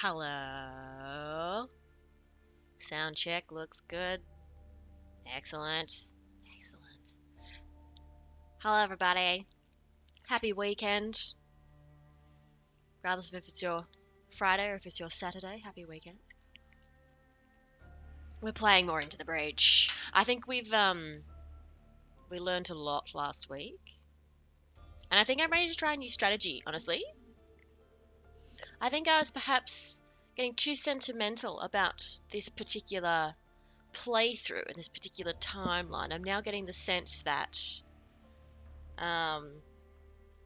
Hello. Sound check looks good. Excellent. Excellent. Hello, everybody. Happy weekend. Regardless of if it's your Friday or if it's your Saturday, happy weekend. We're playing more Into the Breach. I think we learned a lot last week. And I think I'm ready to try a new strategy, honestly. I think I was perhaps getting too sentimental about this particular playthrough and this particular timeline. I'm now getting the sense that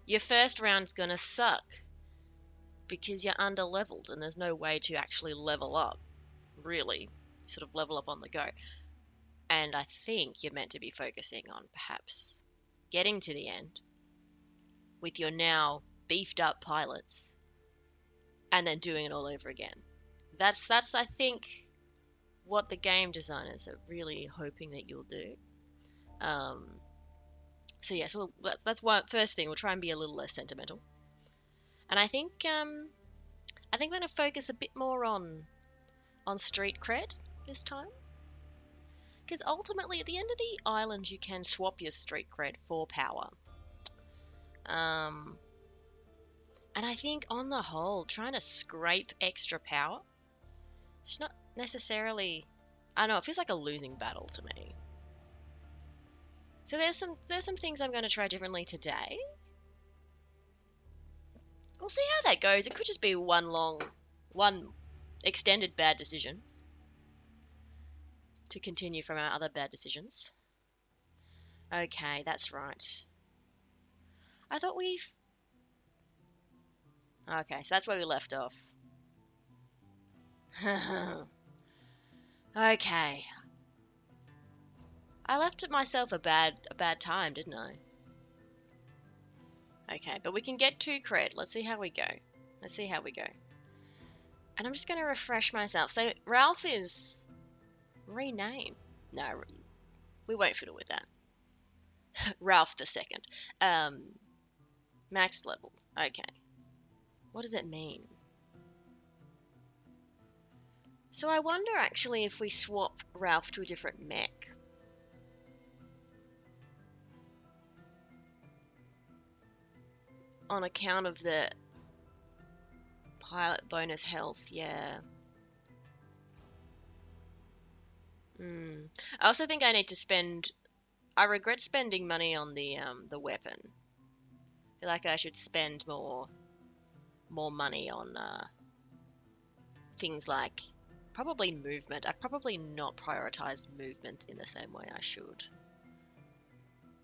your first round's gonna suck because you're under-leveled and there's no way to actually level up, really. Sort of level up on the go. And I think you're meant to be focusing on perhaps getting to the end with your now beefed up pilots and then doing it all over again. That's I think what the game designers are really hoping that you'll do. So yes, well, that's one first thing. We'll try and be a little less sentimental, and I think I'm going to focus a bit more on street cred this time, because ultimately at the end of the island you can swap your street cred for power. And I think on the whole, trying to scrape extra power, it's not necessarily, I don't know, it feels like a losing battle to me. So there's some things I'm going to try differently today. We'll see how that goes. It could just be one extended bad decision to continue from our other bad decisions. Okay, that's right. I thought we've... Okay, so that's where we left off. Okay. I left it myself a bad time, didn't I? Okay, but we can get 2 cred. Let's see how we go. And I'm just going to refresh myself. So Ralph is renamed. No, we won't fiddle with that. Ralph the second. Max level. Okay. What does it mean? So I wonder actually if we swap Ralph to a different mech. On account of the pilot bonus health, yeah. I also think I need to spend... I regret spending money on the weapon. I feel like I should spend more money on things like probably movement. I've probably not prioritized movement in the same way I should.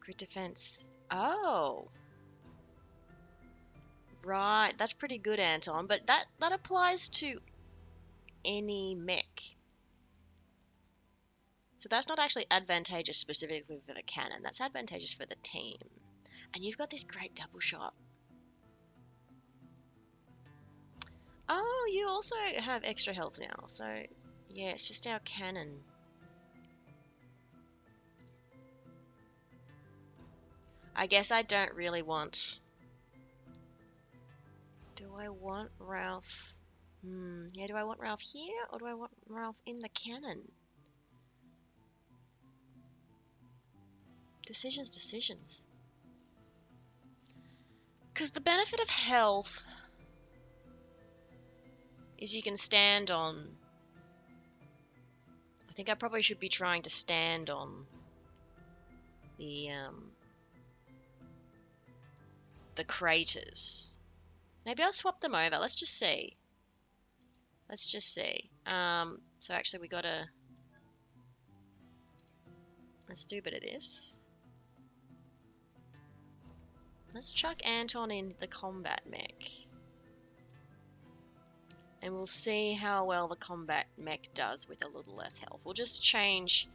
Crit defense. Oh. Right, that's pretty good, Anton, but that applies to any mech. So that's not actually advantageous specifically for the cannon. That's advantageous for the team. And you've got this great double shot. Oh, you also have extra health now. So, yeah, it's just our cannon. I guess I don't really want... Do I want Ralph? Yeah, do I want Ralph here or do I want Ralph in the cannon? Decisions. Because the benefit of health is you can stand on... I think I probably should be trying to stand on the craters. Maybe I'll swap them over. Let's just see. So actually we gotta... Let's do a bit of this. Let's chuck Anton in the combat mech. And we'll see how well the combat mech does with a little less health. We'll just change...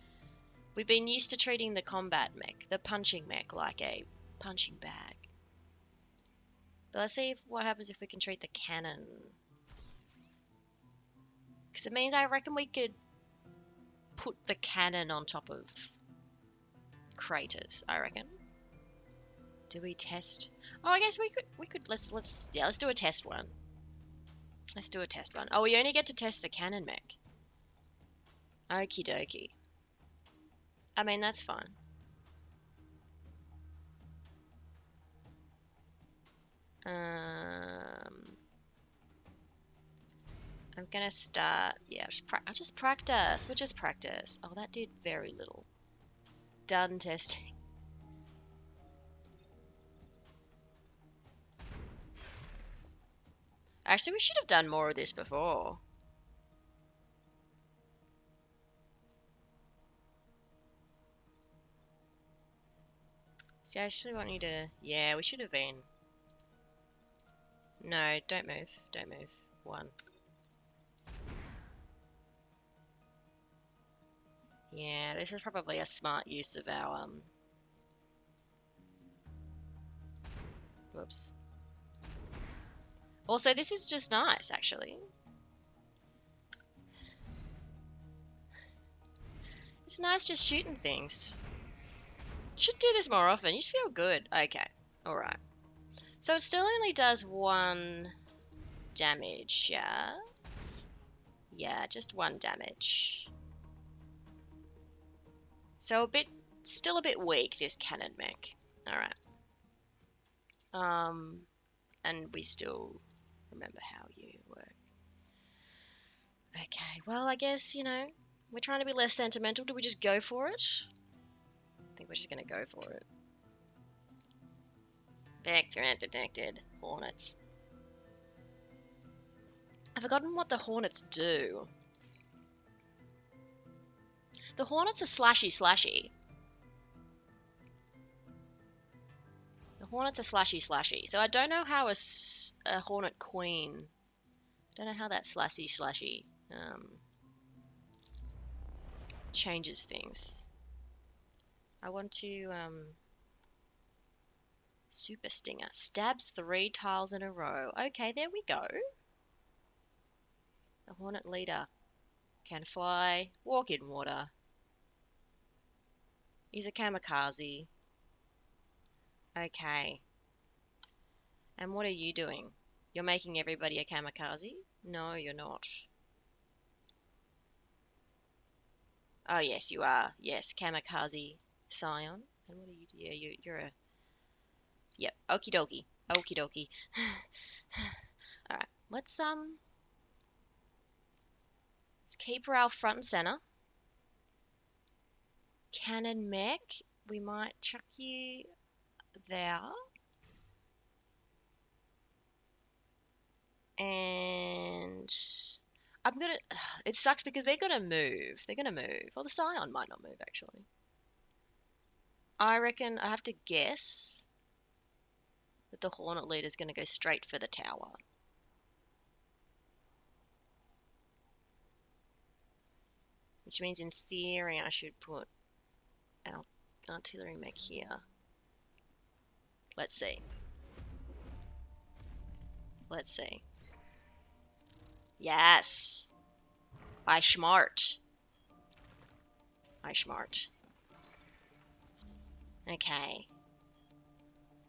We've been used to treating the combat mech, the punching mech, like a punching bag. But let's see what happens if we can treat the cannon. Because it means I reckon we could put the cannon on top of craters, I reckon. Do we test? Oh, I guess we could let's do a test one. Let's do a test one. Oh, we only get to test the cannon mech. Okie dokie. I mean, that's fine. I'm gonna start. Yeah, I'll just practice. We'll just practice. Oh, that did very little. Done testing. Actually, we should have done more of this before. See, I actually want you to... Yeah, we should have been... No, don't move. Don't move. 1. Yeah, this is probably a smart use of our, Whoops. Also, this is just nice, actually. It's nice just shooting things. Should do this more often. You should feel good. Okay. Alright. So it still only does 1 damage, yeah? Yeah, just 1 damage. So still a bit weak, this cannon mech. Alright. And we still remember how you work. Okay, well, I guess, we're trying to be less sentimental. Do we just go for it? I think we're just gonna go for it. Back threat detected. Hornets. I've forgotten what the hornets do. The hornets are slashy. The hornets are slashy. So I don't know how a hornet queen... Don't know how that slashy changes things. I want to, Super Stinger. Stabs 3 tiles in a row. Okay, there we go. The Hornet Leader can fly, walk in water. He's a kamikaze. Okay. And what are you doing? You're making everybody a kamikaze? No, you're not. Oh, yes, you are. Yes, kamikaze scion. And what are you? Yeah, you're a... Yep, okie dokie. Okie dokie. Alright, let's keep her out front and center. Cannon mech, we might chuck you there. And I'm gonna... It sucks because they're gonna move. They're gonna move. Well, the Scion might not move, actually. I reckon I have to guess that the Hornet Leader's gonna go straight for the tower. Which means, in theory, I should put our artillery mech here. Let's see. Let's see. Yes! I smart. Okay.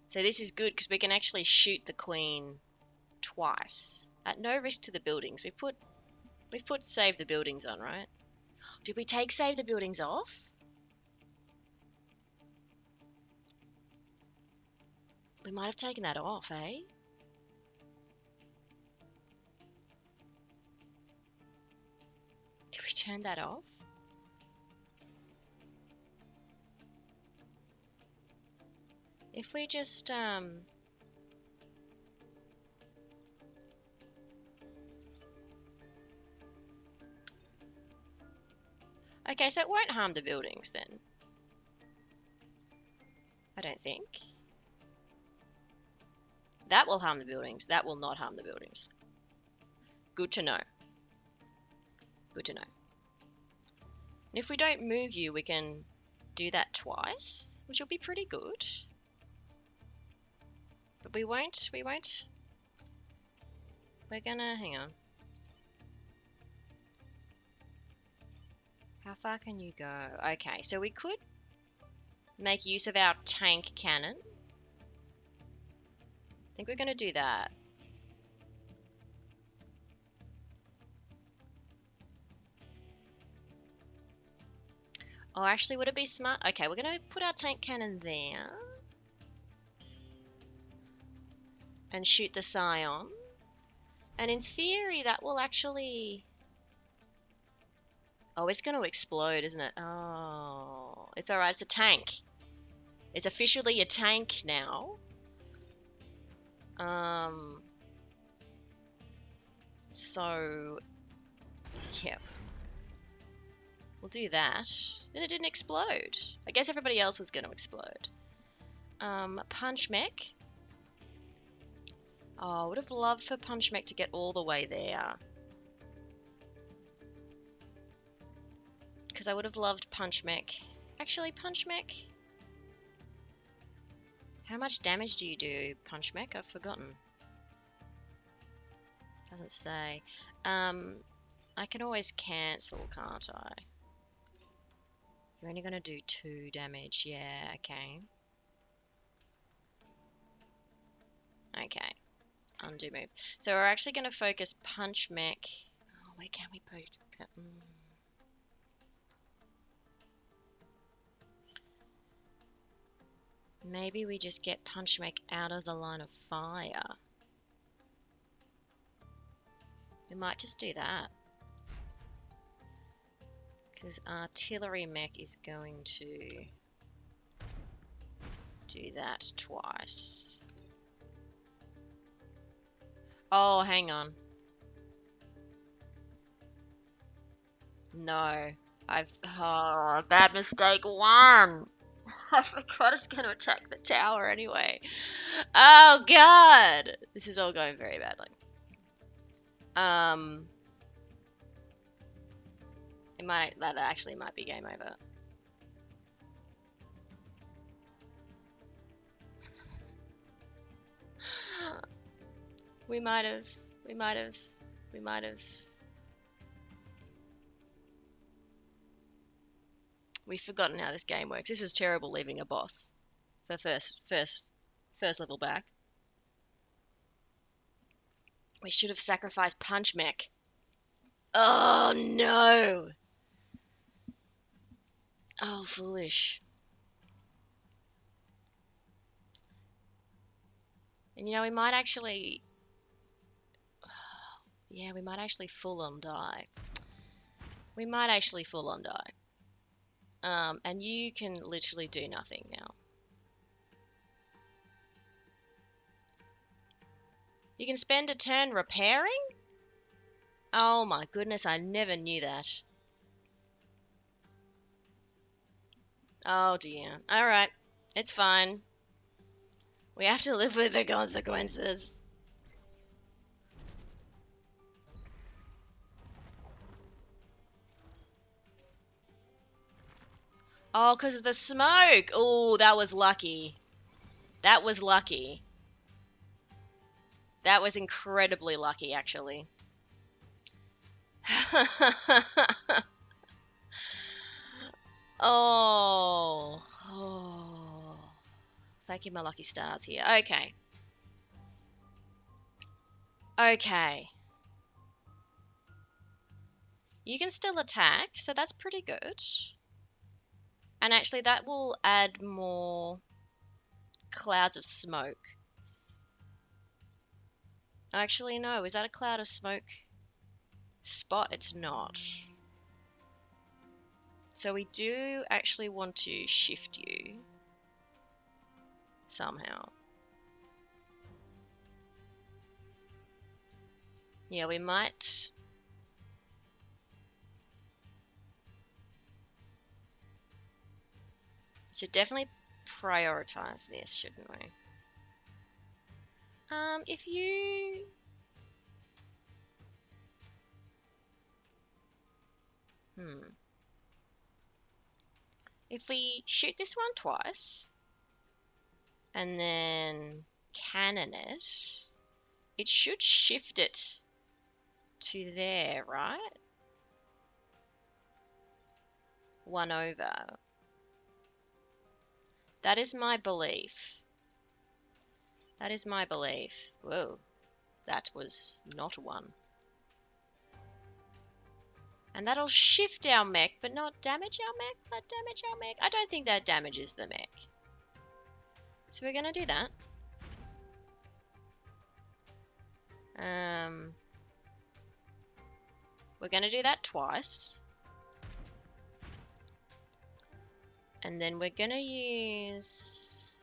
So this is good because we can actually shoot the queen twice at no risk to the buildings. We've put save the buildings on, right? Did we take save the buildings off? We might have taken that off, eh? Did we turn that off? If we just, Okay, so it won't harm the buildings then. I don't think. That will harm the buildings. That will not harm the buildings. Good to know. Good to know. And if we don't move you, we can do that twice, which will be pretty good. But we won't. We're gonna, hang on. How far can you go? Okay, so we could make use of our tank cannon. I think we're gonna do that. Oh, actually, would it be smart? Okay, we're going to put our tank cannon there. And shoot the Scion. And in theory, that will actually... Oh, it's going to explode, isn't it? Oh, it's alright. It's a tank. It's officially a tank now. So, yep. We'll do that. Then it didn't explode. I guess everybody else was going to explode. Punch Mech. Oh, I would have loved for Punch Mech to get all the way there. Because I would have loved Punch Mech. Actually, Punch Mech. How much damage do you do, Punch Mech? I've forgotten. Doesn't say. I can always cancel, can't I? You're only going to do 2 damage. Yeah, okay. Okay. Undo move. So we're actually going to focus Punch Mech. Oh, where can we put... Maybe we just get Punch Mech out of the line of fire. We might just do that. Because Artillery Mech is going to do that twice. Oh, hang on. No. Bad mistake 1. I forgot it's going to attack the tower anyway. Oh, God. This is all going very badly. That actually might be game over. We might have. We've forgotten how this game works. This was terrible leaving a boss for first level back. We should have sacrificed Punch Mech. Oh no! Oh, foolish. And you know, we might actually... Yeah, we might actually full on die. We might actually full on die. And you can literally do nothing now. You can spend a turn repairing? Oh my goodness, I never knew that. Oh dear. Alright, it's fine. We have to live with the consequences. Oh, because of the smoke! Oh, that was lucky. That was lucky. That was incredibly lucky, actually. Oh. Thank you, my lucky stars here. Okay. Okay. You can still attack, so that's pretty good. And actually, that will add more clouds of smoke. Actually, no. Is that a cloud of smoke spot? It's not. So we do actually want to shift you somehow. Yeah, we might... Should definitely prioritize this, shouldn't we? If you... If we shoot this one twice, and then cannon it, it should shift it to there, right? 1 over. That is my belief. That is my belief. Whoa, that was not 1. And that'll shift our mech, but not damage our mech? Not damage our mech? I don't think that damages the mech. So we're gonna do that. We're gonna do that twice. And then we're gonna use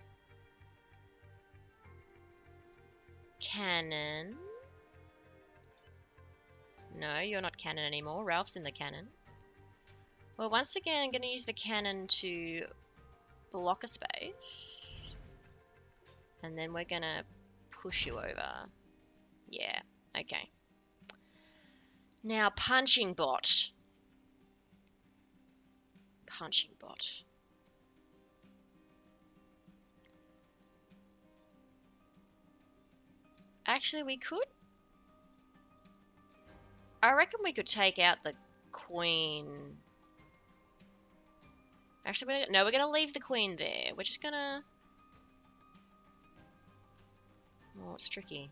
cannon. No, you're not cannon anymore. Ralph's in the cannon. Well, once again, I'm gonna use the cannon to block a space. And then we're gonna push you over. Yeah, okay. Now, punching bot. Punching bot. Actually, we could. I reckon we could take out the queen. Actually, no, we're gonna leave the queen there. We're just gonna. Oh, it's tricky.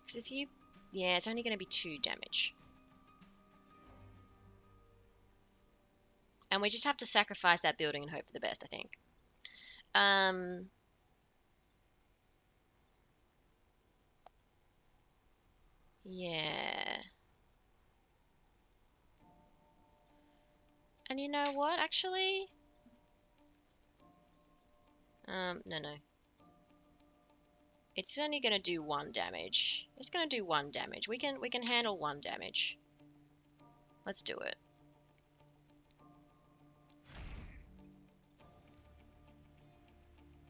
Because if you. Yeah, it's only gonna be 2 damage. And we just have to sacrifice that building and hope for the best, I think. Yeah. And you know what, actually? No. It's only gonna do 1 damage. It's gonna do 1 damage. We can handle 1 damage. Let's do it.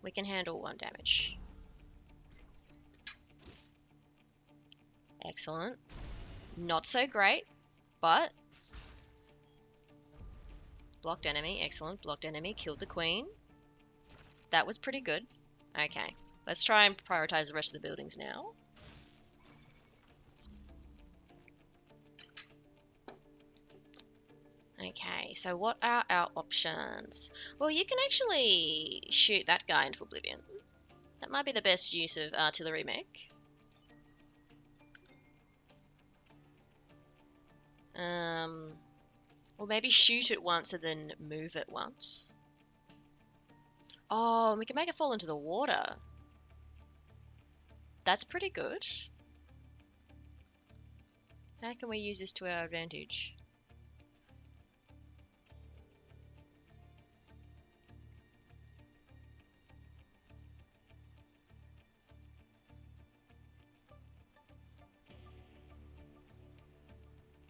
We can handle 1 damage. Excellent. Not so great, but blocked enemy. Excellent. Blocked enemy. Killed the queen. That was pretty good. Okay. Let's try and prioritize the rest of the buildings now. Okay, so what are our options? Well, you can actually shoot that guy into oblivion. That might be the best use of artillery mech. Or maybe shoot it once and then move it once. Oh, we can make it fall into the water. That's pretty good. How can we use this to our advantage?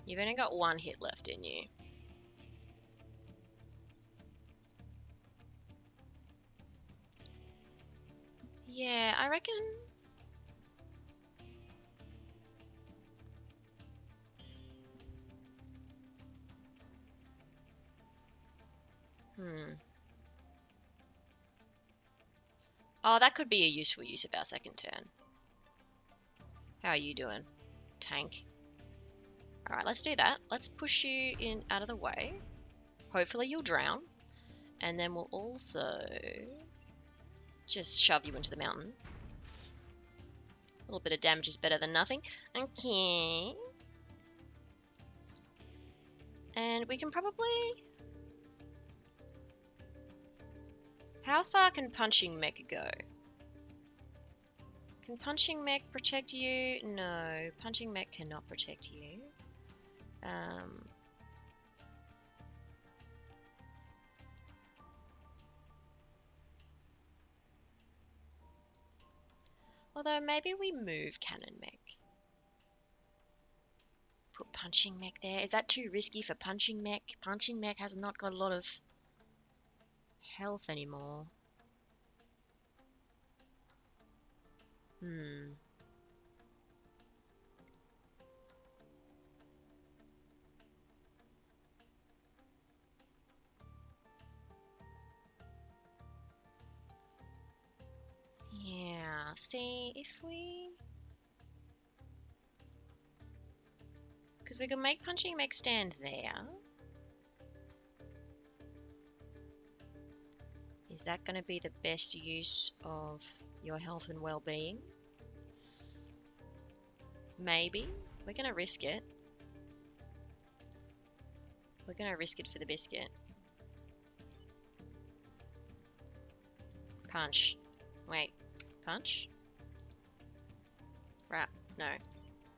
You've only got 1 hit left in you. Yeah, I reckon... Oh, that could be a useful use of our second turn. How are you doing, tank? Alright, let's do that. Let's push you in out of the way. Hopefully you'll drown. And then we'll also just shove you into the mountain. A little bit of damage is better than nothing. Okay. And we can probably... How far can punching mech go? Can punching mech protect you? No, punching mech cannot protect you. Although maybe we move cannon mech. Put punching mech there. Is that too risky for punching mech? Punching mech has not got a lot of health anymore. Yeah, see if we... Because we can make punching mech stand there. Is that going to be the best use of your health and well-being? Maybe. We're gonna risk it. We're gonna risk it for the biscuit. Punch. Wait. Punch? No.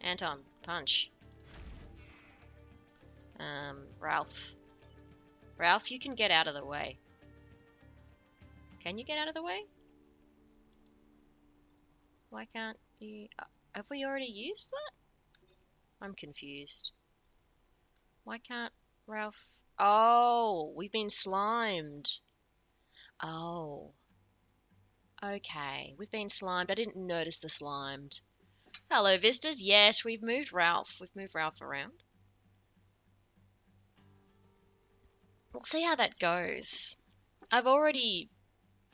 Anton, punch. Ralph. Ralph, you can get out of the way. Can you get out of the way? Why can't you... have we already used that? I'm confused. Why can't Ralph... Oh, we've been slimed. Oh. Okay, we've been slimed. I didn't notice the slimed. Hello, Vistas. Yes, we've moved Ralph. We've moved Ralph around. We'll see how that goes. I've already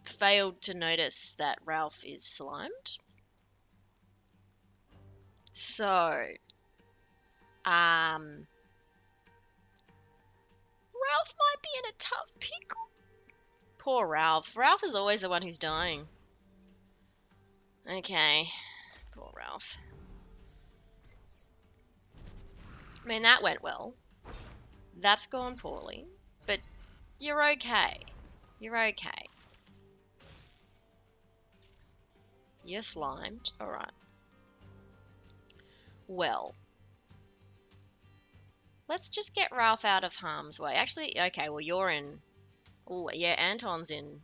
failed to notice that Ralph is slimed. So, Ralph might be in a tough pickle. Poor Ralph. Ralph is always the one who's dying. Okay. Poor Ralph. I mean, that went well. That's gone poorly. But you're okay. You're okay. You're slimed. Alright. Well. Let's just get Ralph out of harm's way. Actually, okay, well, you're in... Oh, yeah, Anton's in...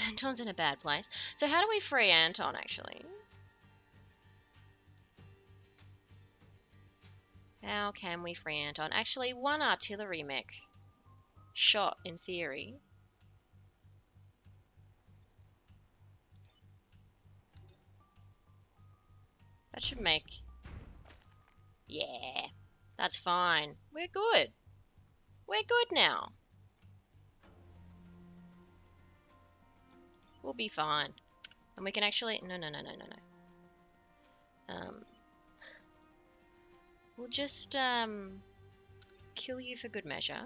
Anton's in a bad place. So how do we free Anton, actually? How can we free Anton? Actually, one artillery mech shot, in theory. That should make... Yeah, that's fine. We're good. We're good now. We'll be fine. And we can actually... No. We'll just, kill you for good measure.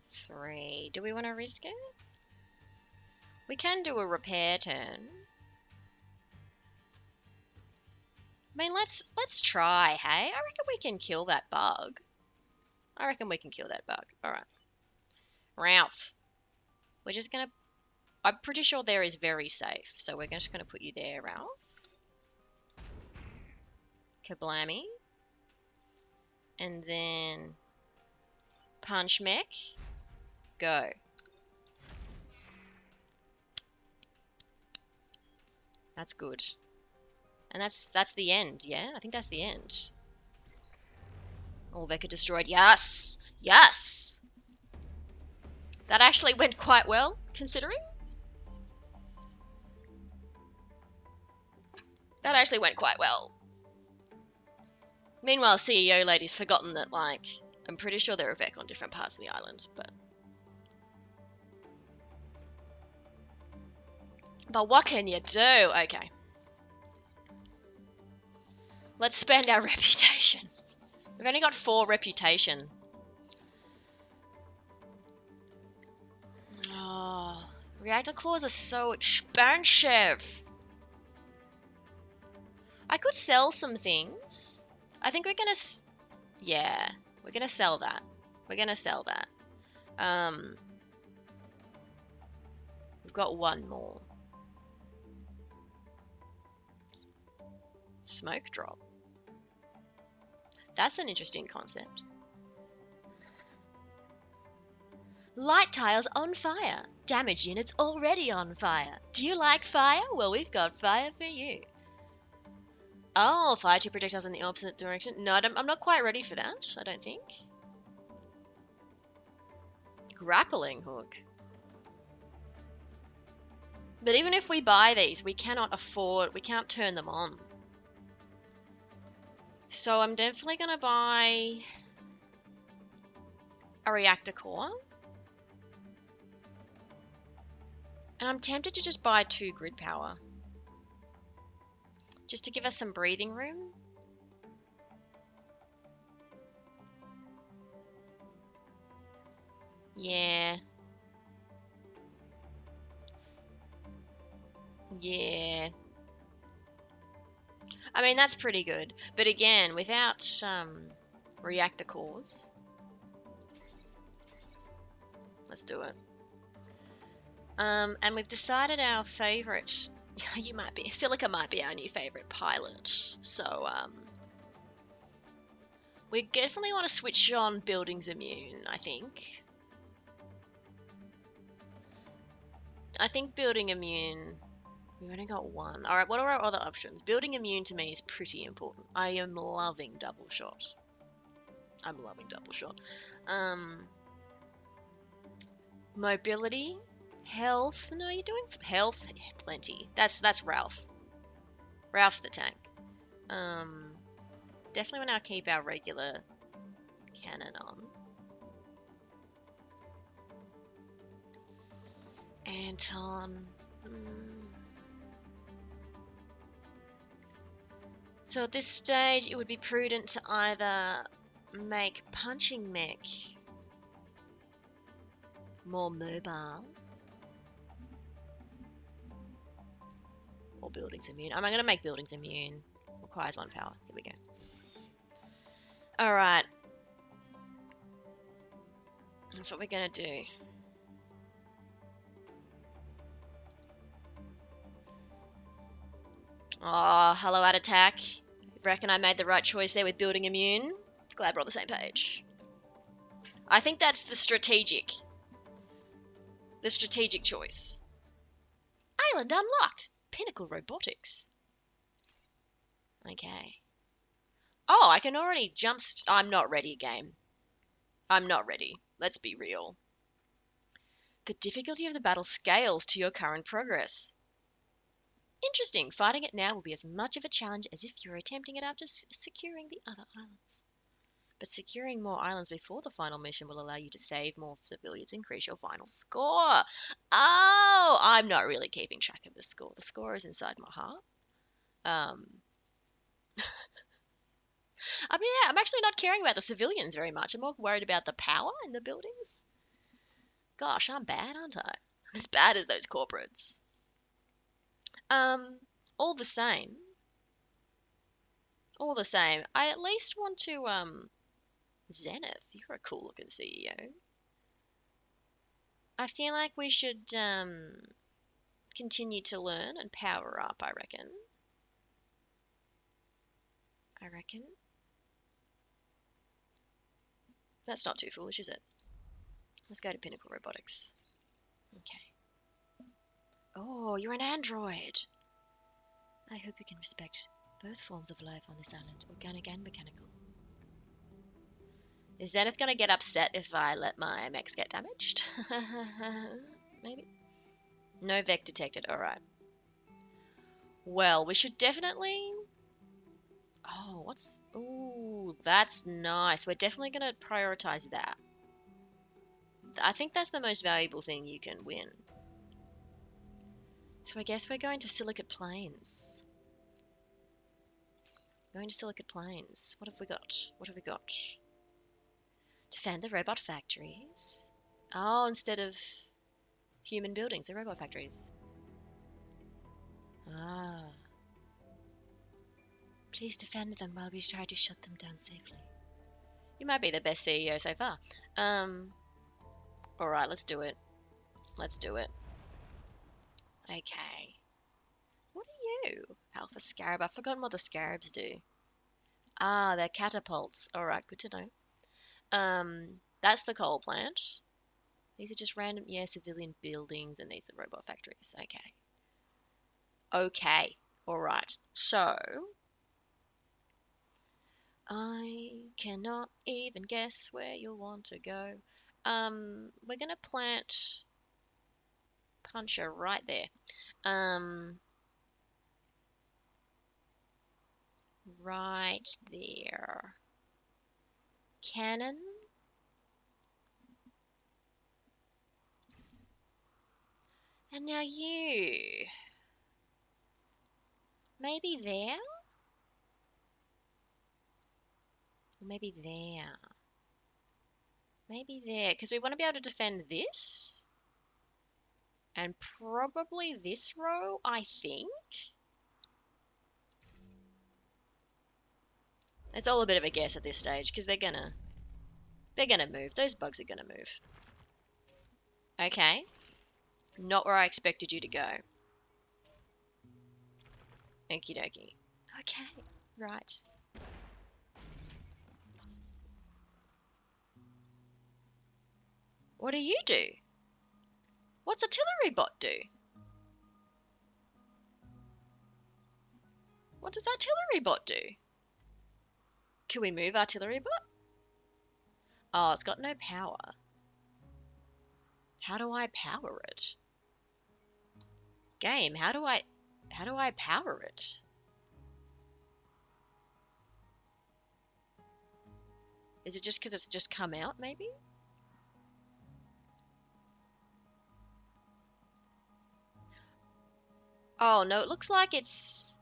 Three. Do we want to risk it? We can do a repair turn. I mean, let's try, hey? I reckon we can kill that bug. Alright. Ralph. We're just gonna... I'm pretty sure there is very safe, so we're just gonna put you there, Ralph. Kablammy. And then... Punch mech. Go. That's good. And that's the end, yeah? I think that's the end. All Vecca destroyed. Yes! Yes! That actually went quite well, considering. That actually went quite well. Meanwhile, CEO lady's forgotten that, like, I'm pretty sure there are Vec on different parts of the island, but... But what can you do? Okay. Let's spend our reputation. We've only got 4 reputation. Oh, reactor cores are so expensive. I could sell some things. I think we're gonna... Yeah, we're gonna sell that. We've got one more. Smoke drop. That's an interesting concept. Light tiles on fire. Damage units already on fire. Do you like fire? Well, we've got fire for you. Oh, fire 2 projectiles in the opposite direction. No, I'm not quite ready for that, I don't think. Grappling hook. But even if we buy these, we can't turn them on. So I'm definitely going to buy a reactor core. And I'm tempted to just buy 2 grid power. Just to give us some breathing room. Yeah. Yeah. I mean, that's pretty good. But again, without reactor cores, let's do it. And we've decided our favorite. Silica might be our new favorite pilot. So we definitely want to switch on buildings immune. I think building immune. We've only got one. All right. What are our other options? Building immune to me is pretty important. I am loving double shot. I'm loving double shot. Mobility. Health? No, you're doing health. Yeah, plenty. That's Ralph. Ralph's the tank. Definitely want to keep our regular cannon on. Anton. So at this stage, it would be prudent to either make punching mech more mobile or buildings immune. I'm going to make buildings immune. Requires 1 power. Here we go. All right. That's what we're going to do. Oh, hello at attack. Reckon I made the right choice there with building immune. Glad we're on the same page. I think that's the strategic choice. Island unlocked. Pinnacle Robotics. Okay. Oh, I can already jump. I'm not ready, game. I'm not ready. Let's be real. The difficulty of the battle scales to your current progress. Interesting. Fighting it now will be as much of a challenge as if you were attempting it after securing the other islands. But securing more islands before the final mission will allow you to save more civilians, increase your final score. Oh, I'm not really keeping track of the score. The score is inside my heart. I mean, yeah, I'm actually not caring about the civilians very much. I'm more worried about the power in the buildings. Gosh, I'm bad, aren't I? I'm as bad as those corporates. All the same, I at least want to, Zenith, you're a cool looking CEO. I feel like we should, continue to learn and power up, I reckon. That's not too foolish, is it? Let's go to Pinnacle Robotics. Okay. Oh, you're an android. I hope you can respect both forms of life on this island, organic and mechanical. Is Zenith gonna get upset if I let my mechs get damaged? Maybe. No Vec detected, alright. Well, we should definitely... Oh, what's... Ooh, that's nice. We're definitely gonna prioritize that. I think that's the most valuable thing you can win. So I guess we're going to Silicate Plains. Going to Silicate Plains. What have we got? Defend the robot factories. Oh, instead of human buildings, they're robot factories. Ah. Please defend them while we try to shut them down safely. You might be the best CEO so far. Alright, let's do it. Okay. What are you? Alpha Scarab. I've forgotten what the Scarabs do. Ah, they're catapults. Alright, good to know. That's the coal plant. These are just random, civilian buildings, and these are robot factories. Okay. Alright. So, I cannot even guess where you'll want to go. We're gonna plant Puncher right there. Right there. Cannon. And now you. Maybe there? Or maybe there. Maybe there. Because we want to be able to defend this. And probably this row, I think. It's all a bit of a guess at this stage because they're gonna move. Those bugs are gonna move. Okay. Not where I expected you to go. Okie dokie. Okay. Right. What do you do? What's artillery bot do? What does artillery bot do? Can we move artillery bot? Oh, it's got no power. How do I power it? Game, how do I power it? Is it just because it's just come out, maybe? Oh, no, it looks like it's...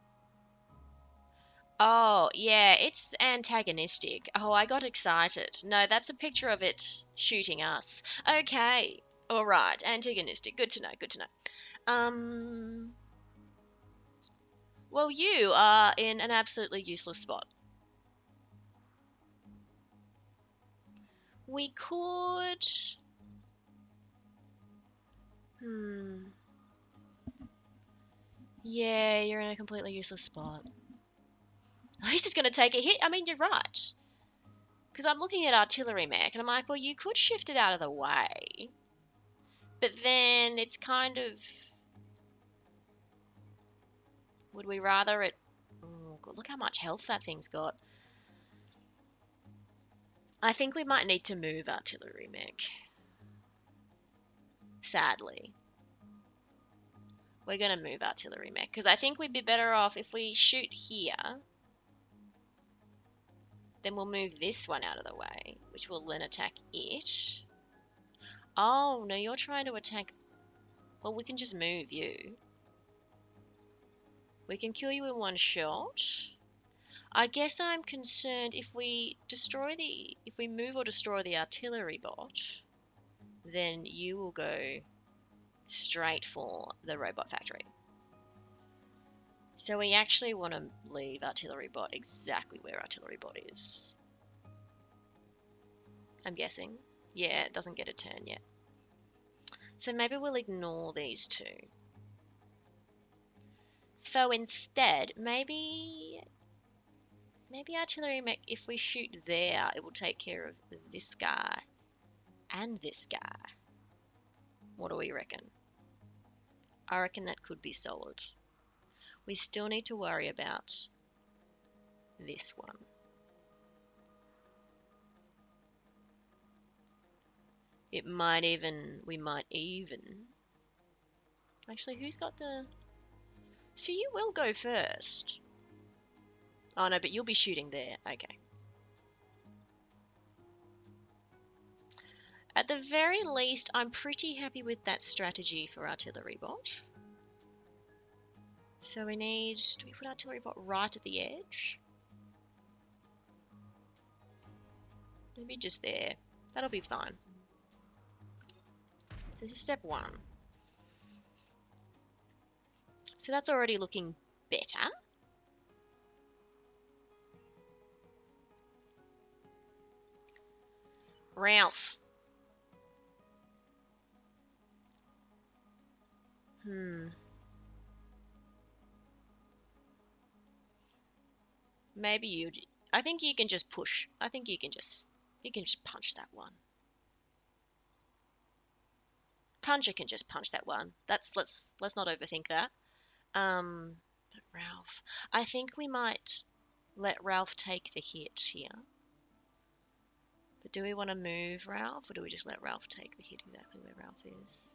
Oh, yeah, it's antagonistic. Oh, I got excited. No, that's a picture of it shooting us. Okay. All right, antagonistic. Good to know, good to know. Well, you are in an absolutely useless spot. We could... Yeah, you're in a completely useless spot. At least it's going to take a hit. I mean, you're right. Because I'm looking at artillery mech, and I'm like, well, you could shift it out of the way. But then it's kind of... Would we rather it... Oh, God, look how much health that thing's got. I think we might need to move artillery mech. Sadly. We're going to move artillery mech. Because I think we'd be better off if we shoot here. Then we'll move this one out of the way, which will then attack it. Oh, no, you're trying to attack... Well, we can just move you. We can kill you in one shot. I guess I'm concerned if we move or destroy the artillery bot, then you will go straight for the robot factory. So we actually want to leave artillery bot exactly where artillery bot is. I'm guessing. Yeah, it doesn't get a turn yet. So maybe we'll ignore these two. So instead, maybe artillery mech, if we shoot there, it will take care of this guy and this guy. What do we reckon? I reckon that could be solid. We still need to worry about this one. We might even... Actually, who's got the... So you will go first. Oh no, but you'll be shooting there. Okay. At the very least, I'm pretty happy with that strategy for artillery bot. So we need... Do we put artillery bot right at the edge? Maybe just there. That'll be fine. So this is step one. So that's already looking better. Ralph. Maybe you... I think you can just push. I think you can just punch that one. Puncher can just punch that one. Let's not overthink that. But Ralph. I think we might let Ralph take the hit here. But do we want to move Ralph, or do we just let Ralph take the hit exactly where Ralph is?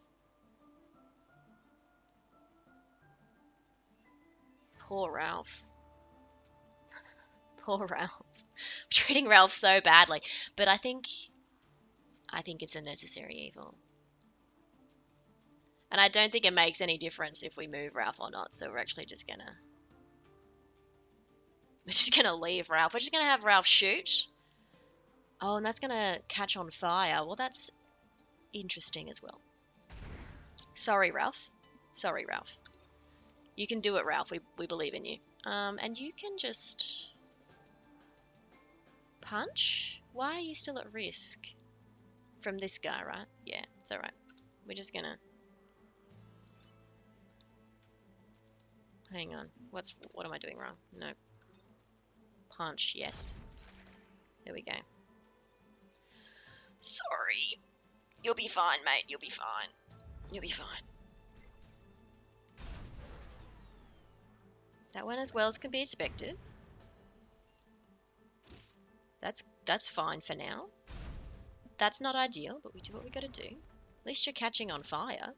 Poor Ralph. Poor Ralph. Treating Ralph so badly. But I think it's a necessary evil. And I don't think it makes any difference if we move Ralph or not. So we're actually just gonna... We're just gonna leave Ralph. We're just gonna have Ralph shoot. Oh, and that's gonna catch on fire. Well, that's interesting as well. Sorry, Ralph. Sorry, Ralph. You can do it, Ralph. We believe in you. And you can just punch? Why are you still at risk? From this guy, right? Yeah, it's alright. We're just gonna... Hang on. What am I doing wrong? No. Punch, yes. There we go. Sorry. You'll be fine, mate. You'll be fine. You'll be fine. That went as well as can be expected. That's fine for now. That's not ideal, but we do what we gotta do. At least you're catching on fire.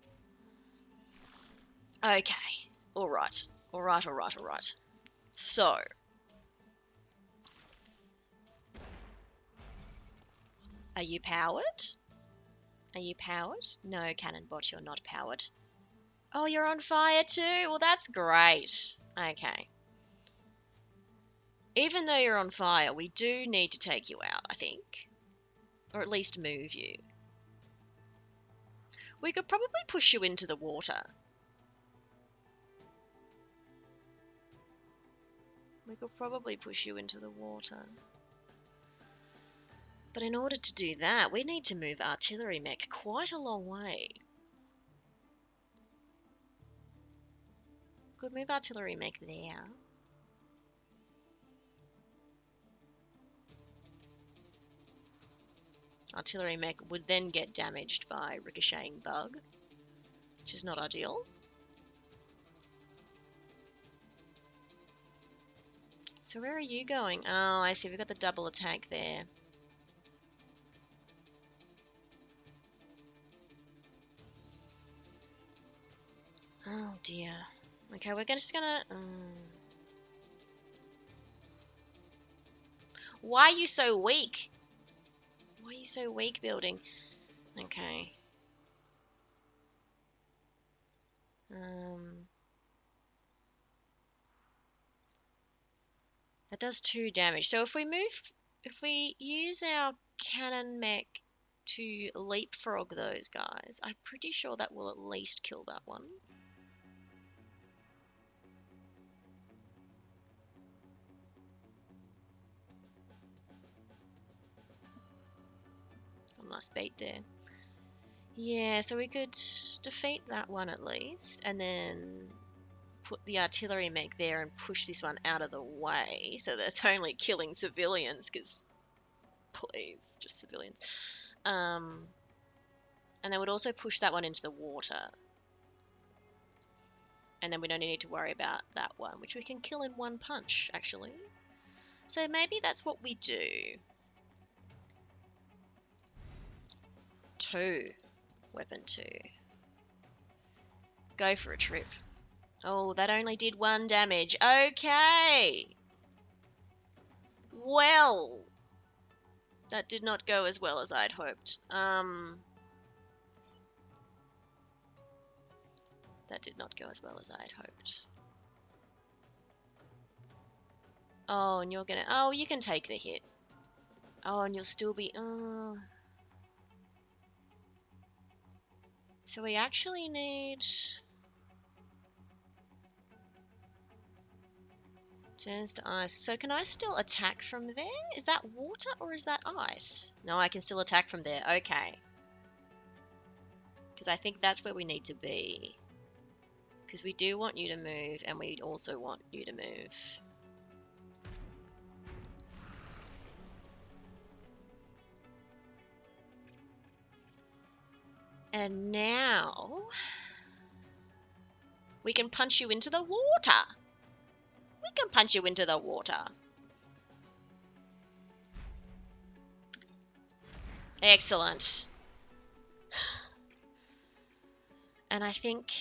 Okay. Alright. Alright. So. Are you powered? Are you powered? No, Cannonbot, you're not powered. Oh, you're on fire too? Well, that's great. Okay. Even though you're on fire, we do need to take you out, I think. Or at least move you. We could probably push you into the water. We could probably push you into the water. But in order to do that, we need to move artillery mech quite a long way. Could move artillery mech there. Artillery mech would then get damaged by ricocheting bug, which is not ideal. So where are you going? Oh, I see. We've got the double attack there. Oh dear. Okay, we're just gonna... Why are you so weak? Why are you so weak, building? Okay. That does 2 damage. So if we use our cannon mech to leapfrog those guys, I'm pretty sure that will at least kill that one. Oh, nice bait there. Yeah, so we could defeat that one at least, and then put the artillery mech there and push this one out of the way so that it's only killing civilians, because please, just civilians. And they would also push that one into the water. And then we don't need to worry about that one, which we can kill in one punch, actually. So maybe that's what we do. 2. Weapon 2. Go for a trip. Oh, that only did 1 damage. Okay. Well, that did not go as well as I'd hoped. That did not go as well as I'd hoped. Oh, and you're gonna... Oh, you can take the hit. Oh, and you'll still be... Oh. So we actually need... Turns to ice. So can I still attack from there? Is that water or is that ice? No, I can still attack from there. Okay. Because I think that's where we need to be. Because we do want you to move, and we also want you to move. And now... we can punch you into the water! We can punch you into the water. Excellent. And I think...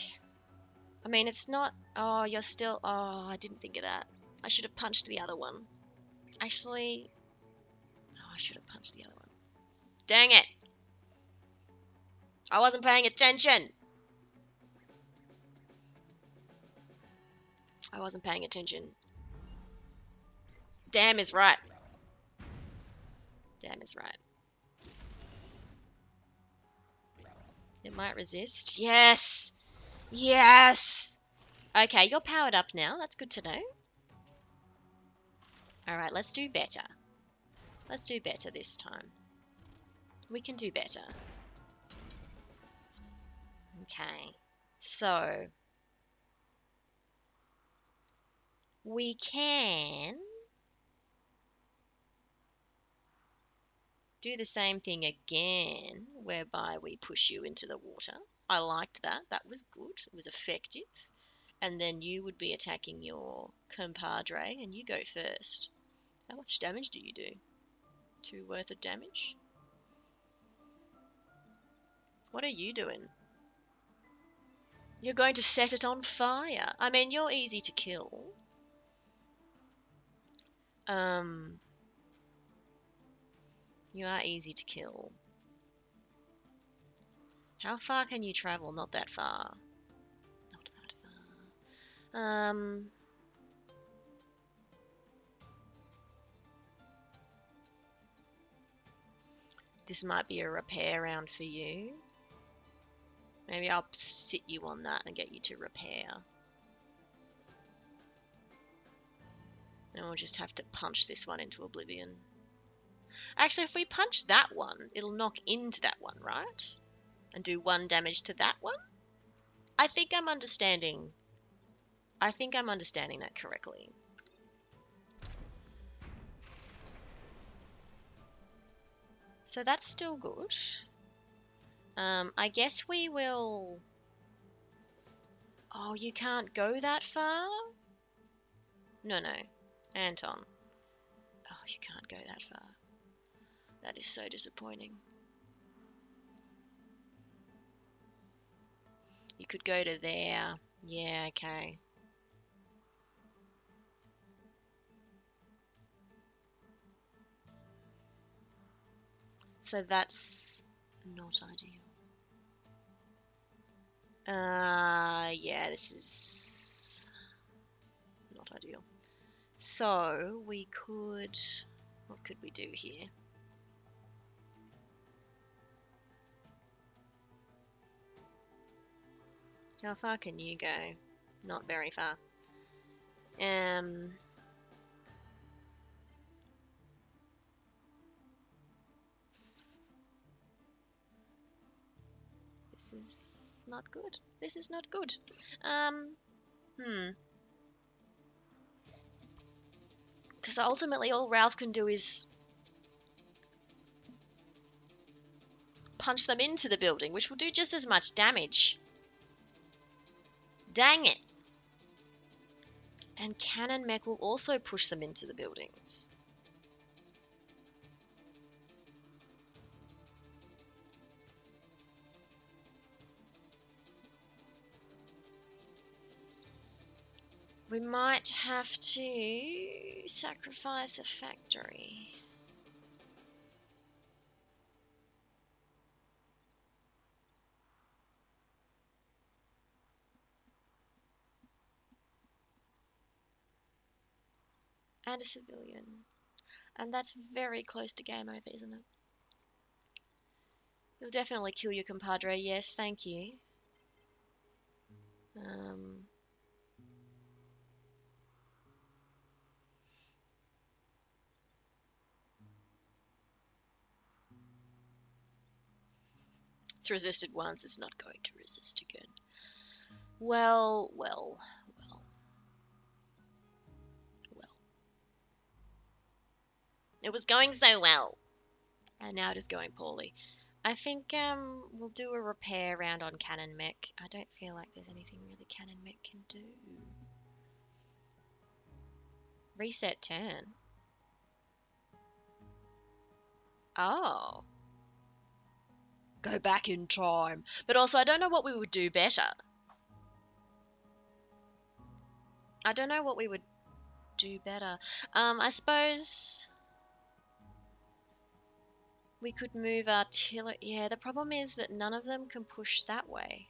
I mean, it's not... Oh, you're still... Oh, I didn't think of that. I should have punched the other one. Actually... Oh, I should have punched the other one. Dang it! I wasn't paying attention! I wasn't paying attention. Damn is right. Damn is right. It might resist. Yes! Yes! Okay, you're powered up now. That's good to know. Alright, let's do better. Let's do better this time. We can do better. Okay. So, we can do the same thing again, whereby we push you into the water. I liked that. That was good. It was effective. And then you would be attacking your compadre, and you go first. How much damage do you do? 2 worth of damage? What are you doing? You're going to set it on fire. I mean, you're easy to kill. You are easy to kill. How far can you travel? Not that far. Not that far. This might be a repair round for you. Maybe I'll sit you on that and get you to repair. And we'll just have to punch this one into oblivion. Actually, if we punch that one, it'll knock into that one, right? And do 1 damage to that one? I think I'm understanding that correctly. So that's still good. I guess we will... Oh, you can't go that far? No. Anton. Oh, you can't go that far. That is so disappointing. You could go to there. Yeah, okay. So that's not ideal. Yeah, this is not ideal. So we could... What could we do here? How far can you go? Not very far. This is not good. This is not good. Because ultimately all Ralph can do is punch them into the building, which will do just as much damage. Dang it. And Cannon Mech will also push them into the buildings. We might have to sacrifice a factory. And a civilian. And that's very close to game over, isn't it? You'll definitely kill your compadre. Yes, thank you. It's resisted once, it's not going to resist again. Well. It was going so well. And now it is going poorly. I think we'll do a repair round on Cannon Mech. I don't feel like there's anything really Cannon Mech can do. Reset turn. Oh. Go back in time. But also, I don't know what we would do better. I don't know what we would do better. I suppose we could move artillery. Yeah, the problem is that none of them can push that way.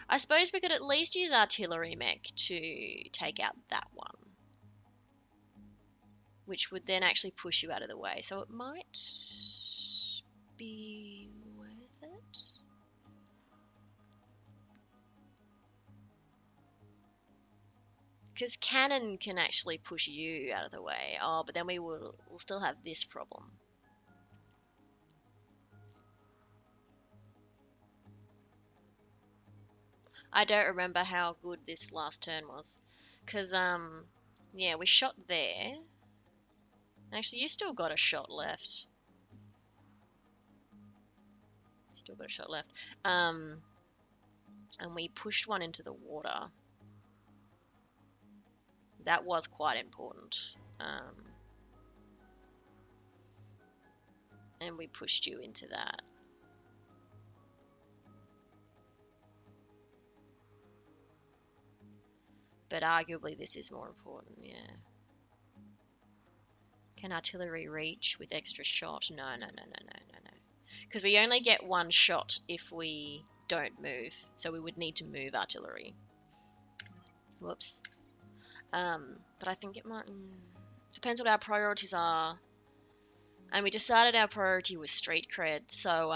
I suppose we could at least use artillery mech to take out that one, which would then actually push you out of the way. So it might be Because cannon can actually push you out of the way. Oh, but then we'll still have this problem. I don't remember how good this last turn was. Because, yeah, we shot there. Actually, you still got a shot left. Still got a shot left. And we pushed one into the water. That was quite important. And we pushed you into that. But arguably this is more important, yeah. Can artillery reach with extra shot? No. Because we only get one shot if we don't move. So we would need to move artillery. Whoops. But I think it might... Depends what our priorities are. And we decided our priority was street cred, so,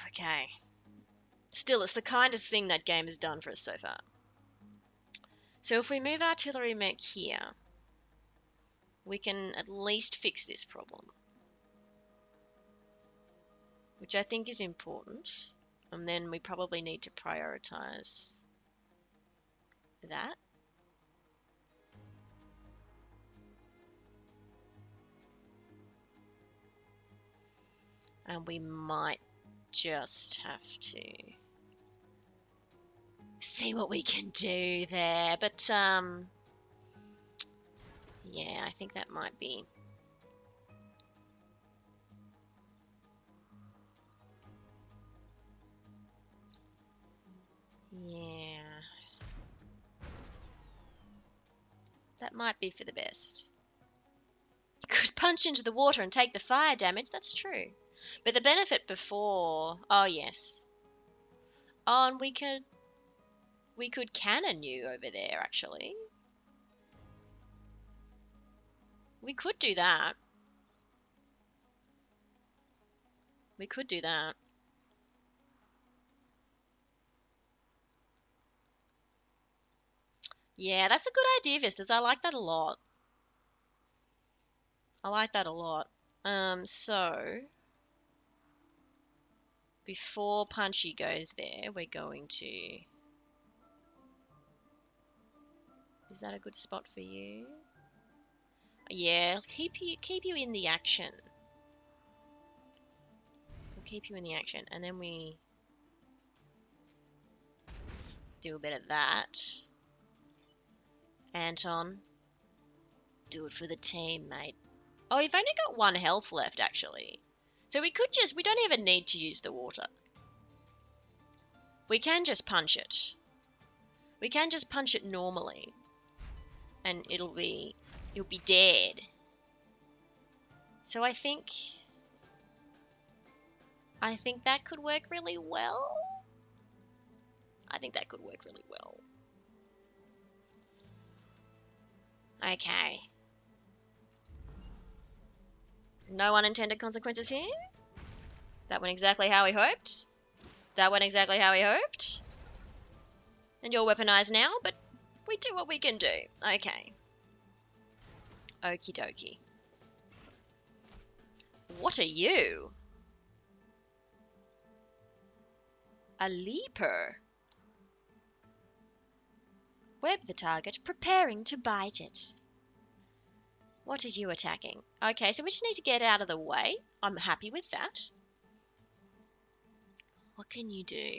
okay. Still, it's the kindest thing that game has done for us so far. So if we move artillery mech here, we can at least fix this problem. Which I think is important. And then we probably need to prioritize that. And we might just have to see what we can do there. But, yeah, I think that might be... Yeah. That might be for the best. You could punch into the water and take the fire damage, that's true. But the benefit before... Oh, yes. Oh, and we could cannon you over there, actually. We could do that. We could do that. Yeah, that's a good idea, Vistas. I like that a lot. I like that a lot. So... Before Punchy goes there, we're going to... Is that a good spot for you? Yeah, keep you in the action. We'll keep you in the action, and then we do a bit of that. Anton, do it for the team, mate. Oh, you've only got 1 health left, actually. So we don't even need to use the water. We can just punch it. We can just punch it normally. And it'll be dead. So I think that could work really well. I think that could work really well. Okay. No unintended consequences here. That went exactly how we hoped. That went exactly how we hoped. And you're weaponized now, but we do what we can do. Okay. Okie dokie. What are you? A leaper. Web the target, preparing to bite it. What are you attacking? Okay, so we just need to get out of the way. I'm happy with that. What can you do?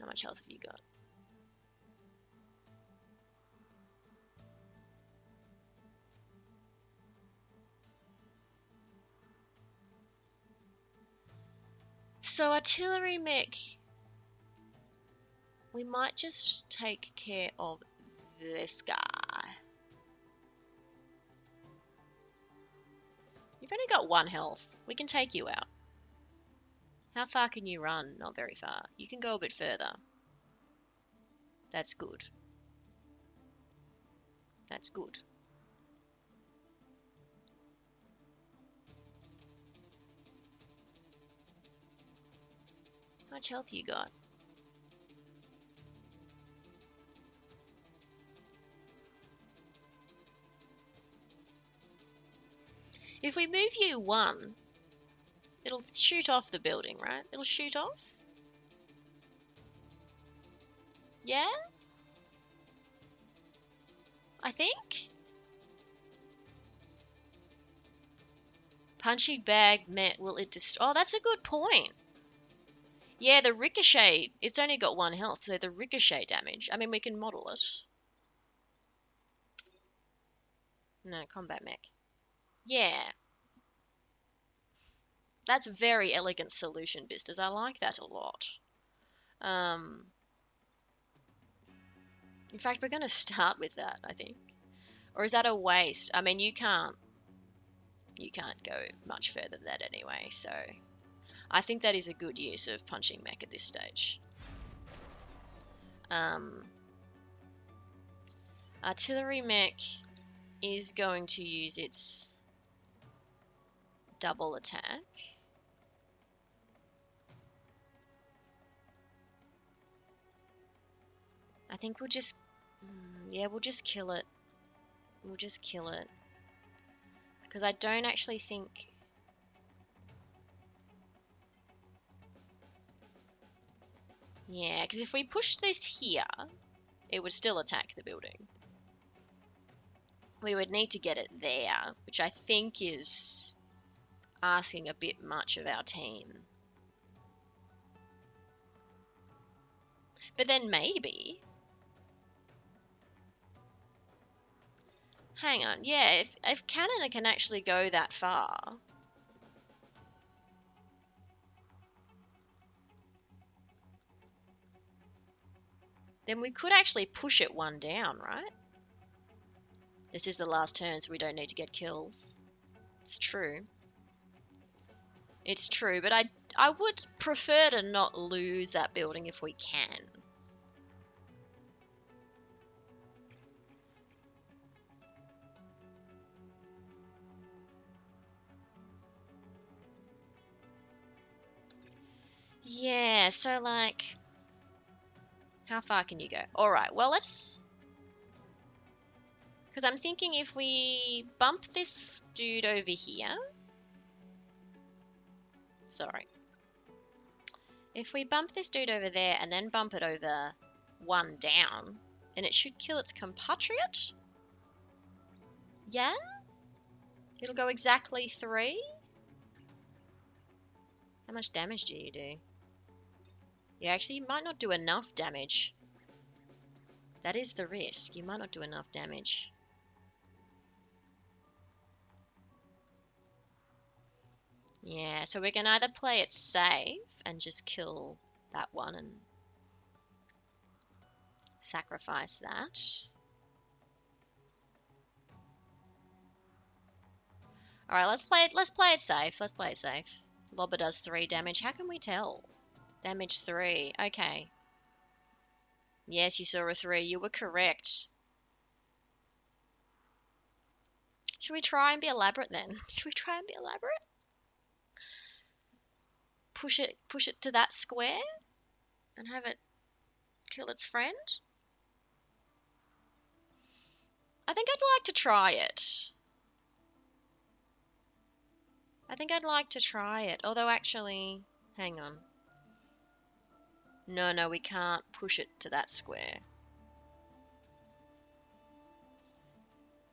How much health have you got? So artillery mech, we might just take care of this guy. You've only got 1 health. We can take you out. How far can you run? Not very far. You can go a bit further. That's good. That's good. How much health you got? If we move you 1, it'll shoot off the building, right? It'll shoot off? Yeah? I think? Punching bag met, will it oh, that's a good point. Yeah, the ricochet, it's only got 1 health, so the ricochet damage. I mean, we can model it. No, combat mech. Yeah. That's a very elegant solution, Vistas. I like that a lot. In fact, we're going to start with that, I think. Or is that a waste? I mean, you can't go much further than that anyway, so I think that is a good use of punching mech at this stage. Artillery mech is going to use its double attack. I think we'll just, yeah, we'll just kill it. We'll just kill it. Because I don't actually think... Yeah, because if we push this here, it would still attack the building. We would need to get it there, which I think is asking a bit much of our team. But then maybe... Hang on, yeah, if Canada can actually go that far... then we could actually push it 1 down, right? This is the last turn, so we don't need to get kills. It's true. It's true, but I would prefer to not lose that building if we can. Yeah, so like... How far can you go? Alright, well let's... Because I'm thinking if we bump this dude over here... Sorry. If we bump this dude over there and then bump it over 1 down, then it should kill its compatriot? Yeah? It'll go exactly 3? How much damage do you do? Yeah, actually, you might not do enough damage. That is the risk. You might not do enough damage. Yeah, so we can either play it safe and just kill that one and sacrifice that. Alright, let's play it safe. Let's play it safe. Lobber does 3 damage. How can we tell? Damage 3. Okay. Yes, you saw a 3. You were correct. Should we try and be elaborate then? Should we try and be elaborate? Push it to that square and have it kill its friend? I think I'd like to try it. I think I'd like to try it. Although actually, hang on. No, we can't push it to that square.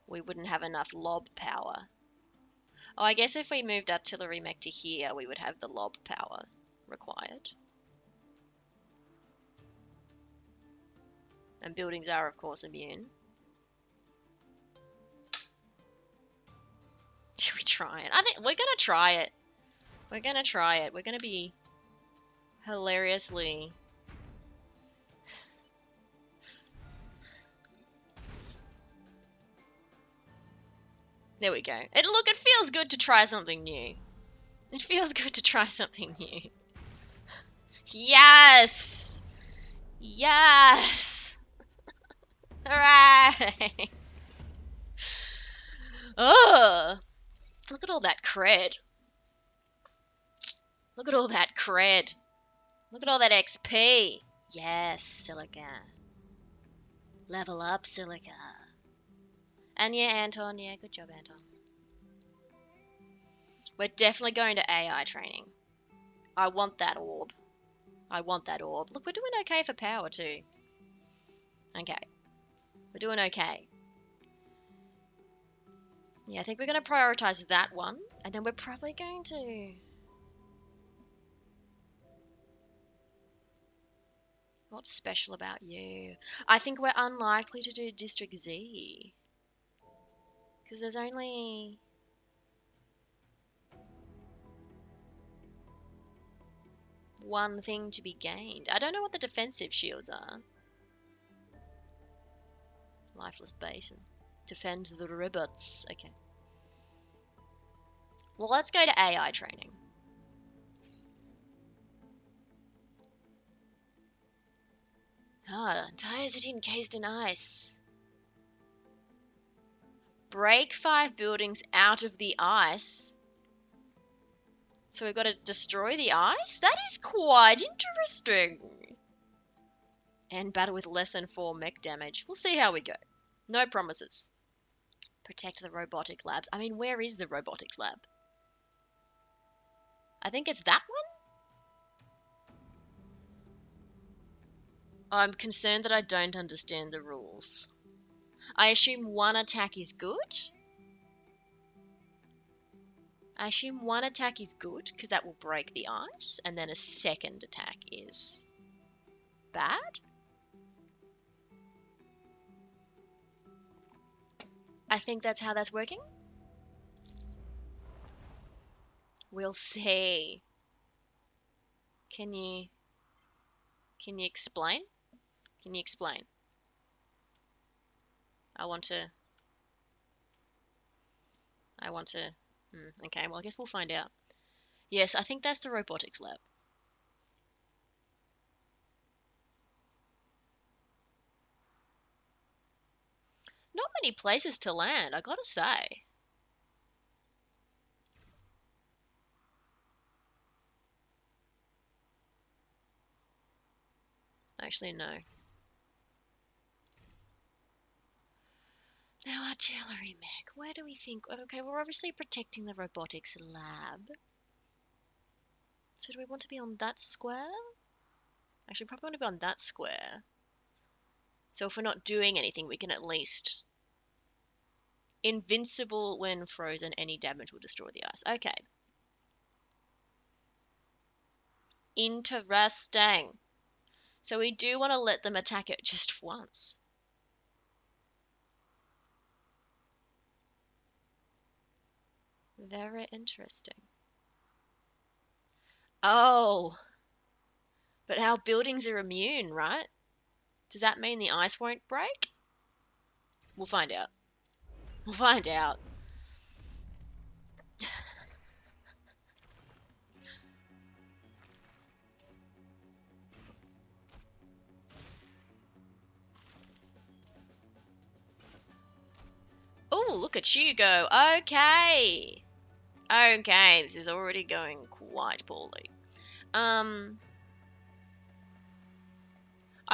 We wouldn't have enough lob power. Oh, I guess if we moved artillery mech to here, we would have the lob power required. And buildings are, of course, immune. Should we try it? I think we're gonna try it. We're gonna try it. We're gonna be hilariously... There we go. Look, it feels good to try something new. It feels good to try something new. Yes! Yes! Hooray! Ugh! Look at all that cred. Look at all that cred. Look at all that XP. Yes, Silica. Level up, Silica. And yeah, Anton. Yeah, good job, Anton. We're definitely going to AI training. I want that orb. I want that orb. Look, we're doing okay for power too. Okay. We're doing okay. Yeah, I think we're going to prioritize that one. And then we're probably going to... What's special about you? I think we're unlikely to do District Z. Because there's only... one thing to be gained. I don't know what the defensive shields are. Lifeless Basin. Defend the robots. Okay. Well, let's go to AI training. Ah, entire city encased in ice. Break 5 buildings out of the ice. So we've got to destroy the ice? That is quite interesting. And battle with less than 4 mech damage. We'll see how we go. No promises. Protect the robotic labs. I mean, where is the robotics lab? I think it's that one? I'm concerned that I don't understand the rules. I assume one attack is good? I assume one attack is good, because that will break the ice, and then a second attack is bad? I think that's how that's working. We'll see. Can you explain? Can you explain? I want to... okay, well, I guess we'll find out. Yes, I think that's the robotics lab. Not many places to land, I gotta say. Actually, no. Now, artillery mech. Where do we think... Okay, we're obviously protecting the robotics lab. So do we want to be on that square? Actually, probably want to be on that square. So if we're not doing anything, we can at least... Invincible when frozen, any damage will destroy the ice. Okay. Interesting. So we do want to let them attack it just once. Very interesting. Oh. But our buildings are immune, right? Does that mean the ice won't break? We'll find out. We'll find out. Oh, look at you go. Okay. Okay, this is already going quite poorly. I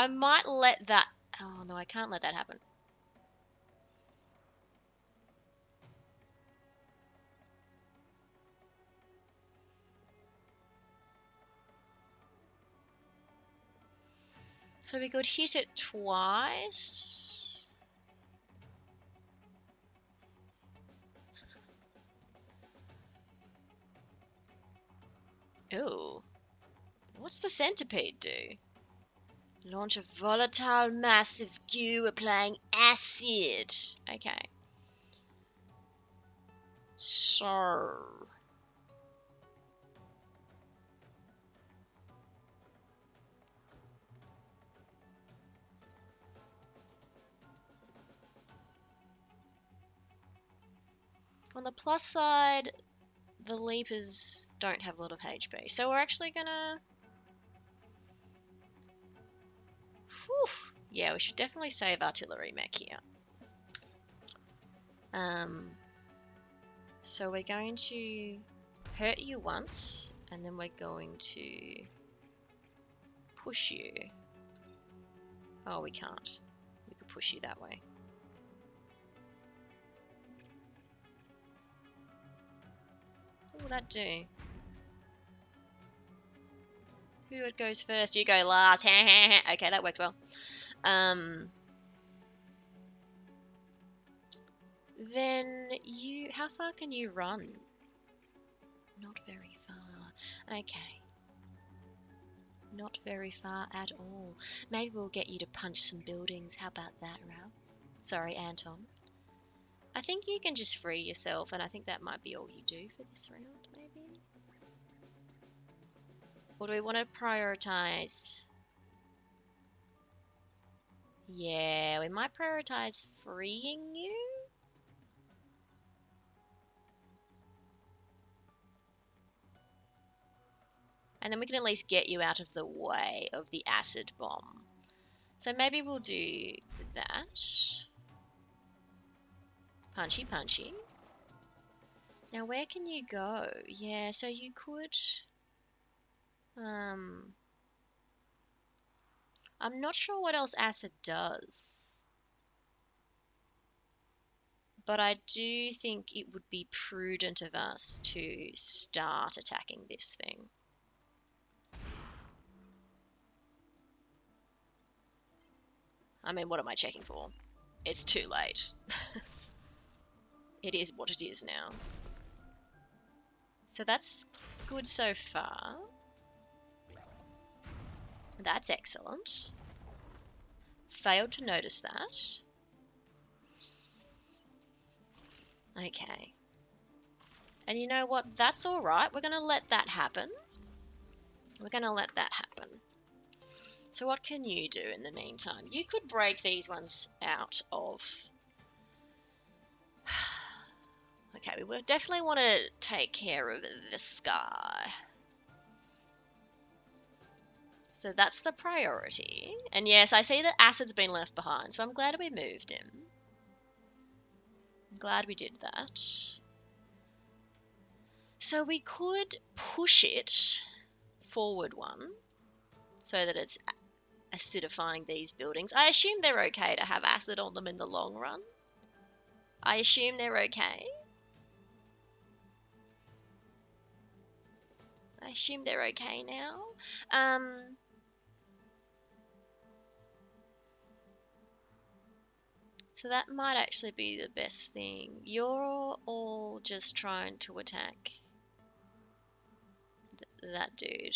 might let that... Oh, no, I can't let that happen. So we could hit it twice. Ooh. What's the centipede do? Launch a volatile massive goo applying acid. Okay. So... On the plus side, the Leapers don't have a lot of HP. So we're actually gonna... Whew. Yeah, we should definitely save artillery mech here. So we're going to hurt you once, and then we're going to push you. Oh, we can't. We could push you that way. What will that do? Who goes first? You go last. Okay, that worked well. Then you... How far can you run? Not very far. Okay. Not very far at all. Maybe we'll get you to punch some buildings. How about that, Ralph? Sorry, Anton. I think you can just free yourself, and I think that might be all you do for this round, maybe? Or do we want to prioritize? Yeah, we might prioritize freeing you. And then we can at least get you out of the way of the acid bomb. So maybe we'll do that. Punchy, punchy. Now where can you go? Yeah, so you could... I'm not sure what else acid does. But I do think it would be prudent of us to start attacking this thing. I mean, what am I checking for? It's too late. It is what it is now. So that's good so far. That's excellent. Failed to notice that. Okay. And you know what? That's alright. We're going to let that happen. We're going to let that happen. So what can you do in the meantime? You could break these ones out of... Okay, we will definitely want to take care of this guy. So that's the priority. And yes, I see that Acid's been left behind, so I'm glad we moved him. I'm glad we did that. So we could push it forward one so that it's acidifying these buildings. I assume they're okay to have acid on them in the long run. I assume they're okay. I assume they're okay now. So that might actually be the best thing. You're all just trying to attack that dude.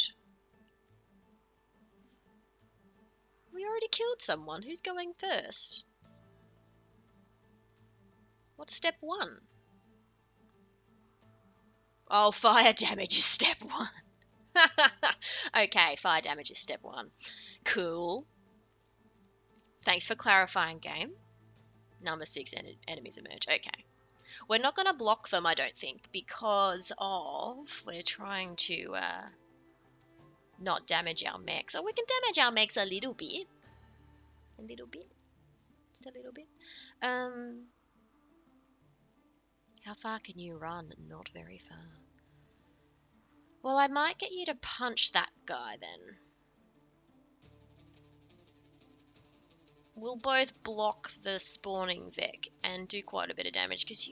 We already killed someone. Who's going first? What's step one? Oh, fire damage is step one. Okay, fire damage is step one. Cool. Thanks for clarifying, game. Number 6 enemies emerge. Okay. We're not going to block them, I don't think, because of... We're trying to not damage our mechs. Oh, we can damage our mechs a little bit. A little bit. Just a little bit. How far can you run? Not very far. Well, I might get you to punch that guy then. We'll both block the spawning Vec and do quite a bit of damage because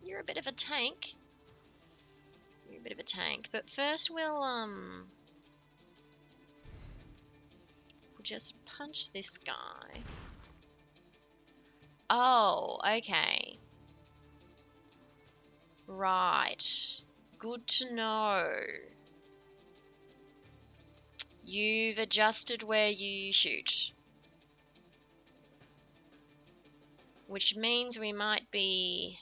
you're a bit of a tank. You're a bit of a tank. But first we'll just punch this guy. Oh, okay. Right. Good to know. You've adjusted where you shoot. Which means we might be...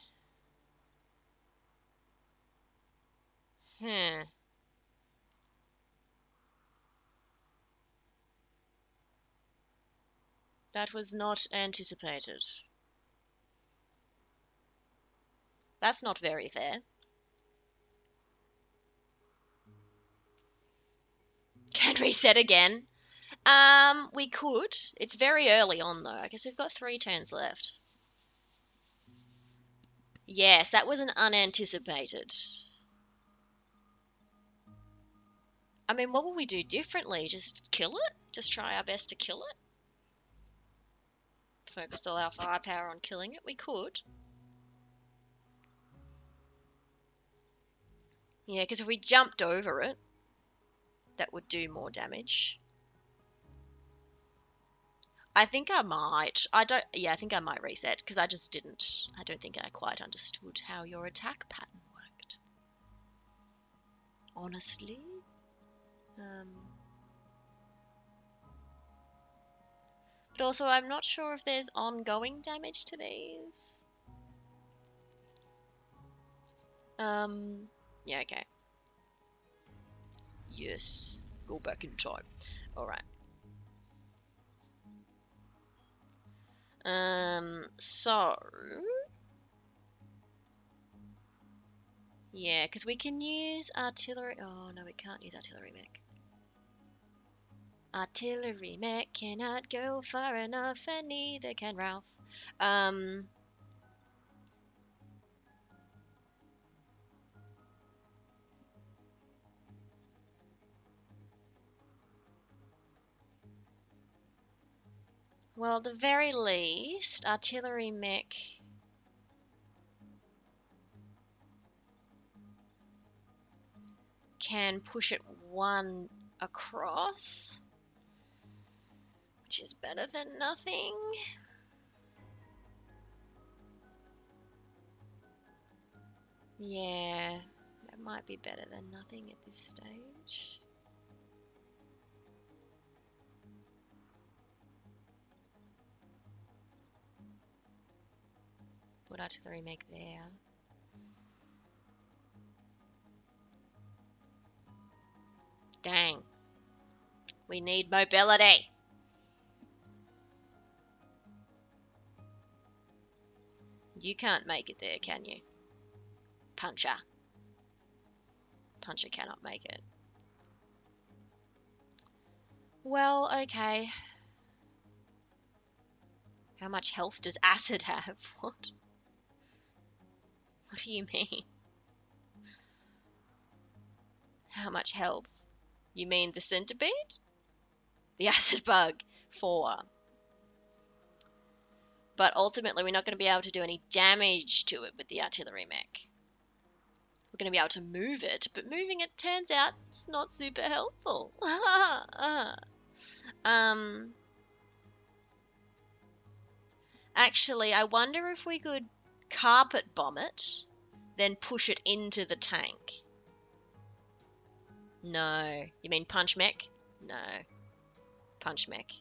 That was not anticipated. That's not very fair. Can reset again. We could. It's very early on though. I guess we've got 3 turns left. Yes, that was an unanticipated. I mean, what will we do differently? Just kill it? Just try our best to kill it? Focus all our firepower on killing it? We could. Yeah, because if we jumped over it, that would do more damage. I think I might. I think I might reset because I don't think I quite understood how your attack pattern worked. Honestly. But also, I'm not sure if there's ongoing damage to these. Yeah, okay. Yes. Go back in time. Alright. So... Yeah, because we can use artillery... Oh, no, we can't use artillery mech. Artillery mech cannot go far enough, and neither can Ralph. Well, at the very least, artillery mech can push it one across, which is better than nothing. Yeah, that might be better than nothing at this stage. Put artillery mech there. Dang. We need mobility. You can't make it there, can you? Puncher. Puncher cannot make it. Well, okay. How much health does acid have? What? What do you mean? How much health? You mean the centipede? The acid bug. 4. But ultimately, we're not going to be able to do any damage to it with the artillery mech. We're going to be able to move it, but moving it turns out it's not super helpful. Actually, I wonder if we could carpet bomb it, then push it into the tank. No. You mean punch mech? No. Punch mech.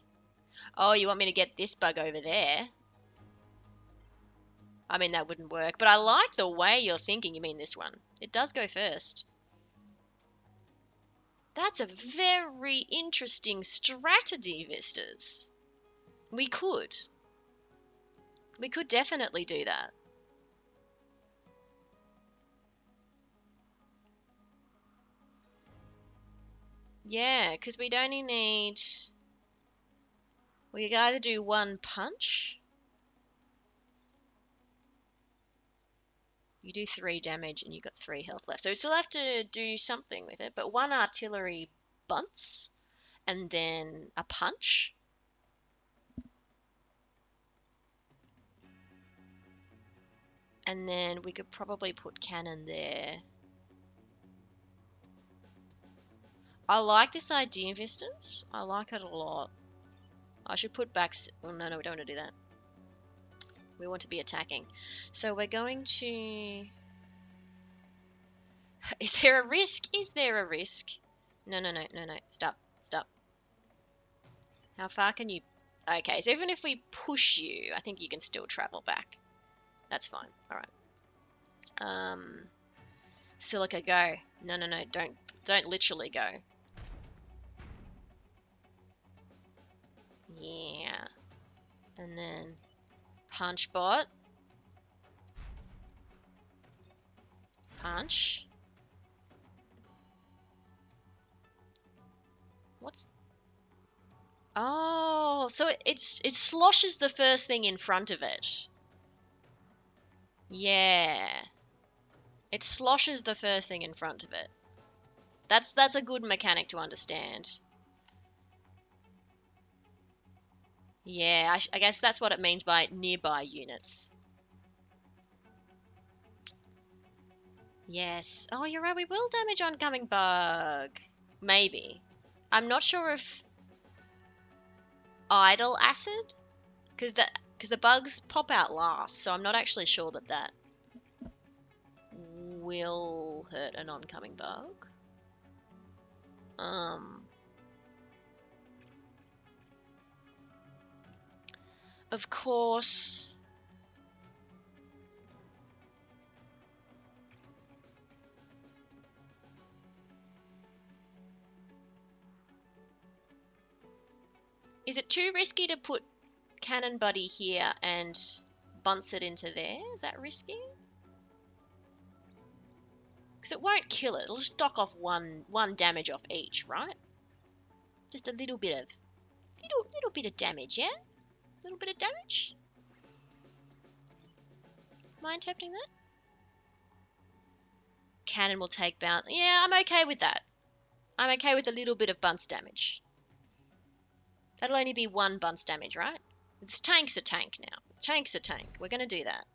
Oh, you want me to get this bug over there? I mean, that wouldn't work, but I like the way you're thinking. You mean this one? It does go first. That's a very interesting strategy, Vistas. We could. We could definitely do that. Yeah, because we'd only need... We could either do one punch. You do 3 damage and you got 3 health left. So we still have to do something with it, but 1 artillery bunts and then a punch. And then we could probably put cannon there. I like this idea, Vistas. I like it a lot. I should put back... Oh, no, we don't want to do that. We want to be attacking. So we're going to... Is there a risk? Is there a risk? No. Stop. How far can you... Okay, so even if we push you, I think you can still travel back. That's fine. Alright. Silica, go. No. Don't literally go. Yeah. And then punch bot. Punch. What's... Oh, so it sloshes the first thing in front of it. Yeah. It sloshes the first thing in front of it. That's a good mechanic to understand. Yeah, I guess that's what it means by nearby units. Yes. Oh, you're right. We will damage oncoming bug. Maybe. I'm not sure if idle acid, because the bugs pop out last, so I'm not actually sure that that will hurt an oncoming bug. Of course. Is it too risky to put Cannon Buddy here and bunce it into there? Is that risky? Because it won't kill it. It'll just dock off one damage off each, right? Just a little bit of little bit of damage, yeah? Little bit of damage? Am I interpreting that? Cannon will take bounce. Yeah, I'm okay with that. I'm okay with a little bit of bunce damage. That'll only be one bunce damage, right? This tank's a tank now. Tank's a tank. We're gonna do that.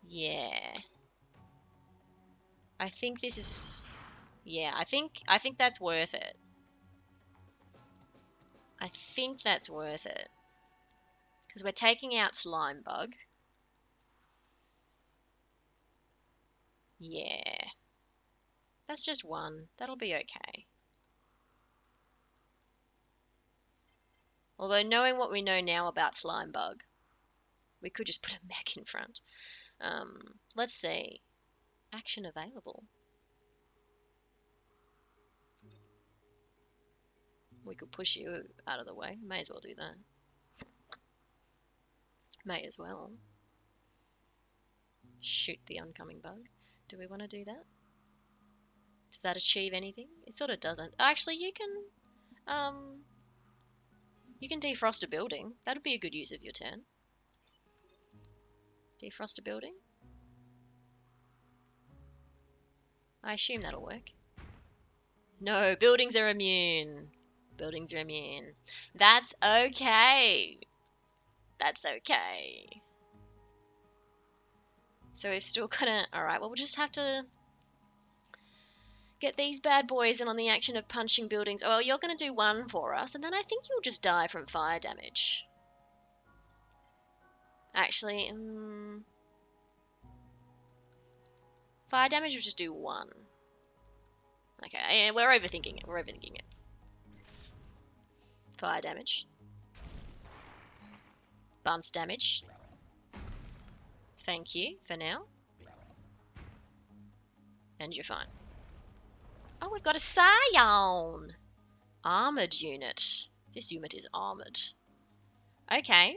Yeah. I think this is... Yeah, I think that's worth it. I think that's worth it. Because we're taking out Slime Bug. Yeah. That's just one. That'll be okay. Although knowing what we know now about Slime Bug, we could just put a mech in front. Let's see. Action available. We could push you out of the way. May as well do that. May as well. Shoot the oncoming bug. Do we want to do that? Does that achieve anything? It sort of doesn't. Actually, you can defrost a building. That would be a good use of your turn. Defrost a building. I assume that'll work. No, buildings are immune. Buildings are immune. That's okay. That's okay. So we're still gonna... Alright, well, we'll just have to get these bad boys in on the action of punching buildings. Oh, you're gonna do one for us, and then I think you'll just die from fire damage. Actually, fire damage will just do one. Okay, we're overthinking it. We're overthinking it. Fire damage. Bounce damage. Thank you for now. And you're fine. Oh, we've got a Scion! Armored unit. This unit is armored. Okay.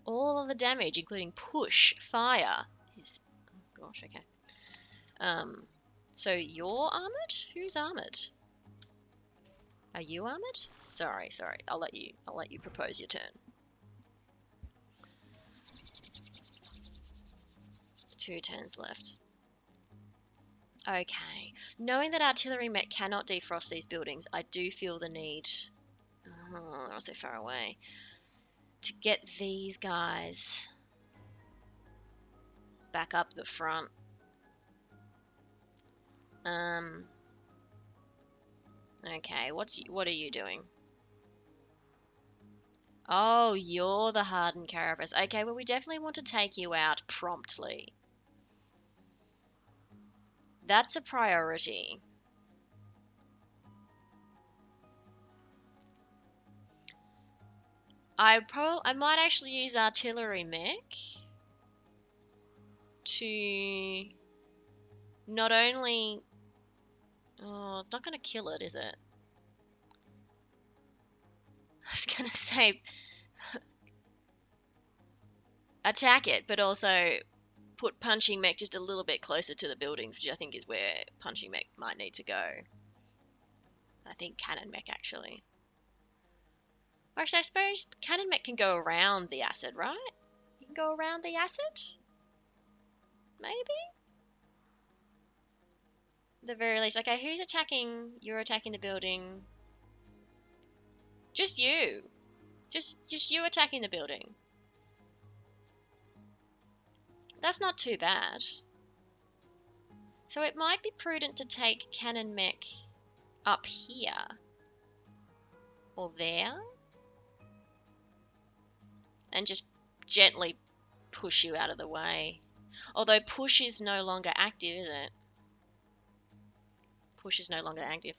All of the damage, including push, fire, is... Oh, gosh, okay. So you're armored? Who's armored? Are you armored? Sorry. I'll let you propose your turn. 2 turns left. Okay. Knowing that artillery mech cannot defrost these buildings, I do feel the need... Oh, they're so far away. To get these guys back up the front. Okay, what are you doing? Oh, you're the hardened carapace. Okay, well, we definitely want to take you out promptly. That's a priority. I might actually use artillery mech to not only... Oh, it's not going to kill it, is it? I was going to say attack it, but also put punching mech just a little bit closer to the buildings, which I think is where punching mech might need to go. I think cannon mech, actually. Actually, I suppose cannon mech can go around the acid, right? You can go around the acid? Maybe? the very least. Okay, who's attacking? You're attacking the building. Just you. Just you attacking the building. That's not too bad. So it might be prudent to take cannon mech up here. Or there. And just gently push you out of the way. Although push is no longer active, is it? Push is no longer active.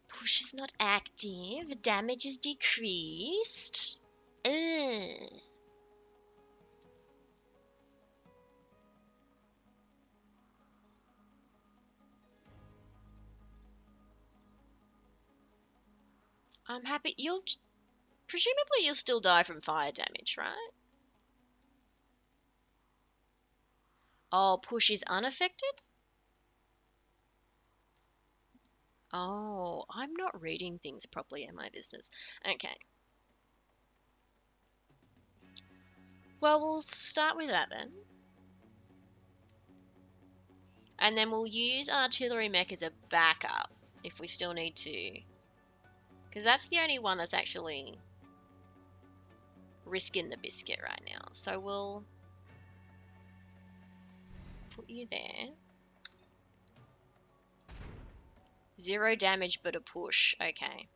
Push is not active. Damage is decreased. Ugh. I'm happy. Presumably you'll still die from fire damage, right? Oh, push is unaffected? Oh, I'm not reading things properly in my business. Okay. Well, we'll start with that then. And then we'll use artillery mech as a backup if we still need to. Because that's the only one that's actually risking the biscuit right now. So we'll put you there. 0 damage but a push. Okay.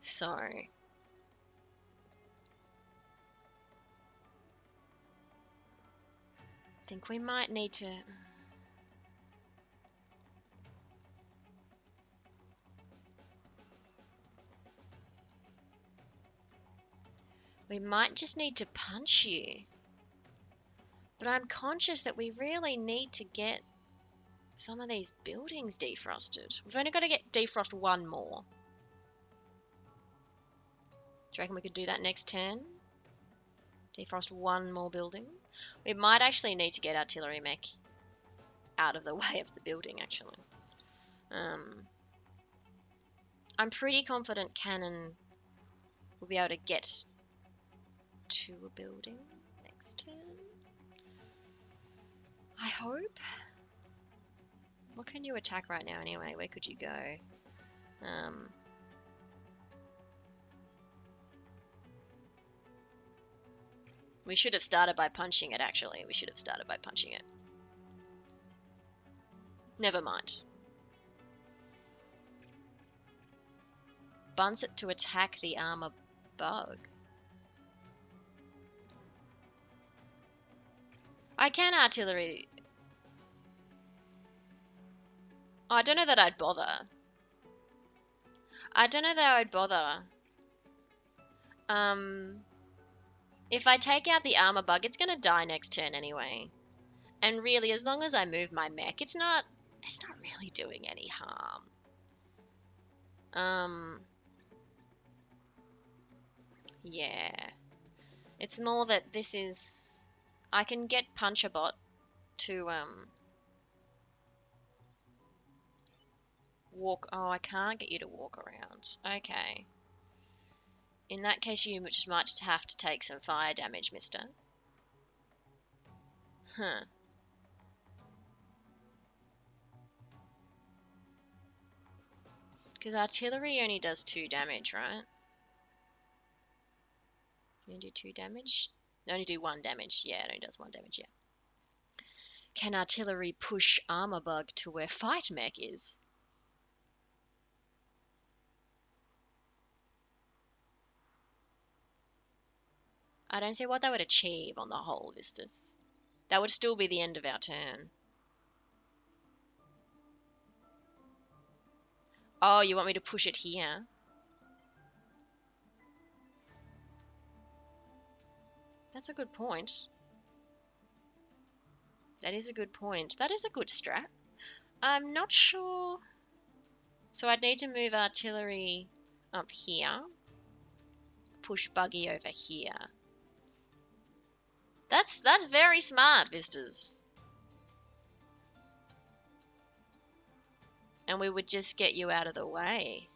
So I think we might need to... We might just need to punch you. But I'm conscious that we really need to get some of these buildings defrosted. We've only got to get defrost one more. Do you reckon we could do that next turn? Defrost one more building? We might actually need to get artillery mech out of the way of the building, actually. I'm pretty confident cannon will be able to get to a building next turn. I hope. What can you attack right now anyway? Where could you go? We should have started by punching it, actually. We should have started by punching it. Never mind. Bunset to attack the armor bug. I can artillery. Oh, I don't know that I'd bother. I don't know that I'd bother. If I take out the armor bug, it's gonna die next turn anyway. And really, as long as I move my mech, it's not really doing any harm. Yeah. It's more that this is... I can get Punchabot to, walk... Oh, I can't get you to walk around. Okay. In that case, you just might just have to take some fire damage, mister. Huh. Because artillery only does 2 damage, right? You only do 2 damage? You only do 1 damage. Yeah, it only does 1 damage, yeah. Can artillery push armor bug to where fight mech is? I don't see what that would achieve on the whole, Vistas. That would still be the end of our turn. Oh, you want me to push it here? That's a good point. That is a good point. That is a good strat. I'm not sure. So I'd need to move artillery up here. Push buggy over here. That's very smart, Vistas. And we would just get you out of the way.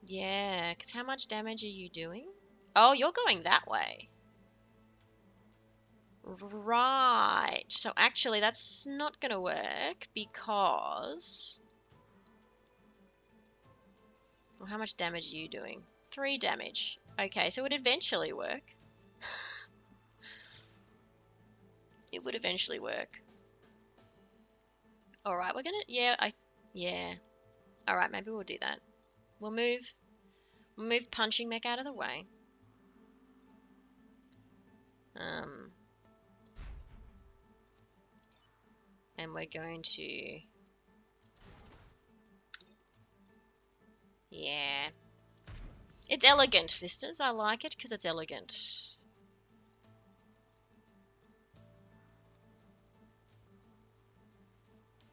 Yeah, because how much damage are you doing? Oh, you're going that way. Right. So actually, that's not going to work because... Well, how much damage are you doing? 3 damage. Okay, so it would eventually work. It would eventually work. Alright, we're gonna... Yeah. Alright, maybe we'll do that. We'll move Punching Mech out of the way. And we're going to... Yeah. It's elegant, Vistas. I like it because it's elegant.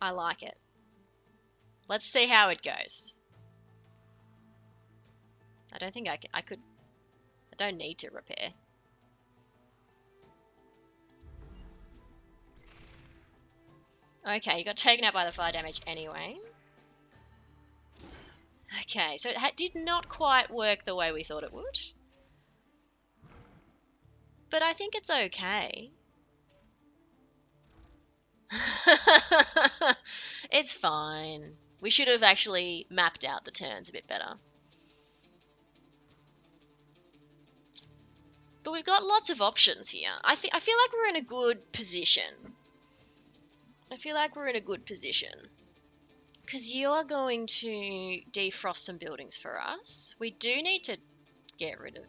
I like it. Let's see how it goes. I don't think I could... I don't need to repair. Okay, you got taken out by the fire damage anyway. Okay, so it did not quite work the way we thought it would. But I think it's okay. It's fine. We should have actually mapped out the turns a bit better. But we've got lots of options here. I feel like we're in a good position. Because you're going to defrost some buildings for us. We do need to get rid of...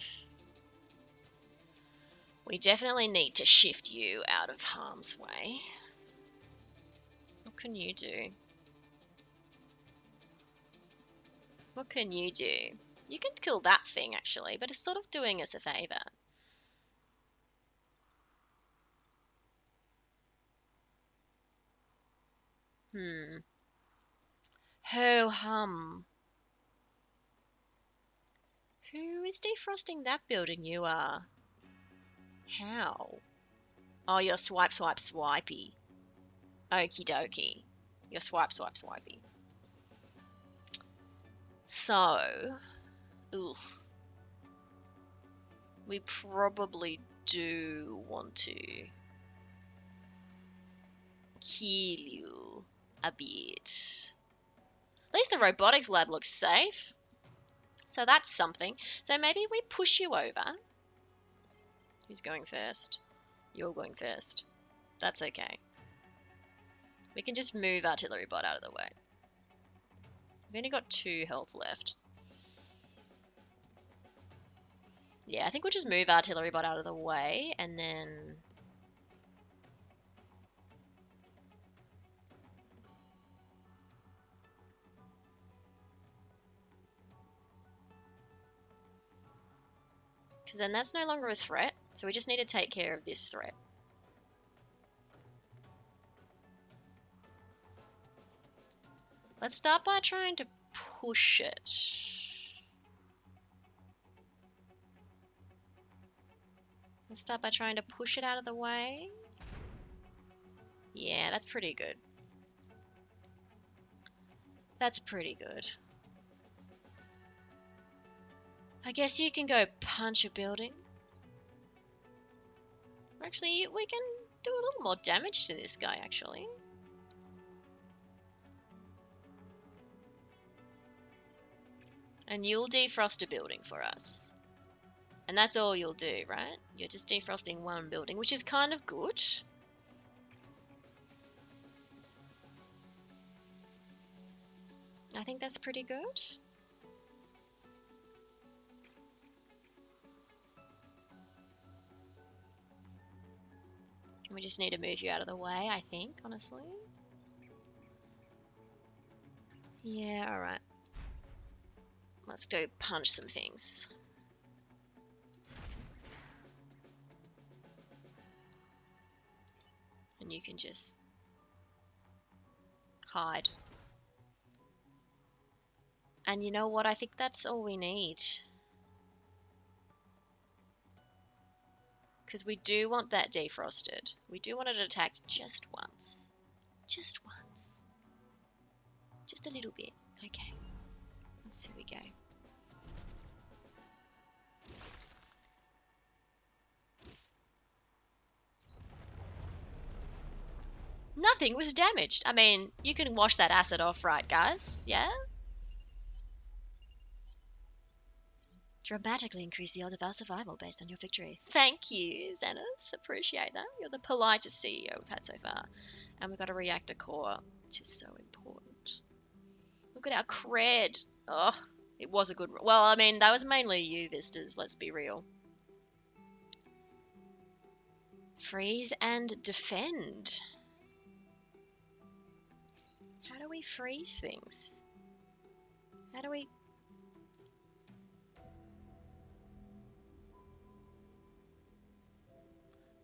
We definitely need to shift you out of harm's way. What can you do? What can you do? You can kill that thing, actually, but it's sort of doing us a favour. Ho-hum. Who is defrosting that building? You are. How? Oh, you're swipe, swipe, swipey. Okie dokie. You're swipe, swipe, swipey. So, oof. We probably do want to kill you a bit. At least the robotics lab looks safe. So that's something. So maybe we push you over. Who's going first? You're going first. That's okay. We can just move artillery bot out of the way. We've only got 2 health left. Yeah, I think we'll just move artillery bot out of the way and then... Because then that's no longer a threat, so we just need to take care of this threat. Let's start by trying to push it. Let's start by trying to push it out of the way. Yeah, that's pretty good. That's pretty good. I guess you can go punch a building. Actually, we can do a little more damage to this guy, actually. And you'll defrost a building for us. And that's all you'll do, right? You're just defrosting 1 building, which is kind of good. I think that's pretty good. We just need to move you out of the way, I think, honestly. Yeah, alright. Let's go punch some things. And you can just hide. And you know what? I think that's all we need. Because we do want that defrosted. We do want it attacked just once. Just once. Just a little bit. Okay. Let's see we go. Nothing was damaged. I mean, you can wash that acid off, right, guys? Yeah? Dramatically increase the odds of our survival based on your victory. Thank you, Zenith. Appreciate that. You're the politest CEO we've had so far. And we've got a reactor core, which is so important. Look at our cred. Oh, it was a good... Well, I mean, that was mainly you, Vistas, let's be real. Freeze and defend. How do we freeze things? How do we...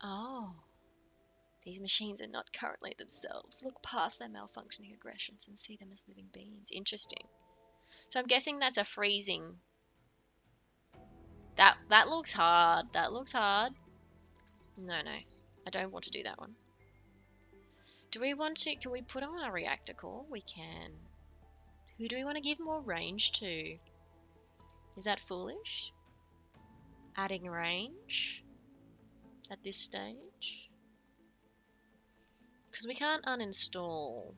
Oh. These machines are not currently themselves. Look past their malfunctioning aggressions and see them as living beings. Interesting. So I'm guessing that's a freezing. That looks hard. That looks hard. No. I don't want to do that one. Do we want to... Can we put on a reactor core? We can. Who do we want to give more range to? Is that foolish? Adding range at this stage? Because we can't uninstall.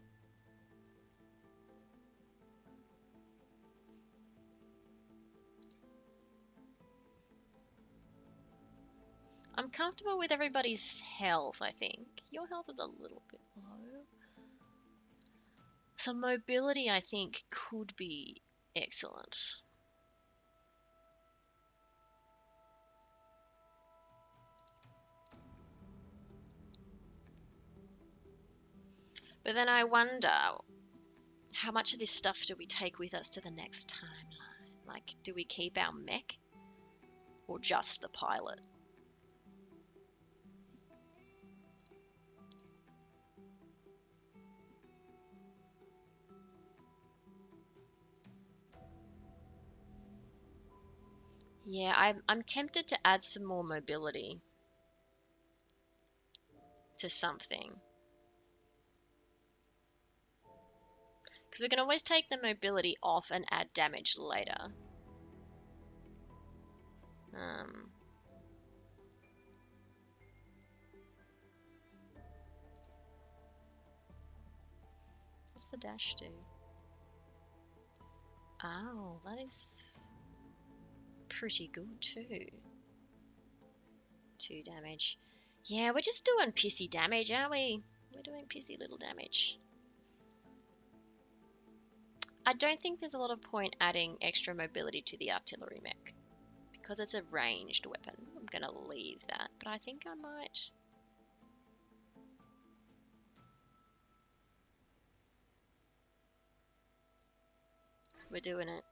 I'm comfortable with everybody's health, I think. Your health is a little bit low. So mobility, I think, could be excellent. But then I wonder, how much of this stuff do we take with us to the next timeline? Like, do we keep our mech? Or just the pilot? Yeah, I'm tempted to add some more mobility to something. Because we can always take the mobility off and add damage later. What's the dash do? Oh, that is pretty good too. 2 damage. Yeah, we're just doing pissy damage, aren't we? We're doing pissy little damage. I don't think there's a lot of point adding extra mobility to the artillery mech. Because it's a ranged weapon, I'm going to leave that. But I think I might... We're doing it.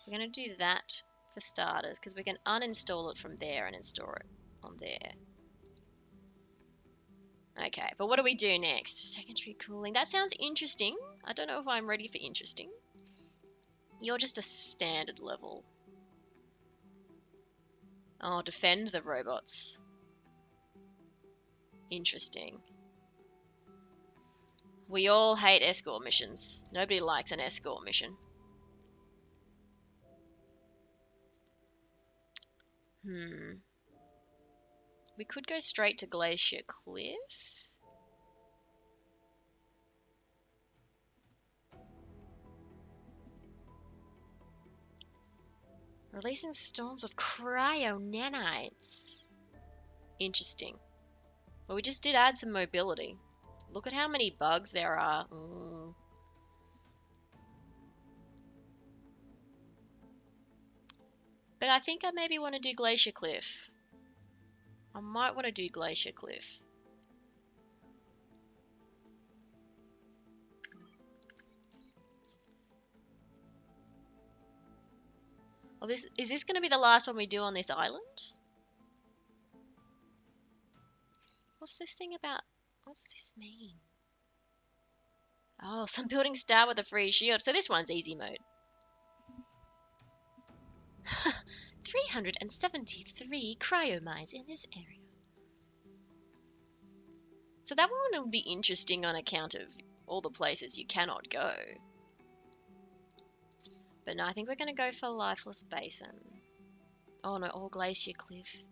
We're going to do that for starters, because we can uninstall it from there and install it on there. Okay, but what do we do next? Secondary cooling. That sounds interesting. I don't know if I'm ready for interesting. You're just a standard level. Oh, defend the robots. Interesting. We all hate escort missions. Nobody likes an escort mission. We could go straight to Glacier Cliff. Releasing storms of cryo-nanites. Interesting. Well, we just did add some mobility. Look at how many bugs there are. But I think I maybe want to do Glacier Cliff. I might want to do Glacier Cliff. Well, is this going to be the last one we do on this island? What's this thing about? What's this mean? Oh, some buildings start with a free shield. So this one's easy mode. 373 cryomines in this area. So that one will be interesting on account of all the places you cannot go. But no, I think we're going to go for Lifeless Basin. Oh no, or Glacier Cliff.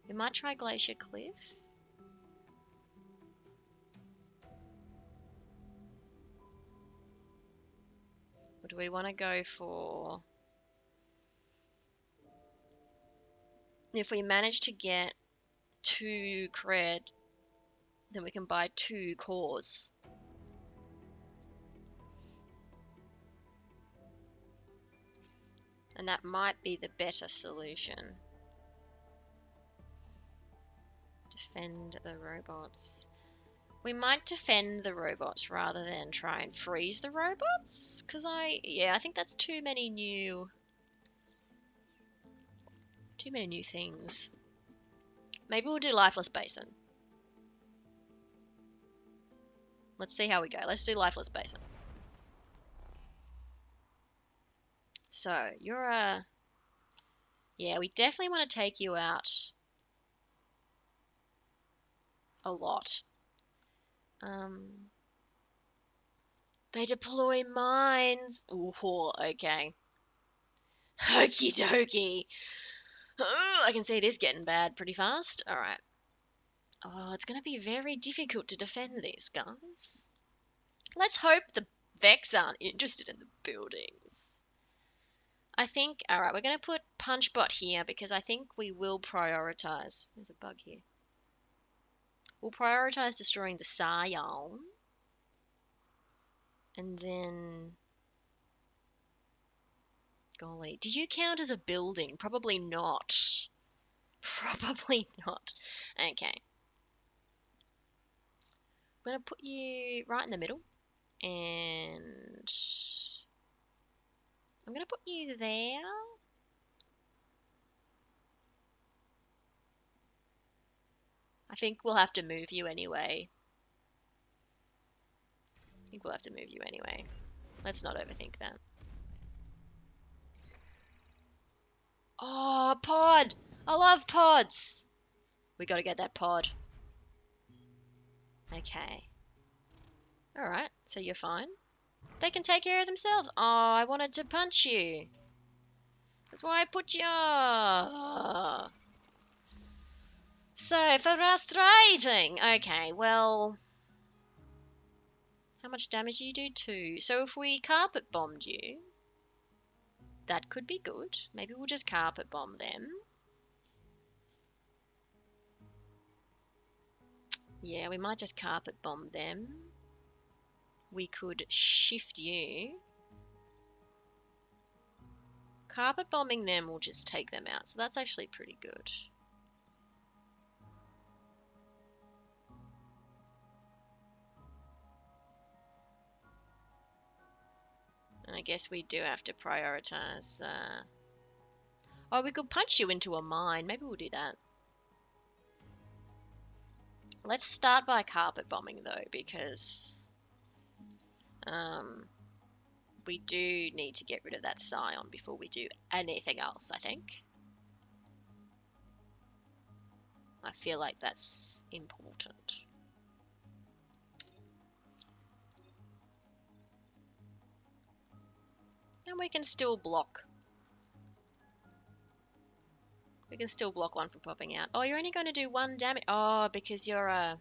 We might try Glacier Cliff. Or do we want to go for... If we manage to get 2 cred, then we can buy 2 cores. And that might be the better solution. Defend the robots. We might defend the robots rather than try and freeze the robots. Because I think that's too many new things. Maybe we'll do Lifeless Basin. Let's see how we go. Let's do Lifeless Basin. So, you're a... Yeah, we definitely want to take you out a lot. They deploy mines. Ooh, okay. Okie dokie. I can see this getting bad pretty fast. Alright. Oh, it's going to be very difficult to defend these guys. Let's hope the Vex aren't interested in the buildings. I think... Alright, we're going to put Punchbot here because I think we will prioritize... There's a bug here. We'll prioritize destroying the Scion. And then... Golly, do you count as a building? Probably not. Probably not. Okay. I'm going to put you right in the middle. And... I'm going to put you there. I think we'll have to move you anyway. Let's not overthink that. Oh, pod! I love pods! We gotta get that pod. Okay. Alright, so you're fine. They can take care of themselves. Oh, I wanted to punch you. That's why I put you... Oh. So frustrating. Okay, well... How much damage do you do? 2. So if we carpet bombed you... That could be good. Maybe we'll just carpet bomb them. Yeah, we might just carpet bomb them. We could shift you. Carpet bombing them will just take them out. So that's actually pretty good. And I guess we do have to prioritize... Oh, we could punch you into a mine. Maybe we'll do that. Let's start by carpet bombing though, because we do need to get rid of that Scion before we do anything else, I think. I feel like that's important. And we can still block. We can still block one from popping out. Oh, you're only going to do 1 damage. Oh, because you're a...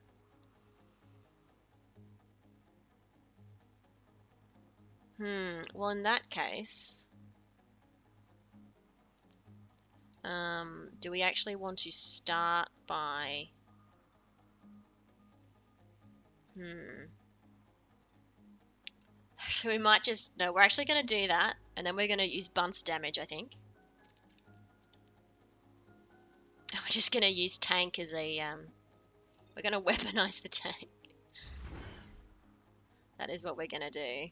Well, in that case... do we actually want to start by... So we might just... No, we're actually going to do that. And then we're going to use Bunce damage, I think. And we're just going to use tank as a... We're going to weaponize the tank. That is what we're going to do.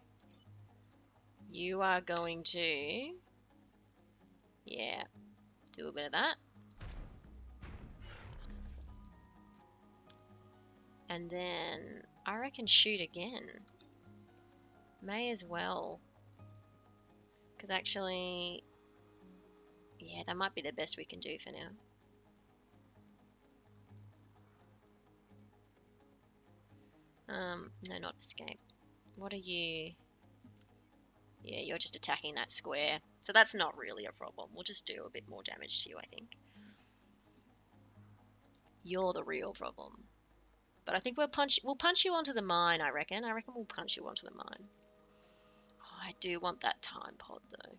You are going to... Yeah. Do a bit of that. And then... I reckon shoot again. May as well. Because actually... Yeah, that might be the best we can do for now. No, not escape. What are you? Yeah, you're just attacking that square. So that's not really a problem. We'll just do a bit more damage to you, I think. You're the real problem. But I think we'll punch you onto the mine, I reckon. I reckon we'll punch you onto the mine. Oh, I do want that time pod, though.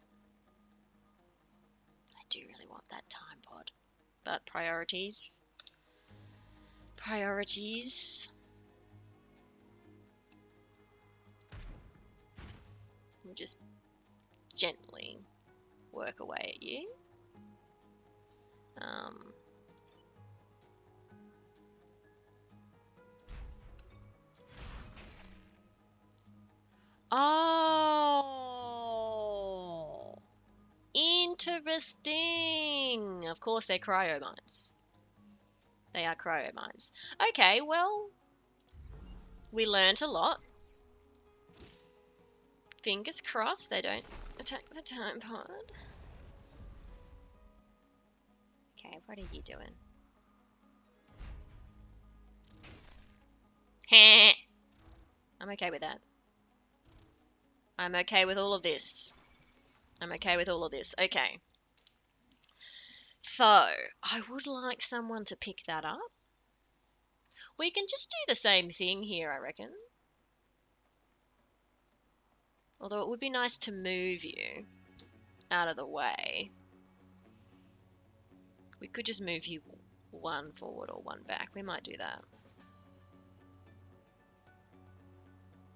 I do really want that time pod. But priorities. Priorities. We'll just gently work away at you. Oh, interesting. Of course, they're cryo mines. They are cryo mines. Okay, well, we learnt a lot. Fingers crossed they don't attack the time pod. Okay, what are you doing? Heh. I'm okay with that. I'm okay with all of this. I'm okay with all of this. Okay. So, I would like someone to pick that up. We can just do the same thing here, I reckon. Although it would be nice to move you out of the way. We could just move you one forward or one back. We might do that.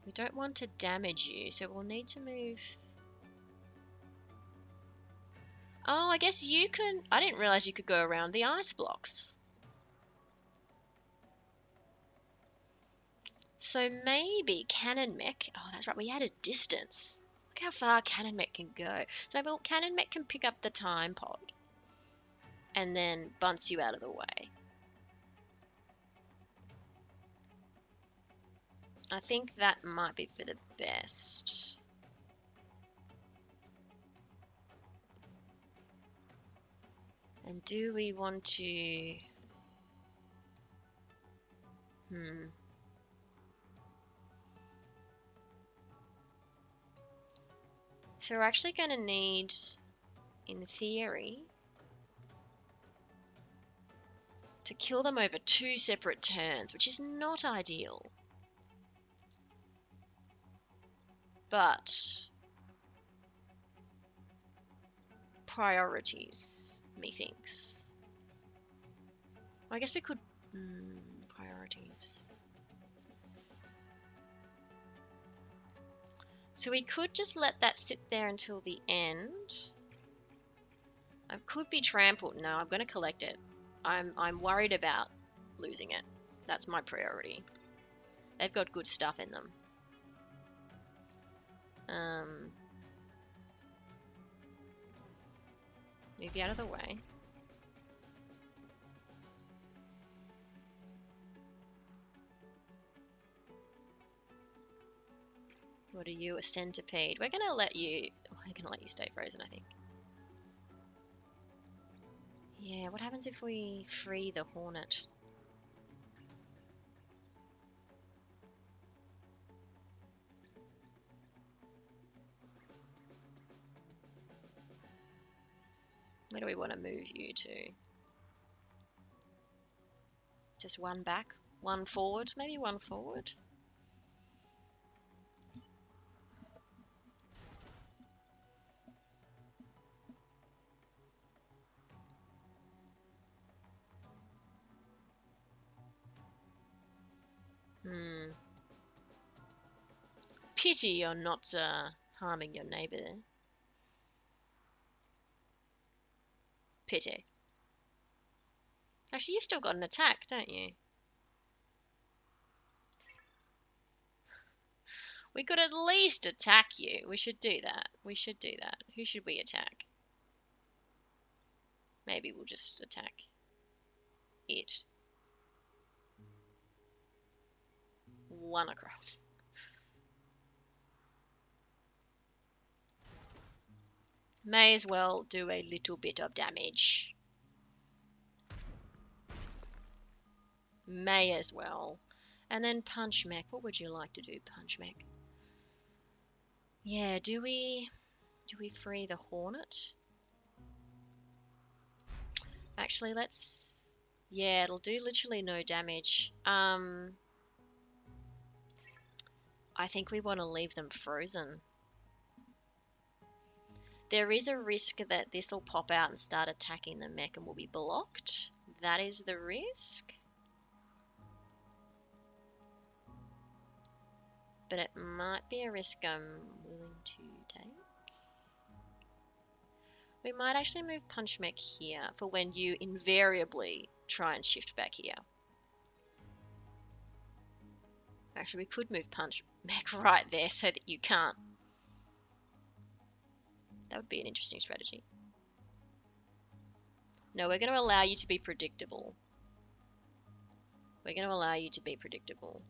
We don't want to damage you, so we'll need to move. Oh, I guess you can. I didn't realize you could go around the ice blocks. So maybe Cannon Mech. Oh, that's right. We added distance. Look how far Cannon Mech can go. So maybe Cannon Mech can pick up the time pod and then bunts you out of the way. I think that might be for the best. And do we want to... So we're actually going to need, in theory, to kill them over 2 separate turns, which is not ideal. But priorities, methinks. I guess we could... priorities. So we could just let that sit there until the end. I could be trampled. No, I'm going to collect it. I'm worried about losing it. That's my priority. They've got good stuff in them. Move you out of the way. What are you? A centipede. We're gonna let you stay frozen, I think. Yeah, what happens if we free the hornet? Where do we want to move you to? Just one back? One forward? Maybe one forward? Pity you're not harming your neighbour there. Pity. Actually, you've still got an attack, don't you? We could at least attack you. We should do that. We should do that. Who should we attack? Maybe we'll just attack it. One across. May as well do a little bit of damage. May as well. And then Punch Mech. What would you like to do, Punch Mech? Yeah, do we free the Hornet? Actually, let's... Yeah, it'll do literally no damage. I think we want to leave them frozen. There is a risk that this will pop out and start attacking the mech and will be blocked. That is the risk. But it might be a risk I'm willing to take. We might actually move Punch Mech here for when you invariably try and shift back here. Actually, we could move Punch Mech right there so that you can't. That would be an interesting strategy. No, we're going to allow you to be predictable. We're going to allow you to be predictable.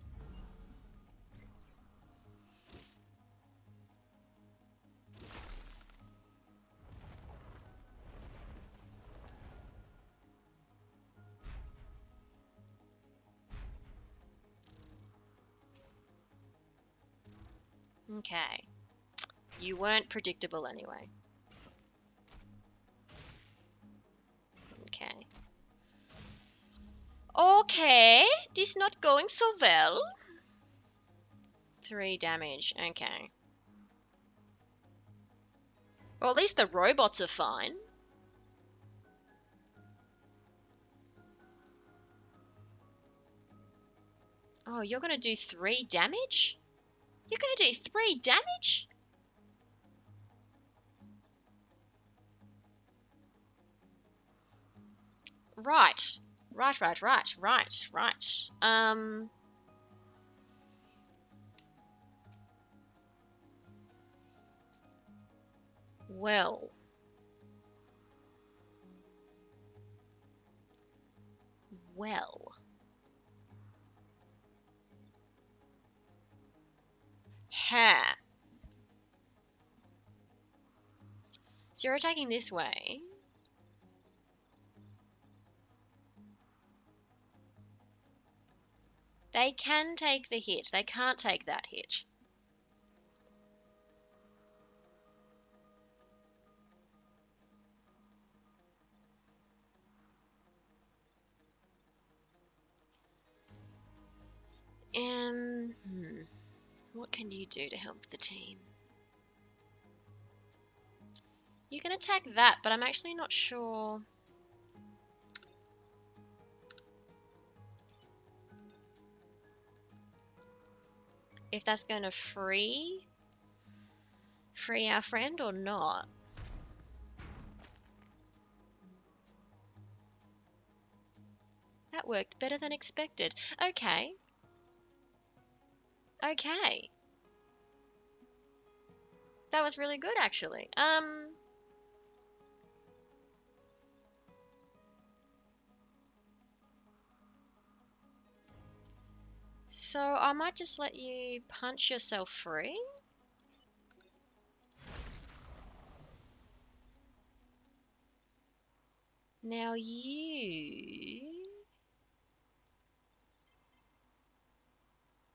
Okay. You weren't predictable anyway. Okay. Okay, this not going so well. 3 damage, okay. Well, at least the robots are fine. Oh, you're gonna do 3 damage? You're gonna do 3 damage? Right. Right. Well. Well. Ha. So you're attacking this way. They can take the hit. They can't take that hit. What can you do to help the team? You can attack that, but I'm actually not sure. If that's going to free our friend or not. That worked better than expected. Okay. Okay. That was really good, actually. So I might just let you punch yourself free. Now you...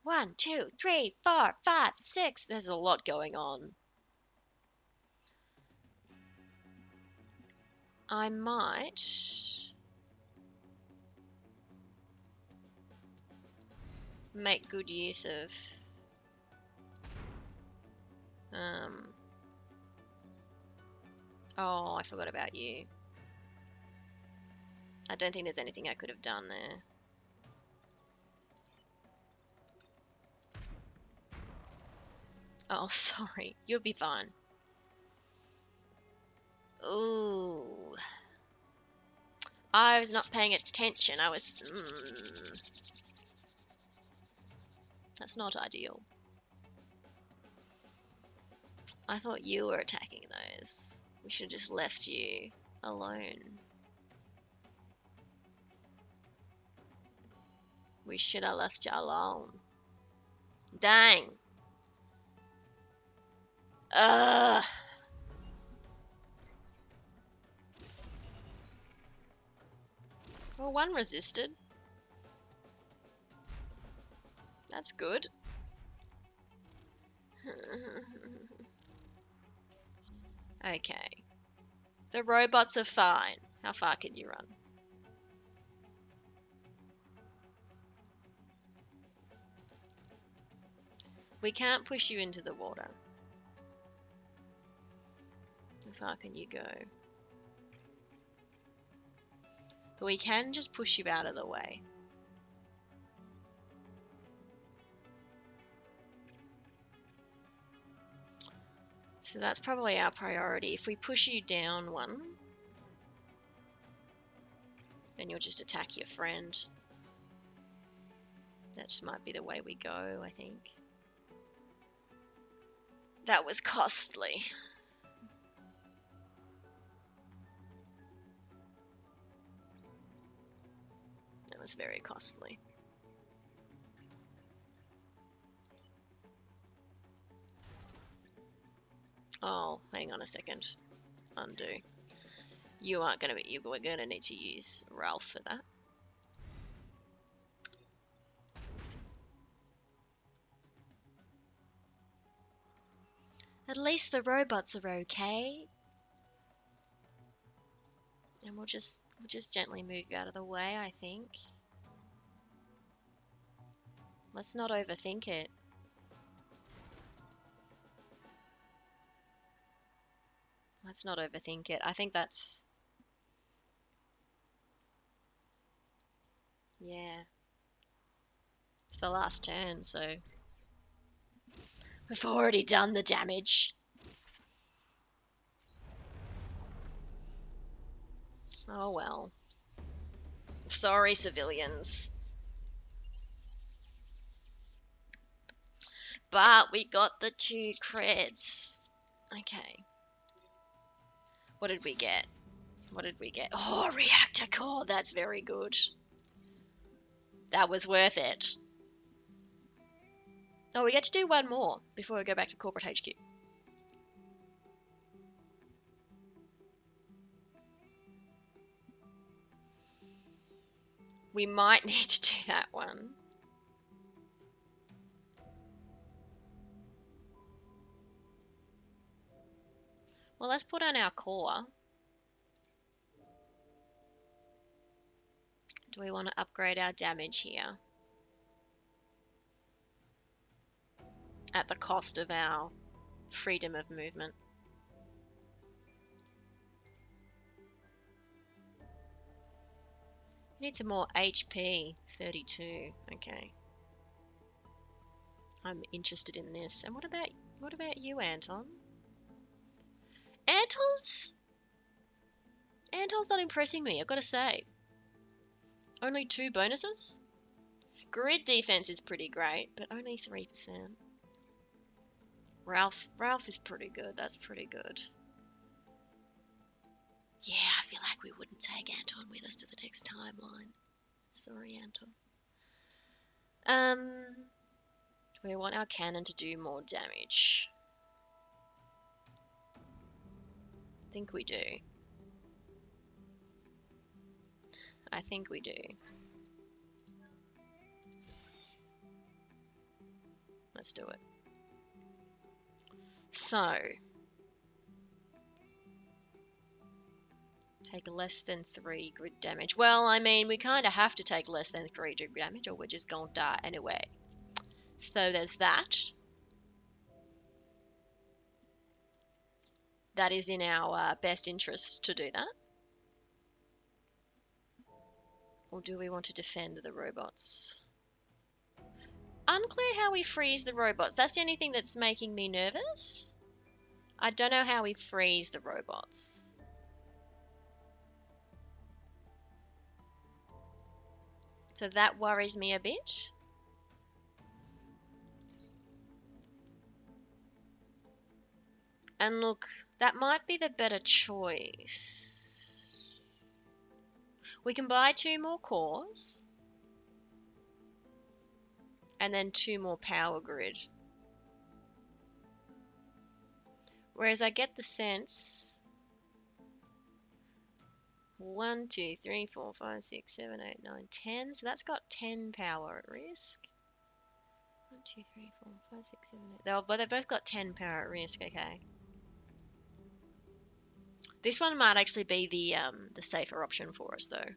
1, 2, 3, 4, 5, 6. There's a lot going on. I might... make good use of... Oh, I forgot about you. I don't think there's anything I could have done there. Oh, sorry. You'll be fine. Ooh. I was not paying attention. I was... That's not ideal. I thought you were attacking those. We should have just left you alone. We should have left you alone. Dang. Ugh. Well, one resisted. That's good. Okay. The robots are fine. How far can you run? We can't push you into the water. far can you go? But we can just push you out of the way. So that's probably our priority. If we push you down one, then you'll just attack your friend. That might be the way we go, I think. That was costly. That was very costly. Oh, hang on a second. Undo. You aren't going to be. We're going to need to use Ralph for that. At least the robots are okay. And we'll just gently move you out of the way, I think. Let's not overthink it. Let's not overthink it. I think that's... Yeah. It's the last turn, so... We've already done the damage. Oh well. Sorry, civilians. But we got the 2 creds. Okay. What did we get? What did we get? Oh, reactor core. That's very good. That was worth it. Oh, we get to do one more before we go back to corporate HQ. We might need to do that one. Well, let's put on our core. Do we want to upgrade our damage here? At the cost of our freedom of movement. We need some more HP. 32. Okay. I'm interested in this. And what about you, Anton? Anton's not impressing me, I've got to say. Only 2 bonuses? Grid defense is pretty great, but only 3%. Ralph is pretty good. That's pretty good. Yeah, I feel like we wouldn't take Anton with us to the next timeline. Sorry, Anton. Do we want our cannon to do more damage? I think we do. I think we do. Let's do it. So, take less than 3 grid damage. Well, I mean, we kind of have to take less than 3 grid damage or we're just going to die anyway. So there's that. That is in our best interest to do that. Or do we want to defend the robots? Unclear how we freeze the robots. That's the only thing that's making me nervous. I don't know how we freeze the robots. So that worries me a bit. And look, that might be the better choice. We can buy 2 more cores. And then 2 more power grid. Whereas I get the sense 1, 2, 3, 4, 5, 6, 7, 8, 9, 10. So that's got 10 power at risk. 1, 2, 3, 4, 5, 6, 7, 8. But they've both got 10 power at risk, okay. This one might actually be the safer option for us, though.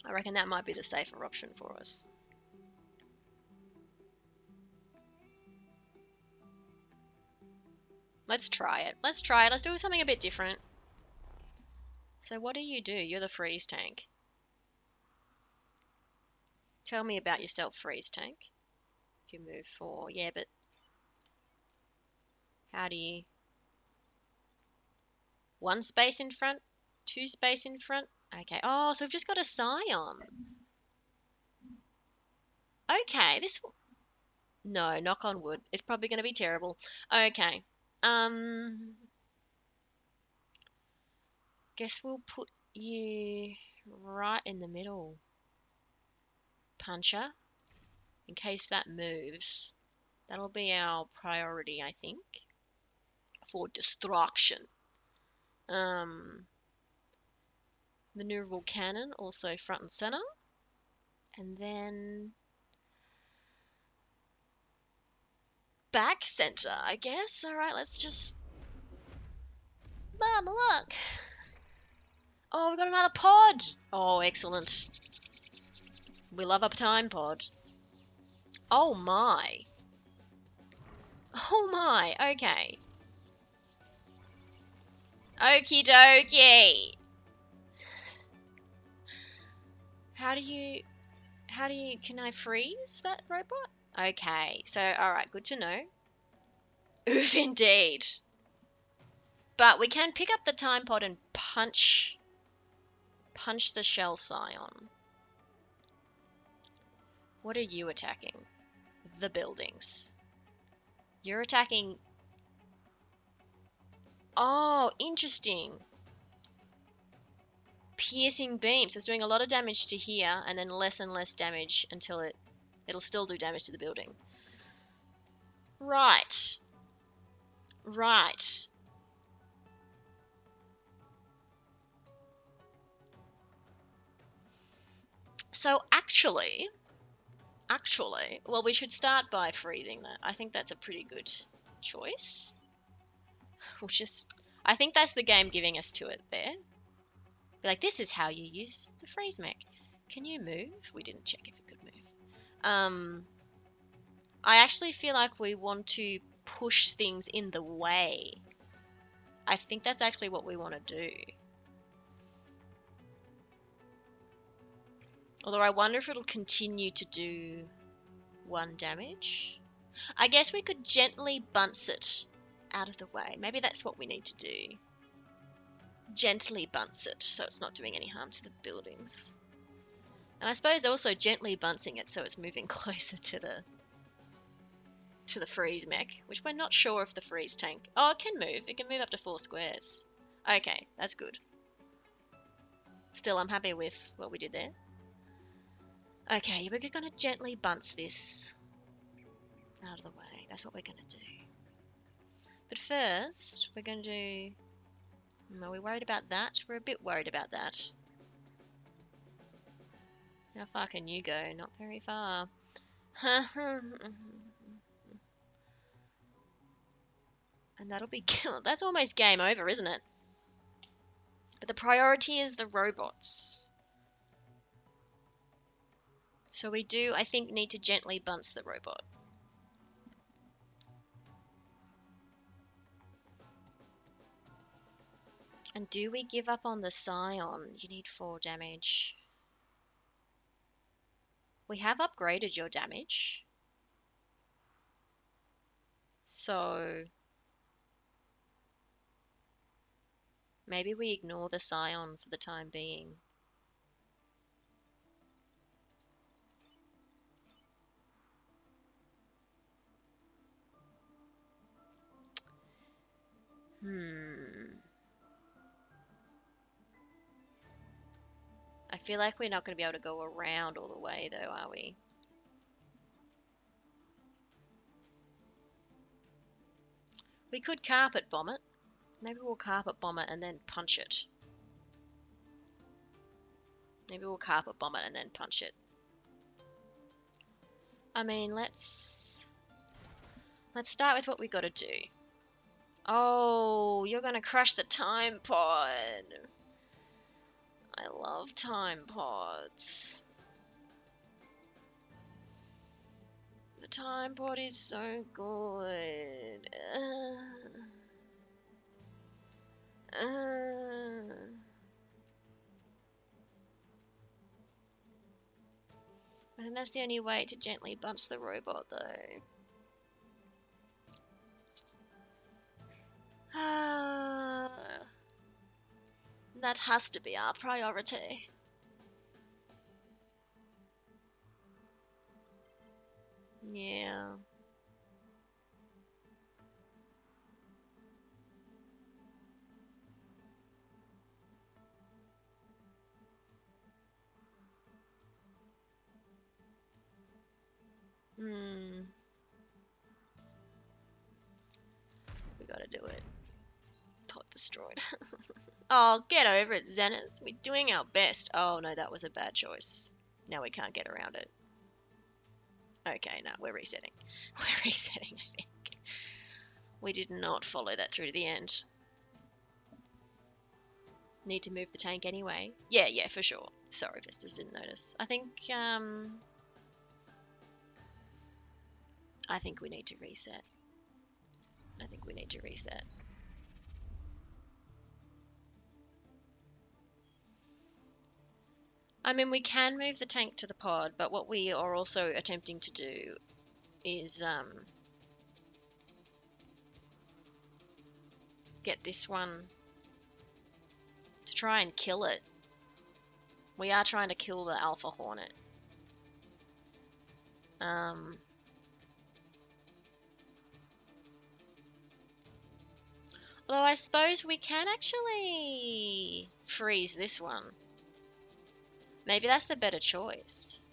I reckon that might be the safer option for us. Let's try it. Let's try it. Let's do something a bit different. So what do? You're the freeze tank. Tell me about yourself, freeze tank. You move 4. Yeah, but how do you... 1 space in front? 2 space in front? Okay. Oh, so we've just got a scion. Okay, this... No, knock on wood. It's probably going to be terrible. Okay. Guess we'll put you right in the middle, puncher, in case that moves. That'll be our priority, I think, for destruction. Maneuverable cannon, also front and center. And then back center, I guess. All right, let's just... Mom, look! Oh, we've got another pod! Oh, excellent. We love a time pod. Oh my. Oh my, okay. Okie dokie. Can I freeze that robot? Okay, so, alright, good to know. Oof, indeed. But we can pick up the time pod and punch the shell scion. What are you attacking? The buildings. You're attacking... Oh, interesting. Piercing beam. So it's doing a lot of damage to here, and then less and less damage until it'll still do damage to the building. Right. Right. So actually, well, we should start by freezing that. I think that's a pretty good choice. I think that's the game giving us to it there. Be like, this is how you use the freeze mech. Can you move? We didn't check if it could move. I actually feel like we want to push things in the way. I think that's actually what we want to do. Although I wonder if it'll continue to do 1 damage. I guess we could gently bunce it out of the way. Maybe that's what we need to do. Gently bunce it so it's not doing any harm to the buildings. And I suppose also gently bunching it so it's moving closer to the freeze mech, which we're not sure if the freeze tank... Oh, it can move. It can move up to 4 squares. Okay, that's good. Still, I'm happy with what we did there. Okay, we're going to gently bunce this out of the way. That's what we're going to do. But first, we're going to do... Are we worried about that? We're a bit worried about that. How far can you go? Not very far. And that'll be... That's almost game over, isn't it? But the priority is the robots. So we do, I think, need to gently bunce the robot. And do we give up on the scion? You need 4 damage. We have upgraded your damage. So maybe we ignore the scion for the time being. I feel like we're not going to be able to go around all the way though, are we? We could carpet bomb it. Maybe we'll carpet bomb it and then punch it. Maybe we'll carpet bomb it and then punch it. I mean, let's start with what we got to do. Oh, you're going to crush the time pod. I love time pods. The time pod is so good. I think that's the only way to gently bunch the robot, though. That has to be our priority. Yeah. Hmm. We gotta do it. Pod destroyed. Oh, get over it, Zenith. We're doing our best. Oh no, that was a bad choice. Now we can't get around it. Okay, no, we're resetting. We're resetting, I think. We did not follow that through to the end. Need to move the tank anyway. Yeah, for sure. Sorry, Vistas didn't notice. I think we need to reset. I think we need to reset. I mean, we can move the tank to the pod, but what we are also attempting to do is get this one to try and kill it. We are trying to kill the Alpha Hornet. Although I suppose we can actually freeze this one. Maybe that's the better choice.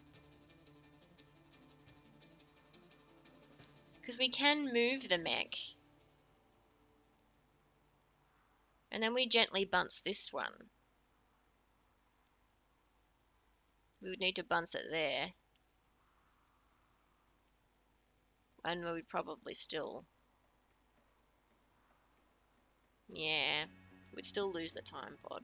Because we can move the mech. And then we gently bunce this one. We would need to bunce it there. And we would probably still... Yeah. We'd still lose the time pod.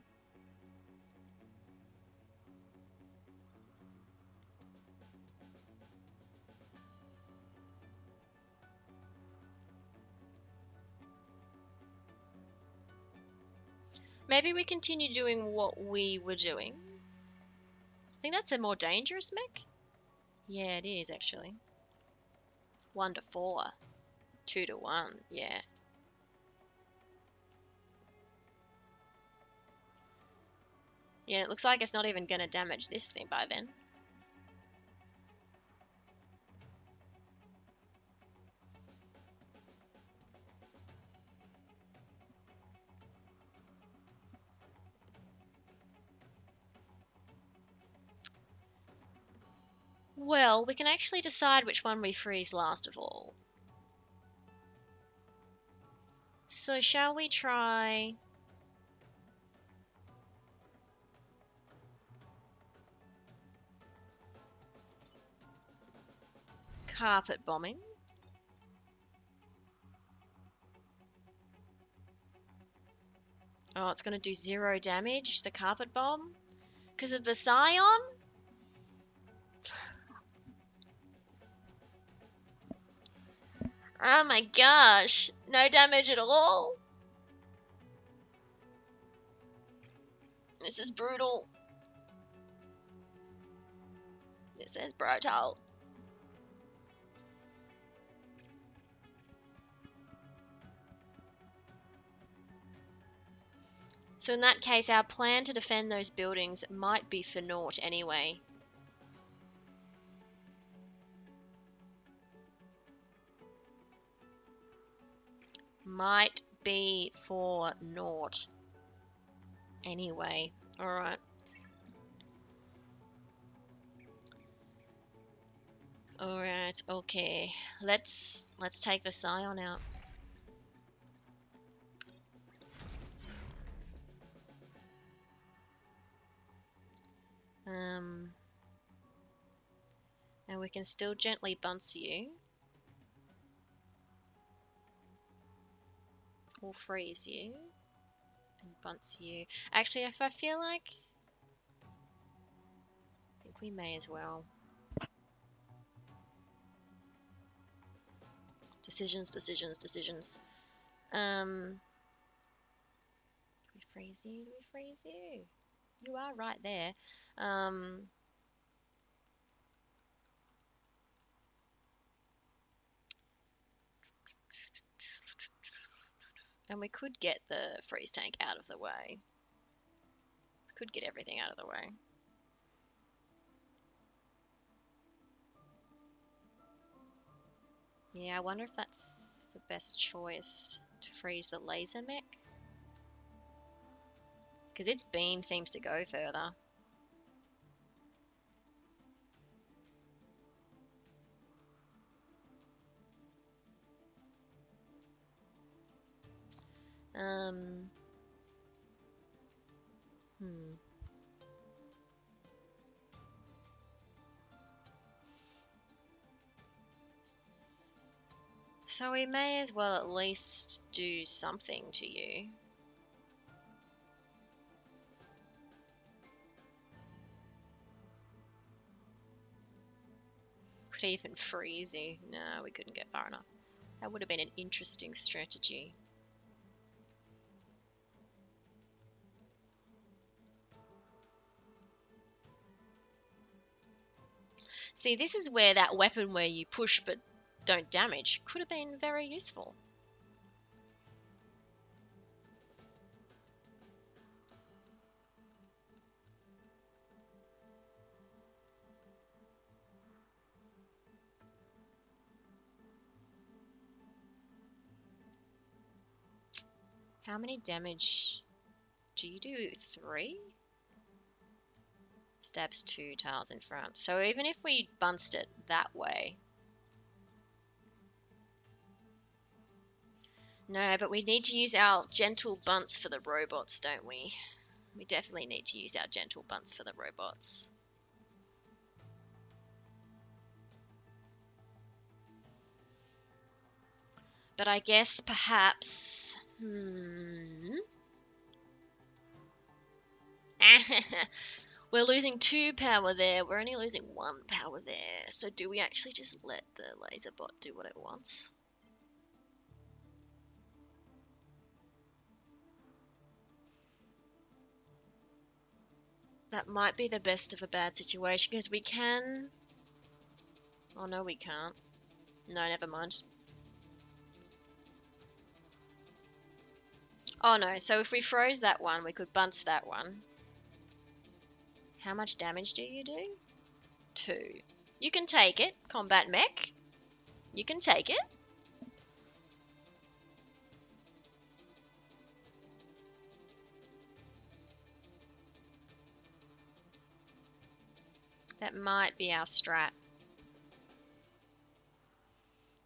Maybe we continue doing what we were doing. I think that's a more dangerous mech. Yeah, it is actually. 1 to 4. 2 to 1, yeah. Yeah, it looks like it's not even going to damage this thing by then. Well, we can actually decide which one we freeze last of all. So shall we try... carpet bombing? Oh, it's going to do 0 damage, the carpet bomb? Because of the Scion? Oh my gosh, no damage at all? This is brutal. This is brutal. So in that case, our plan to defend those buildings might be for naught anyway. Might be for naught anyway. Alright. Alright, okay. Let's take the Scion out. And we can still gently bunce you. We'll freeze you. And bunce you. Actually, if I feel like... I think we may as well. Decisions. freeze you? Do we freeze you? You are right there. And we could get the freeze tank out of the way. Could get everything out of the way. Yeah, I wonder if that's the best choice to freeze the laser mech. Because its beam seems to go further. Hmm. So we may as well at least do something to you. Could even freeze you. No, we couldn't get far enough. That would have been an interesting strategy. See, this is where that weapon where you push but don't damage could have been very useful. How many damage do you do? 3? Stabs 2 tiles in front. So even if we bunched it that way. No, but we need to use our gentle bunts for the robots, don't we? We definitely need to use our gentle bunts for the robots. But I guess perhaps... We're losing 2 power there. We're only losing 1 power there. So do we actually just let the laser bot do what it wants? That might be the best of a bad situation because we can... Oh no, we can't. No, never mind. Oh no, so if we froze that one, we could bunt that one. How much damage do you do? 2. You can take it, combat mech. You can take it. That might be our strat.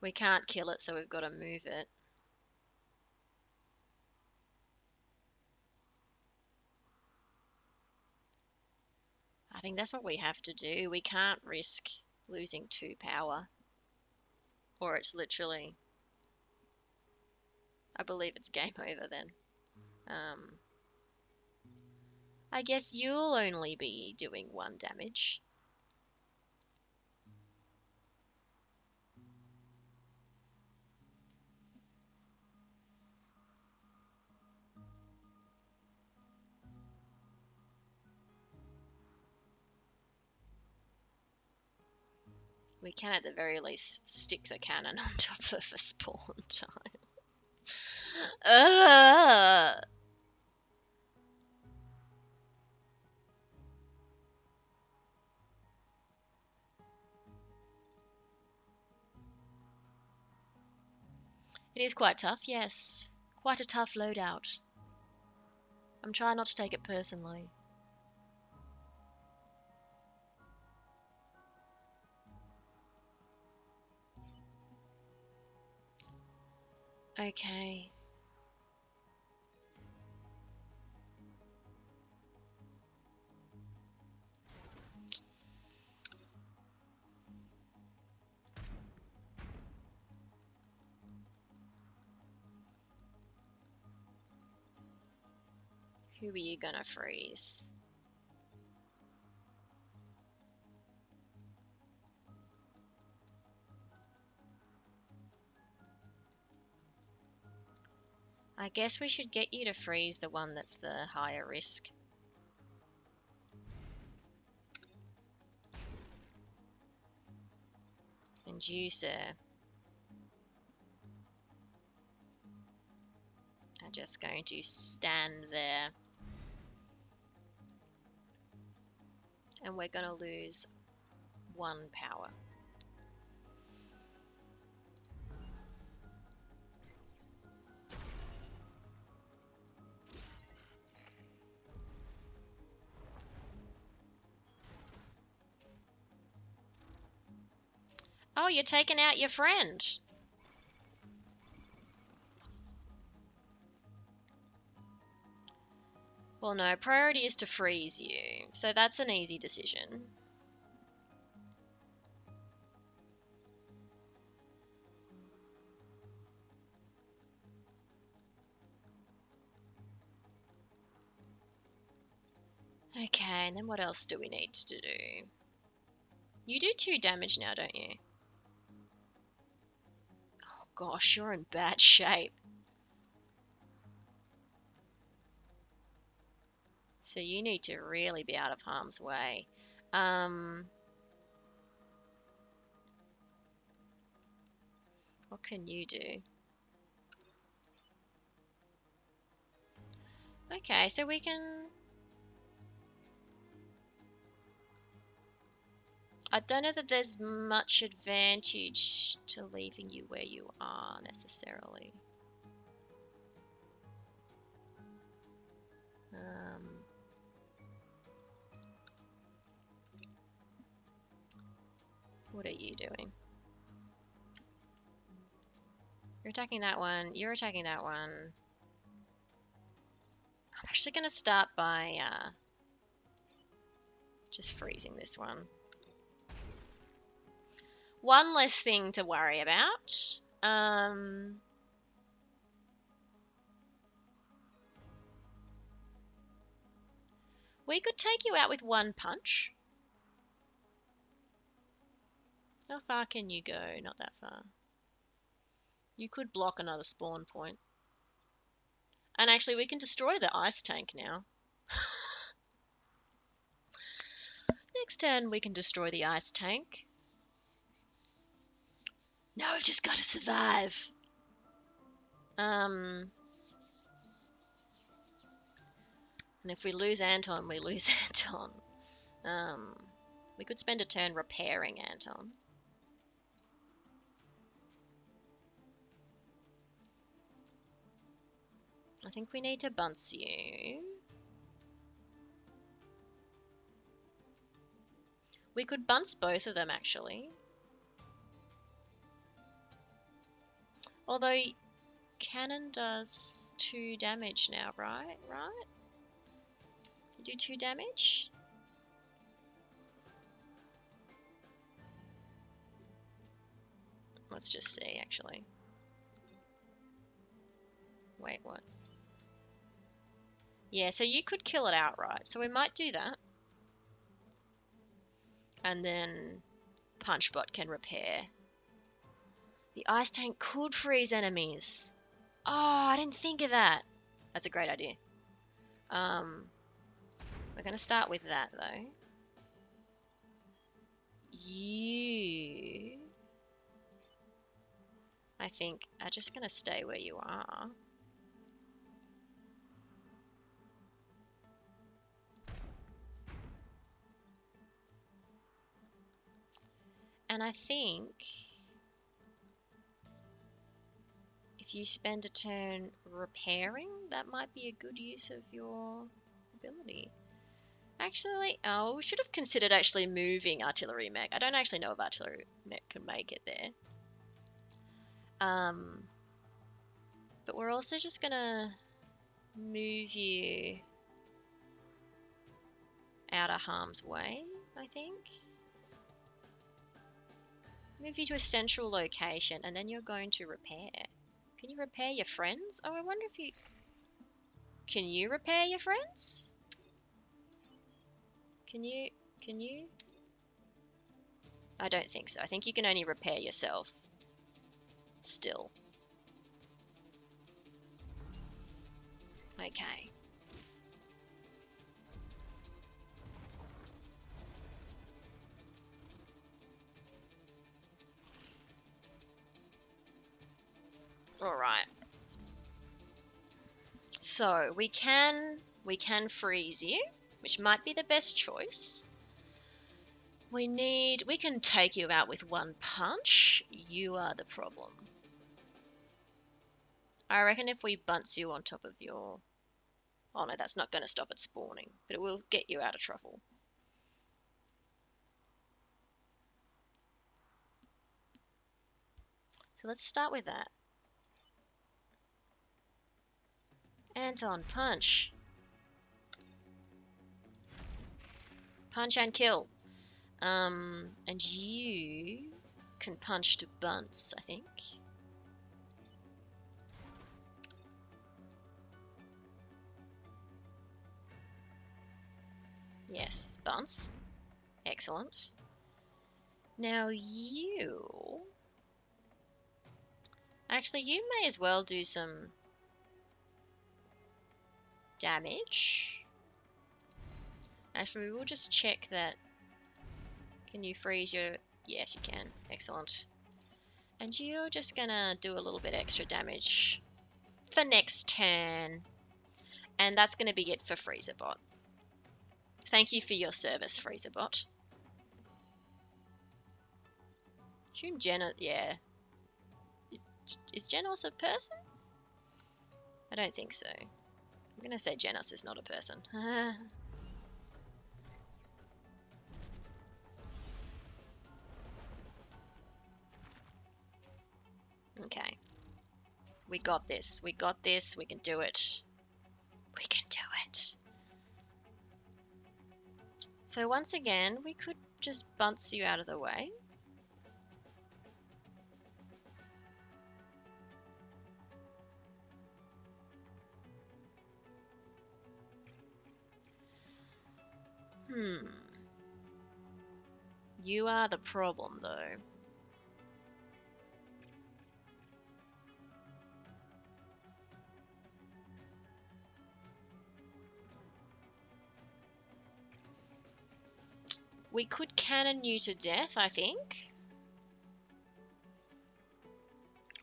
We can't kill it, so we've got to move it. I think that's what we have to do. We can't risk losing 2 power. Or it's literally... I believe it's game over then. I guess you'll only be doing 1 damage. We can at the very least stick the cannon on top of a spawn tile. It is quite tough, yes. Quite a tough loadout. I'm trying not to take it personally. Okay. Who are you gonna freeze? I guess we should get you to freeze the one that's the higher risk. And you, sir, are just going to stand there. And we're going to lose 1 power. Oh, you're taking out your friend. Well, no, priority is to freeze you, so that's an easy decision. Okay, and then what else do we need to do? You do 2 damage now, don't you? Oh gosh, you're in bad shape. So you need to really be out of harm's way. What can you do? Okay, so we can... I don't know that there's much advantage to leaving you where you are, necessarily. What are you doing? You're attacking that one. You're attacking that one. I'm actually going to start by just freezing this one. One less thing to worry about. We could take you out with 1 punch. How far can you go? Not that far. You could block another spawn point. And actually, we can destroy the ice tank now. Next turn, we can destroy the ice tank. No, we've just got to survive. And if we lose Anton, we lose Anton. We could spend a turn repairing Anton. I think we need to bunce you. We could bunce both of them, actually. Although, cannon does 2 damage now, right? Right? You do 2 damage? Let's just see, actually. Wait, what? Yeah, so you could kill it outright. So we might do that. And then Punchbot can repair. The ice tank could freeze enemies. Oh, I didn't think of that. That's a great idea. We're going to start with that, though. You, I think, are just going to stay where you are. And I think if you spend a turn repairing, that might be a good use of your ability. Actually, oh, we should have considered actually moving artillery mech. I don't actually know if artillery mech can make it there. But we're also just gonna move you out of harm's way, I think. Move you to a central location, and then you're going to repair. Can you repair your friends? Oh, I wonder if you... Can you repair your friends? Can you? I don't think so. I think you can only repair yourself. Still. Okay. All right. So we can freeze you, which might be the best choice. We can take you out with one punch. You are the problem. I reckon if we bunce you on top of your... Oh no, that's not going to stop it spawning, but it will get you out of trouble. So let's start with that. Anton, punch. Punch and kill. And you can punch to bunce, I think. Yes, bunce. Excellent. Now you... Actually, you may as well do some damage. Actually, we will just check that. Can you freeze your... Yes, you can. Excellent. And you're just gonna do a little bit extra damage for next turn. And that's gonna be it for Freezerbot. Thank you for your service, Freezerbot. Assume Jenna... Yeah. Is Genos a person? I don't think so. I'm gonna say Genos is not a person. Okay. We got this. We got this. We can do it. We can do it. So once again, we could just bunce you out of the way. You are the problem, though. We could cannon you to death, I think.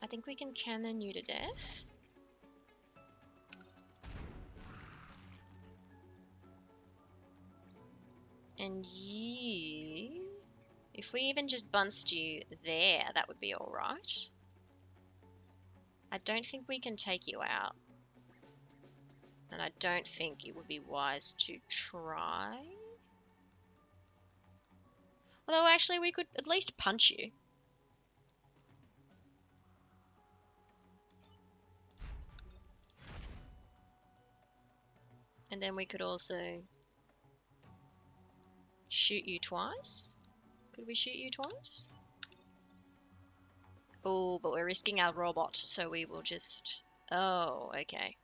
I think we can cannon you to death. And you... If we even just bunced you there, that would be alright. I don't think we can take you out. And I don't think it would be wise to try. Although actually we could at least punch you. And then we could also shoot you twice. Could we shoot you twice? Oh, but we're risking our robot, so we will just... Oh, okay.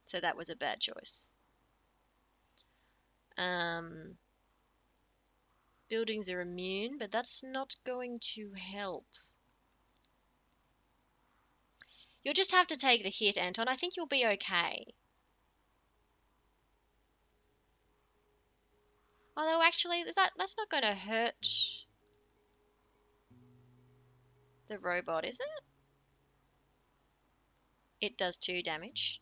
So that was a bad choice. Buildings are immune, but that's not going to help. You'll just have to take the hit, Anton. I think you'll be okay. Although, actually, that's not going to hurt the robot, is it? It does 2 damage.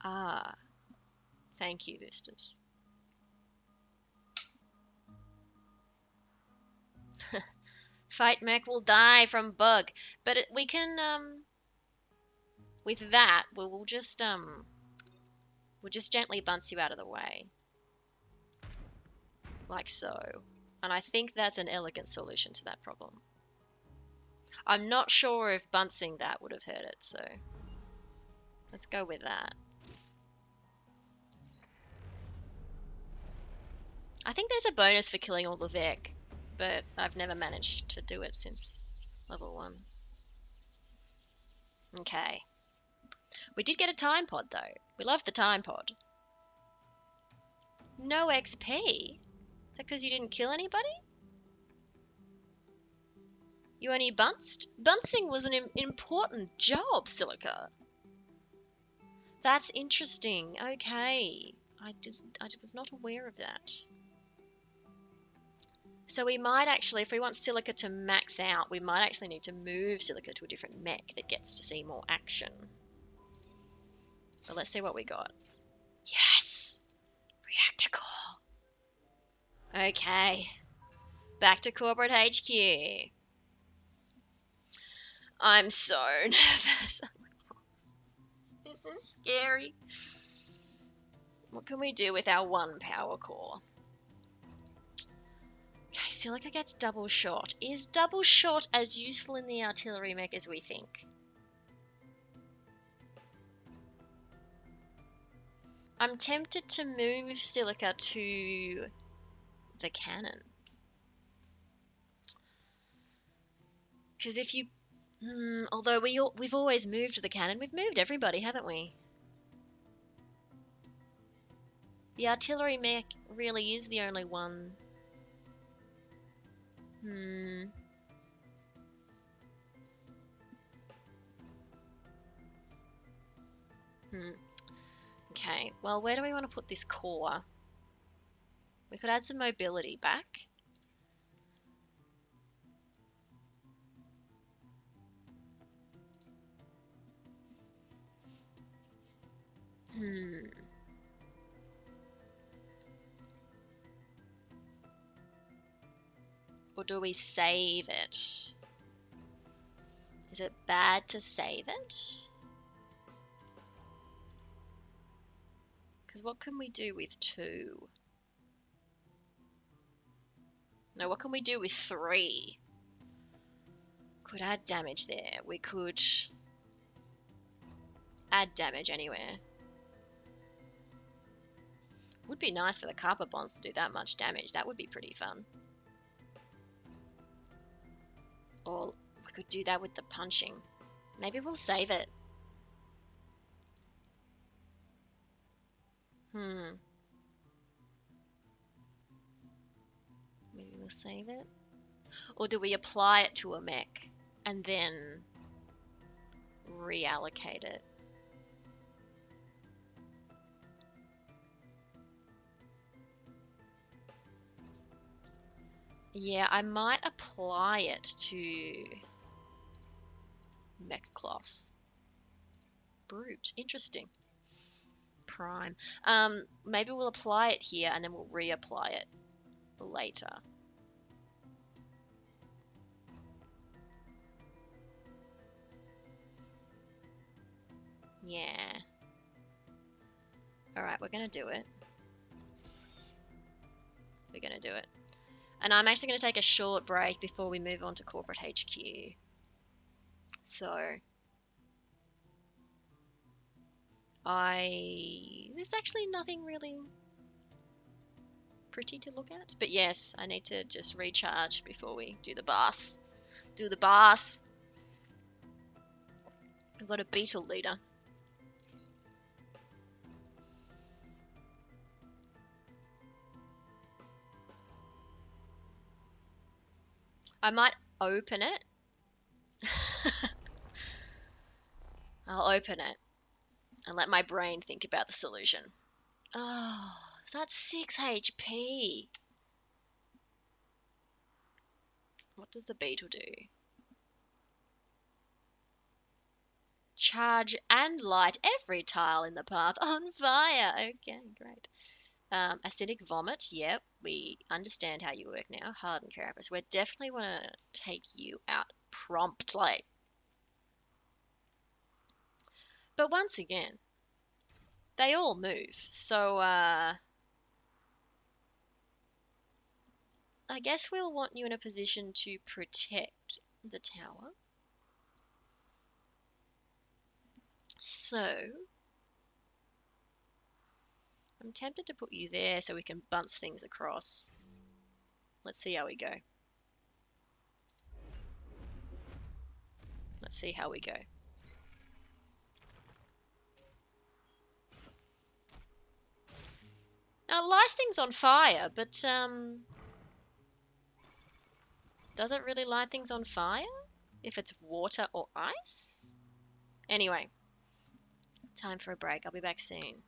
Ah. Thank you, Boosters. Fight mech will die from bug. But we can, with that, we'll just gently bunce you out of the way. Like so. And I think that's an elegant solution to that problem. I'm not sure if buncing that would have hurt it, so let's go with that. I think there's a bonus for killing all the Vec, but I've never managed to do it since level 1. Okay. We did get a time pod, though. We love the time pod. No XP? Is that because you didn't kill anybody? You only bunced? Buncing was an important job, Silica. That's interesting. Okay. I was not aware of that. So we might actually, if we want Silica to max out, we might actually need to move Silica to a different mech that gets to see more action. But let's see what we got. Yes! Reactor core. Okay. Back to corporate HQ. I'm so nervous. This is scary. What can we do with our one power core? Okay, Silica gets double shot. Is double shot as useful in the artillery mech as we think? I'm tempted to move Silica to the cannon. Because if you... although we've always moved the cannon. We've moved everybody, haven't we? The artillery mech really is the only one. Okay, well, where do we want to put this core? We could add some mobility back. Or do we save it? Is it bad to save it? Because what can we do with 2? No, what can we do with 3? Could add damage there. We could add damage anywhere. Would be nice for the carpet bonds to do that much damage. That would be pretty fun. Or we could do that with the punching. Maybe we'll save it. Maybe we'll save it. Or do we apply it to a mech and then reallocate it? Yeah, I might apply it to mech class. Brute. Interesting. Prime. Maybe we'll apply it here and then we'll reapply it later. Yeah. Alright, we're gonna do it. We're gonna do it. And I'm actually gonna take a short break before we move on to corporate HQ. So there's actually nothing really pretty to look at. But yes, I need to just recharge before we do the boss. Do the boss. We've got a beetle leader. I might open it. I'll open it and let my brain think about the solution. Oh, that's 6 HP. What does the beetle do? Charge and light every tile in the path on fire. Okay, great. Acidic vomit. Yep, we understand how you work now. Hardened carapace. We definitely want to take you out promptly. But once again, they all move. So, I guess we'll want you in a position to protect the tower. So, I'm tempted to put you there so we can bounce things across. Let's see how we go. Let's see how we go. Now, it lights things on fire, but Does it really light things on fire if it's water or ice? Anyway, time for a break. I'll be back soon.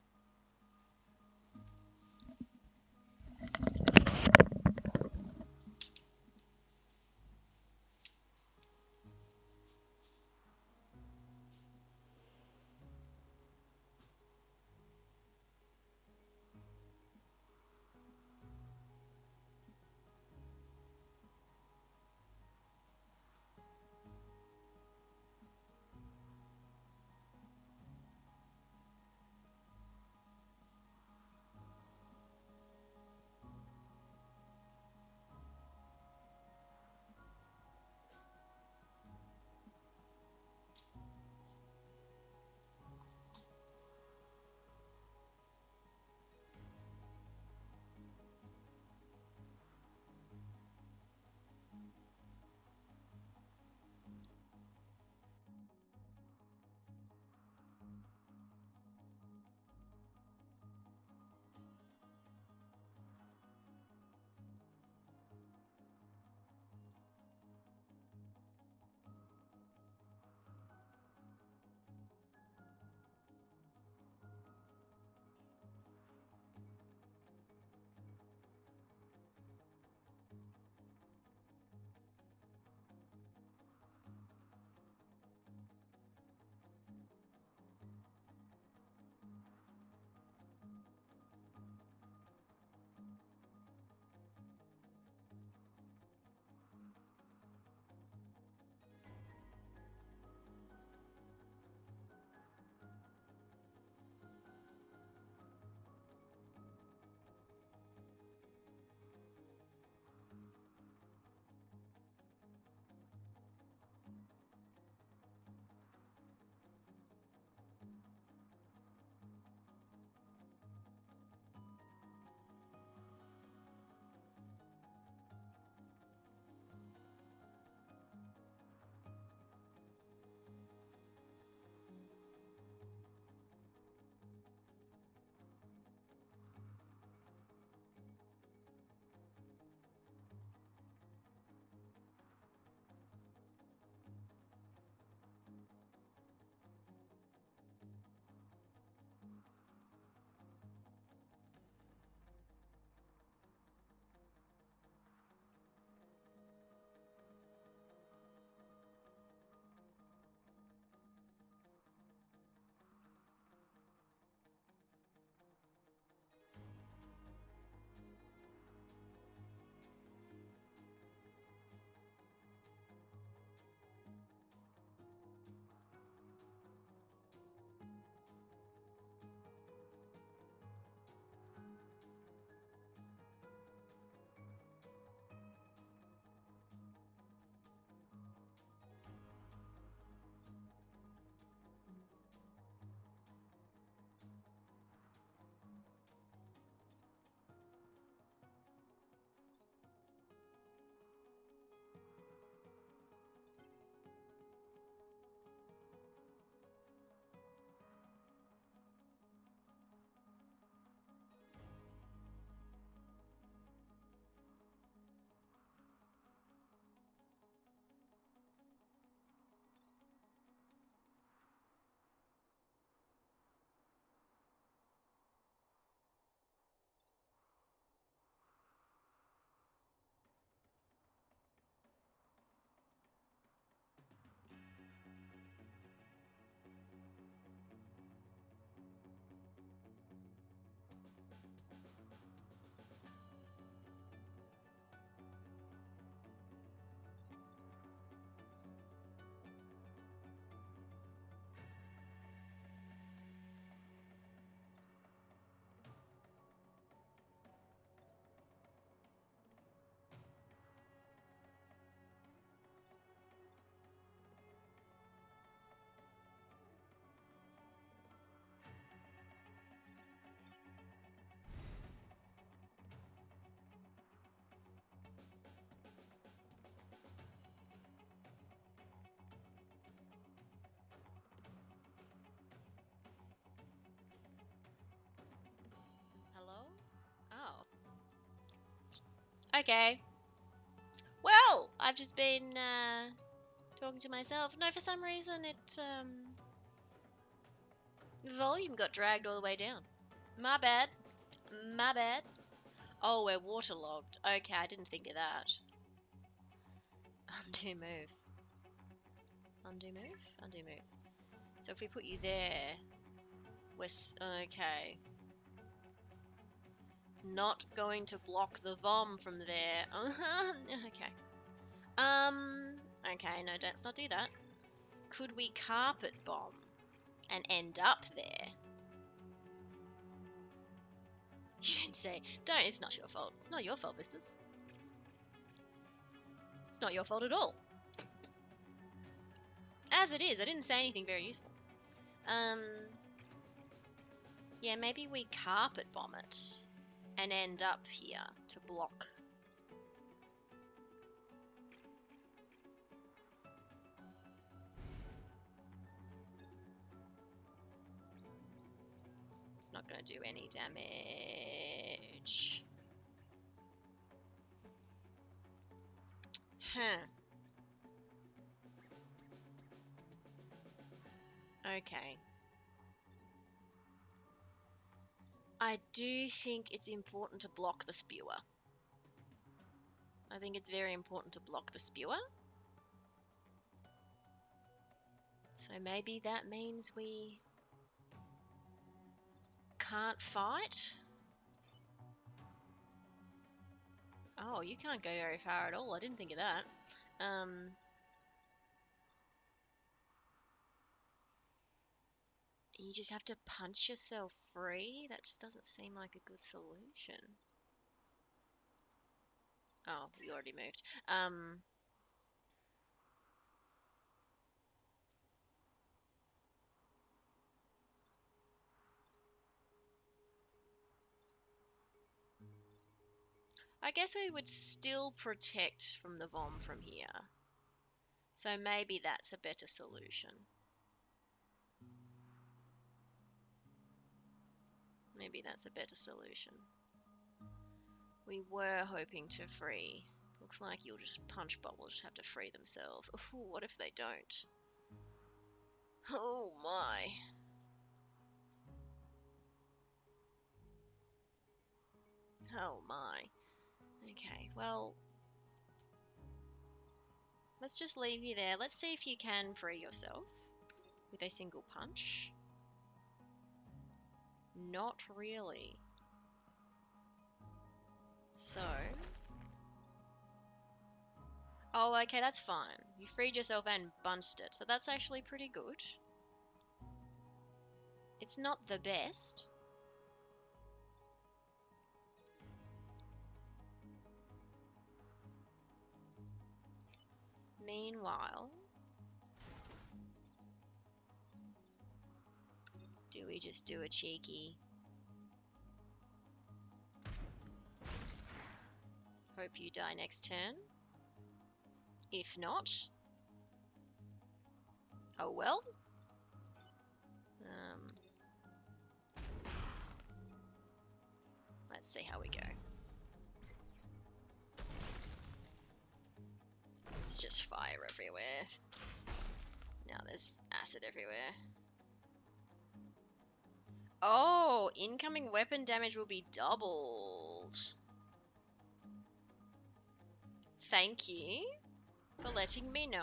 Hello? Oh. Okay. Well, I've just been talking to myself. No, for some reason the volume got dragged all the way down. My bad. My bad. Oh, we're waterlogged. Okay, I didn't think of that. Undo move. Undo move? Undo move. So if we put you there, we're... okay. Not going to block the vom from there. Okay. Okay, no, let's not do that. Could we carpet bomb and end up there? You didn't say, don't, it's not your fault. It's not your fault, misters. It's not your fault at all. As it is, I didn't say anything very useful. Yeah, maybe we carpet bomb it and end up here to block. It's not going to do any damage. Huh. Okay. I do think it's important to block the spewer. I think it's very important to block the spewer. So maybe that means we can't fight? Oh, you can't go very far at all. I didn't think of that. You just have to punch yourself free? That just doesn't seem like a good solution. Oh, you already moved. I guess we would still protect from the vom from here. So maybe that's a better solution. Maybe that's a better solution. We were hoping to free. Looks like you'll just punch bot will just have to free themselves. Ooh, what if they don't? Oh my. Oh my. Okay, well, let's just leave you there. Let's see if you can free yourself with a single punch. Not really. So... oh, okay, that's fine. You freed yourself and bunched it, so that's actually pretty good. It's not the best. Meanwhile, do we just do a cheeky... hope you die next turn? If not... oh well. Let's see how we go. It's just fire everywhere. Now there's acid everywhere. Oh, incoming weapon damage will be doubled. Thank you for letting me know.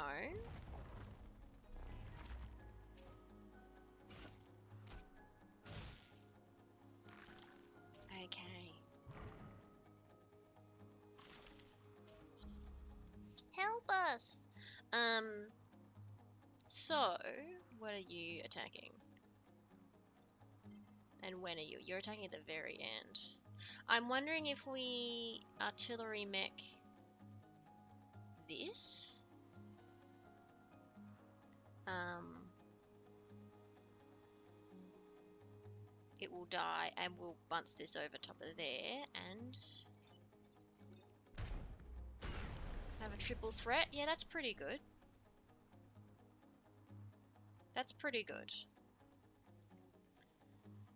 Okay. Help us! So, what are you attacking? And when are you? You're attacking at the very end. I'm wondering if we artillery mech this. It will die and we'll bounce this over top of there and have a triple threat. Yeah, that's pretty good. That's pretty good.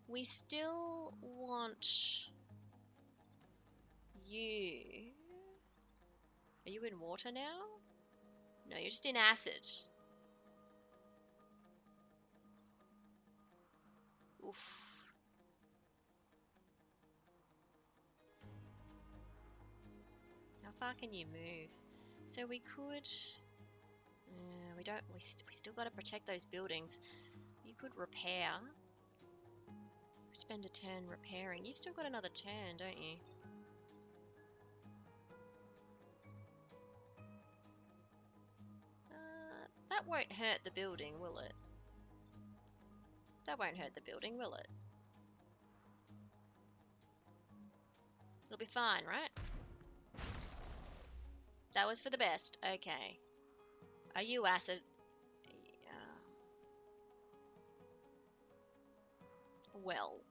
We still want you. Are you you in water now? No, you're just in acid. Oof. How far can you move? So we could... we don't... We still got to protect those buildings. You could repair. Spend a turn repairing. You've still got another turn, don't you? That won't hurt the building, will it? That won't hurt the building, will it? It'll be fine, right? That was for the best. Okay. Are you acid? Well.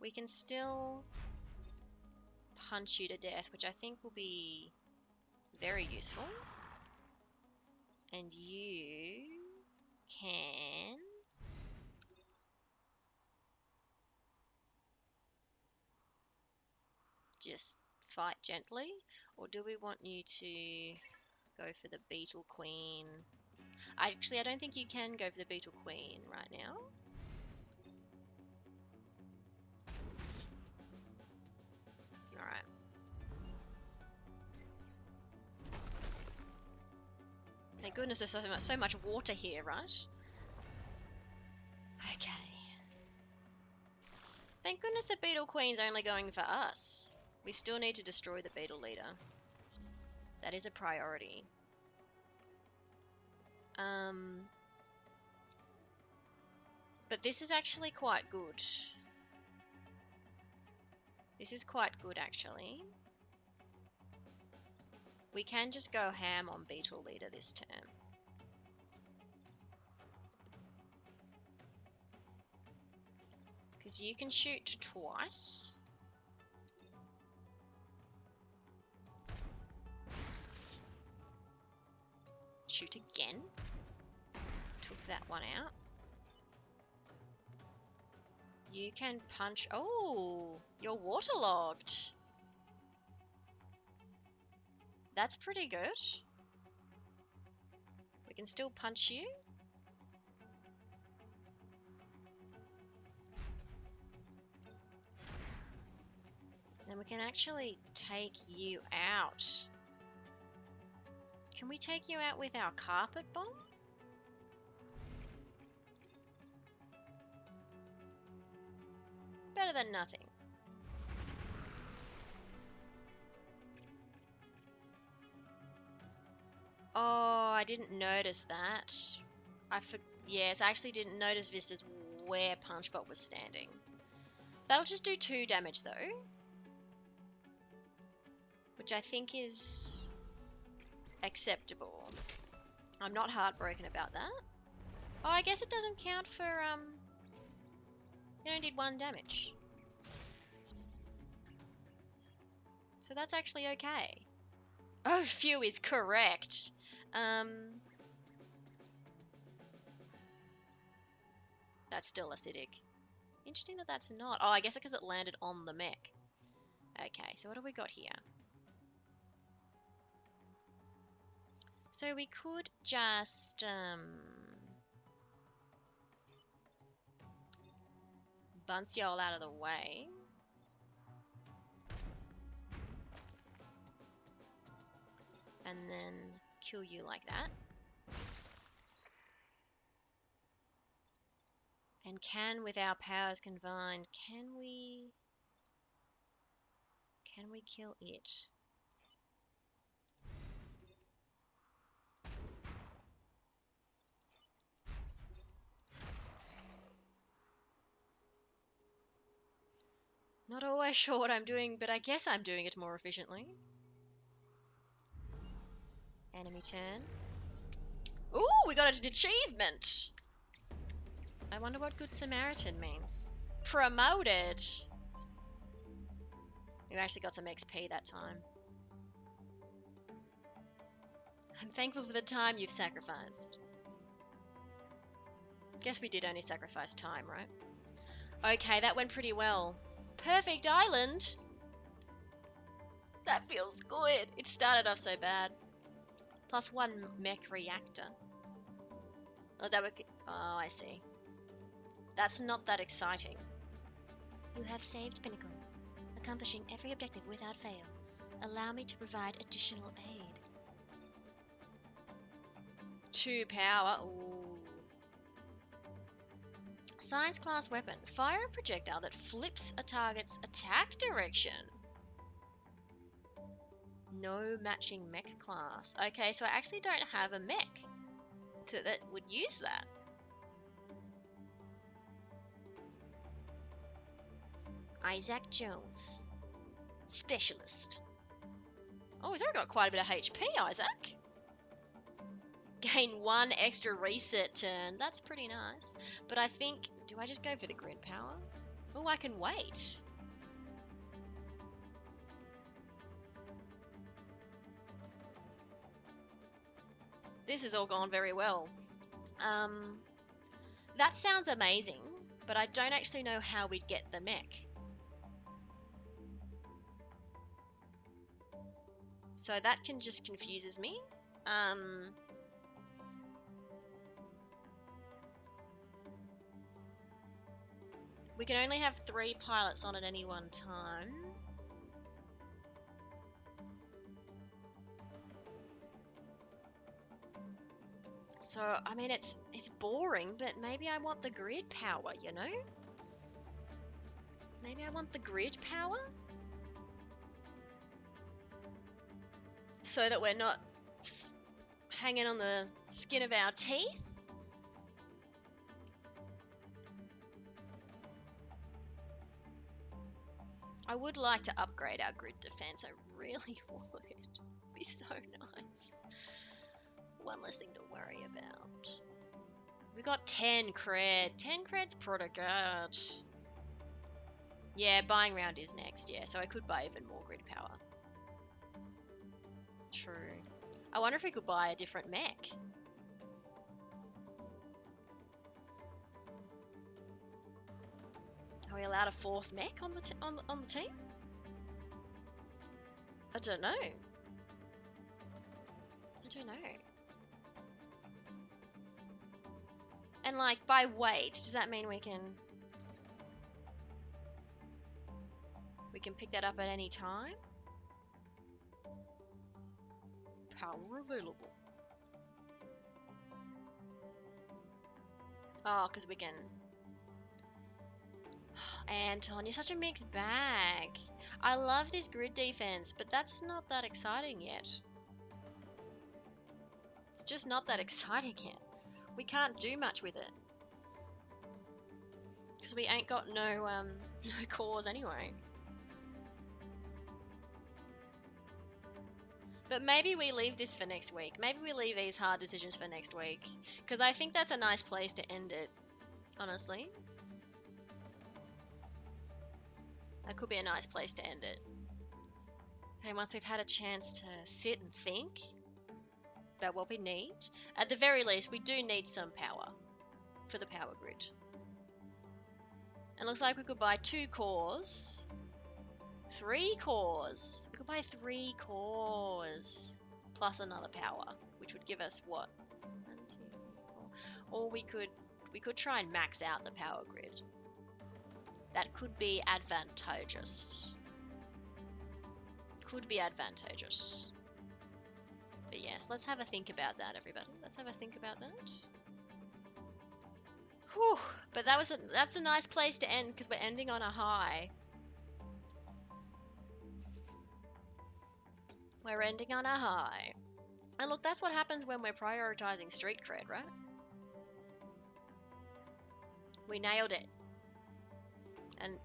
We can still punch you to death, which I think will be very useful. And you can... just fight gently, or do we want you to go for the Beetle Queen? Actually, I don't think you can go for the Beetle Queen right now. Alright. Thank goodness there's so much water here, right? Okay. Thank goodness the Beetle Queen's only going for us. We still need to destroy the Beetle Leader. That is a priority. But this is actually quite good. This is quite good, actually. We can just go ham on Beetle Leader this turn. Because you can shoot twice. Shoot again. Took that one out. You can punch... Oh! You're waterlogged! That's pretty good. We can still punch you. Then we can actually take you out. Can we take you out with our carpet bomb? Better than nothing. Oh, I didn't notice that. Yes, I actually didn't notice Vistas where Punchbot was standing. That'll just do 2 damage though. Which I think is acceptable. I'm not heartbroken about that. Oh, I guess it doesn't count for, it only did 1 damage. So that's actually okay. Oh, few is correct. That's still acidic. Interesting that that's not. Oh, I guess because it landed on the mech. Okay, so what have we got here? So we could just bounce y'all out of the way. And then kill you like that. And with our powers combined, can we kill it? Not always sure what I'm doing, but I guess I'm doing it more efficiently. Enemy turn. Ooh, we got an achievement! I wonder what Good Samaritan means. Promoted! We actually got some XP that time. I'm thankful for the time you've sacrificed. Guess we did only sacrifice time, right? Okay, that went pretty well. Perfect island! That feels good. It started off so bad. +1 mech reactor. Oh, oh, I see. That's not that exciting. You have saved Pinnacle, accomplishing every objective without fail. Allow me to provide additional aid. 2 power. Ooh. Science class weapon. Fire a projectile that flips a target's attack direction. No matching mech class. Okay, so I actually don't have a mech that would use that. Isaac Jones. Specialist. Oh, he's already got quite a bit of HP, Isaac. Gain 1 extra reset turn. That's pretty nice. But I think, do I just go for the grid power? Oh, I can wait. This has all gone very well. That sounds amazing, but I don't actually know how we'd get the mech. So that just confuses me. We can only have 3 pilots on at any one time. So, I mean, it's boring, but maybe I want the grid power, you know? Maybe I want the grid power? So that we're not hanging on the skin of our teeth? I would like to upgrade our grid defense. I really would. It'd be so nice. One less thing to worry about. We got 10 cred. 10 cred's pretty good. Yeah, buying round is next, yeah. So I could buy even more grid power. True. I wonder if we could buy a different mech. Are we allowed a 4th mech on the team? I don't know. I don't know. And like by weight, does that mean we can pick that up at any time? Power available. Oh, because we can. Anton, you're such a mixed bag. I love this grid defense, but that's not that exciting yet. It's just not that exciting yet. We can't do much with it. Because we ain't got no cores anyway. But maybe we leave this for next week. Maybe we leave these hard decisions for next week. Because I think that's a nice place to end it, honestly. That could be a nice place to end it. Okay, once we've had a chance to sit and think about what we need. At the very least, we do need some power for the power grid. It looks like we could buy 2 cores. 3 cores. We could buy 3 cores plus another power, which would give us what? 1, 2, 3, 4. Or we could try and max out the power grid. That could be advantageous. Could be advantageous. But yes, let's have a think about that, everybody. Let's have a think about that. Whew, but that's a nice place to end because we're ending on a high. We're ending on a high. And look, that's what happens when we're prioritizing street cred, right? We nailed it. And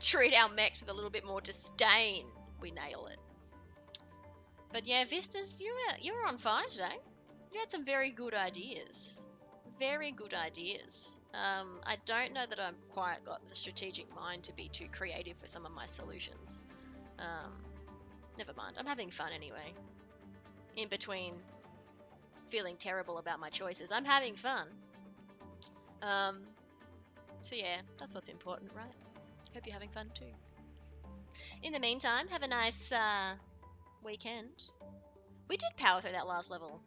treat our mech with a little bit more disdain. We nail it. But yeah, Vistas, you were on fire today. You had some very good ideas. Very good ideas. I don't know that I've quite got the strategic mind to be too creative with some of my solutions. Never mind. I'm having fun anyway. In between feeling terrible about my choices, I'm having fun. So yeah, that's what's important, right? Hope you're having fun too. In the meantime, have a nice weekend. We did power through that last level.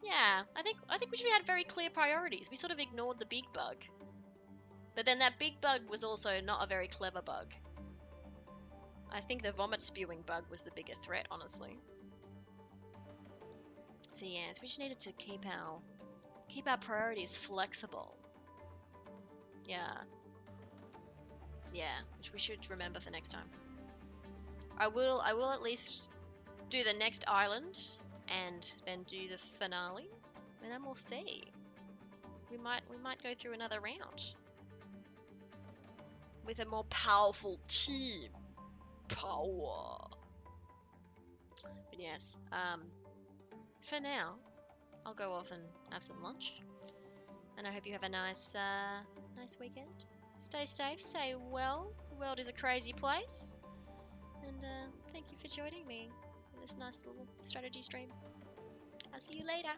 Yeah, I think we had very clear priorities. We sort of ignored the big bug. But then that big bug was also not a very clever bug. I think the vomit spewing bug was the bigger threat, honestly. So yes, we just needed to keep our priorities flexible. Yeah. Yeah, which we should remember for next time. I will at least do the next island and then do the finale, and then we'll see. We might go through another round with a more powerful team. Power. But yes, for now, I'll go off and have some lunch. And I hope you have a nice weekend. Stay safe, stay well. The world is a crazy place. And thank you for joining me in this nice little strategy stream. I'll see you later.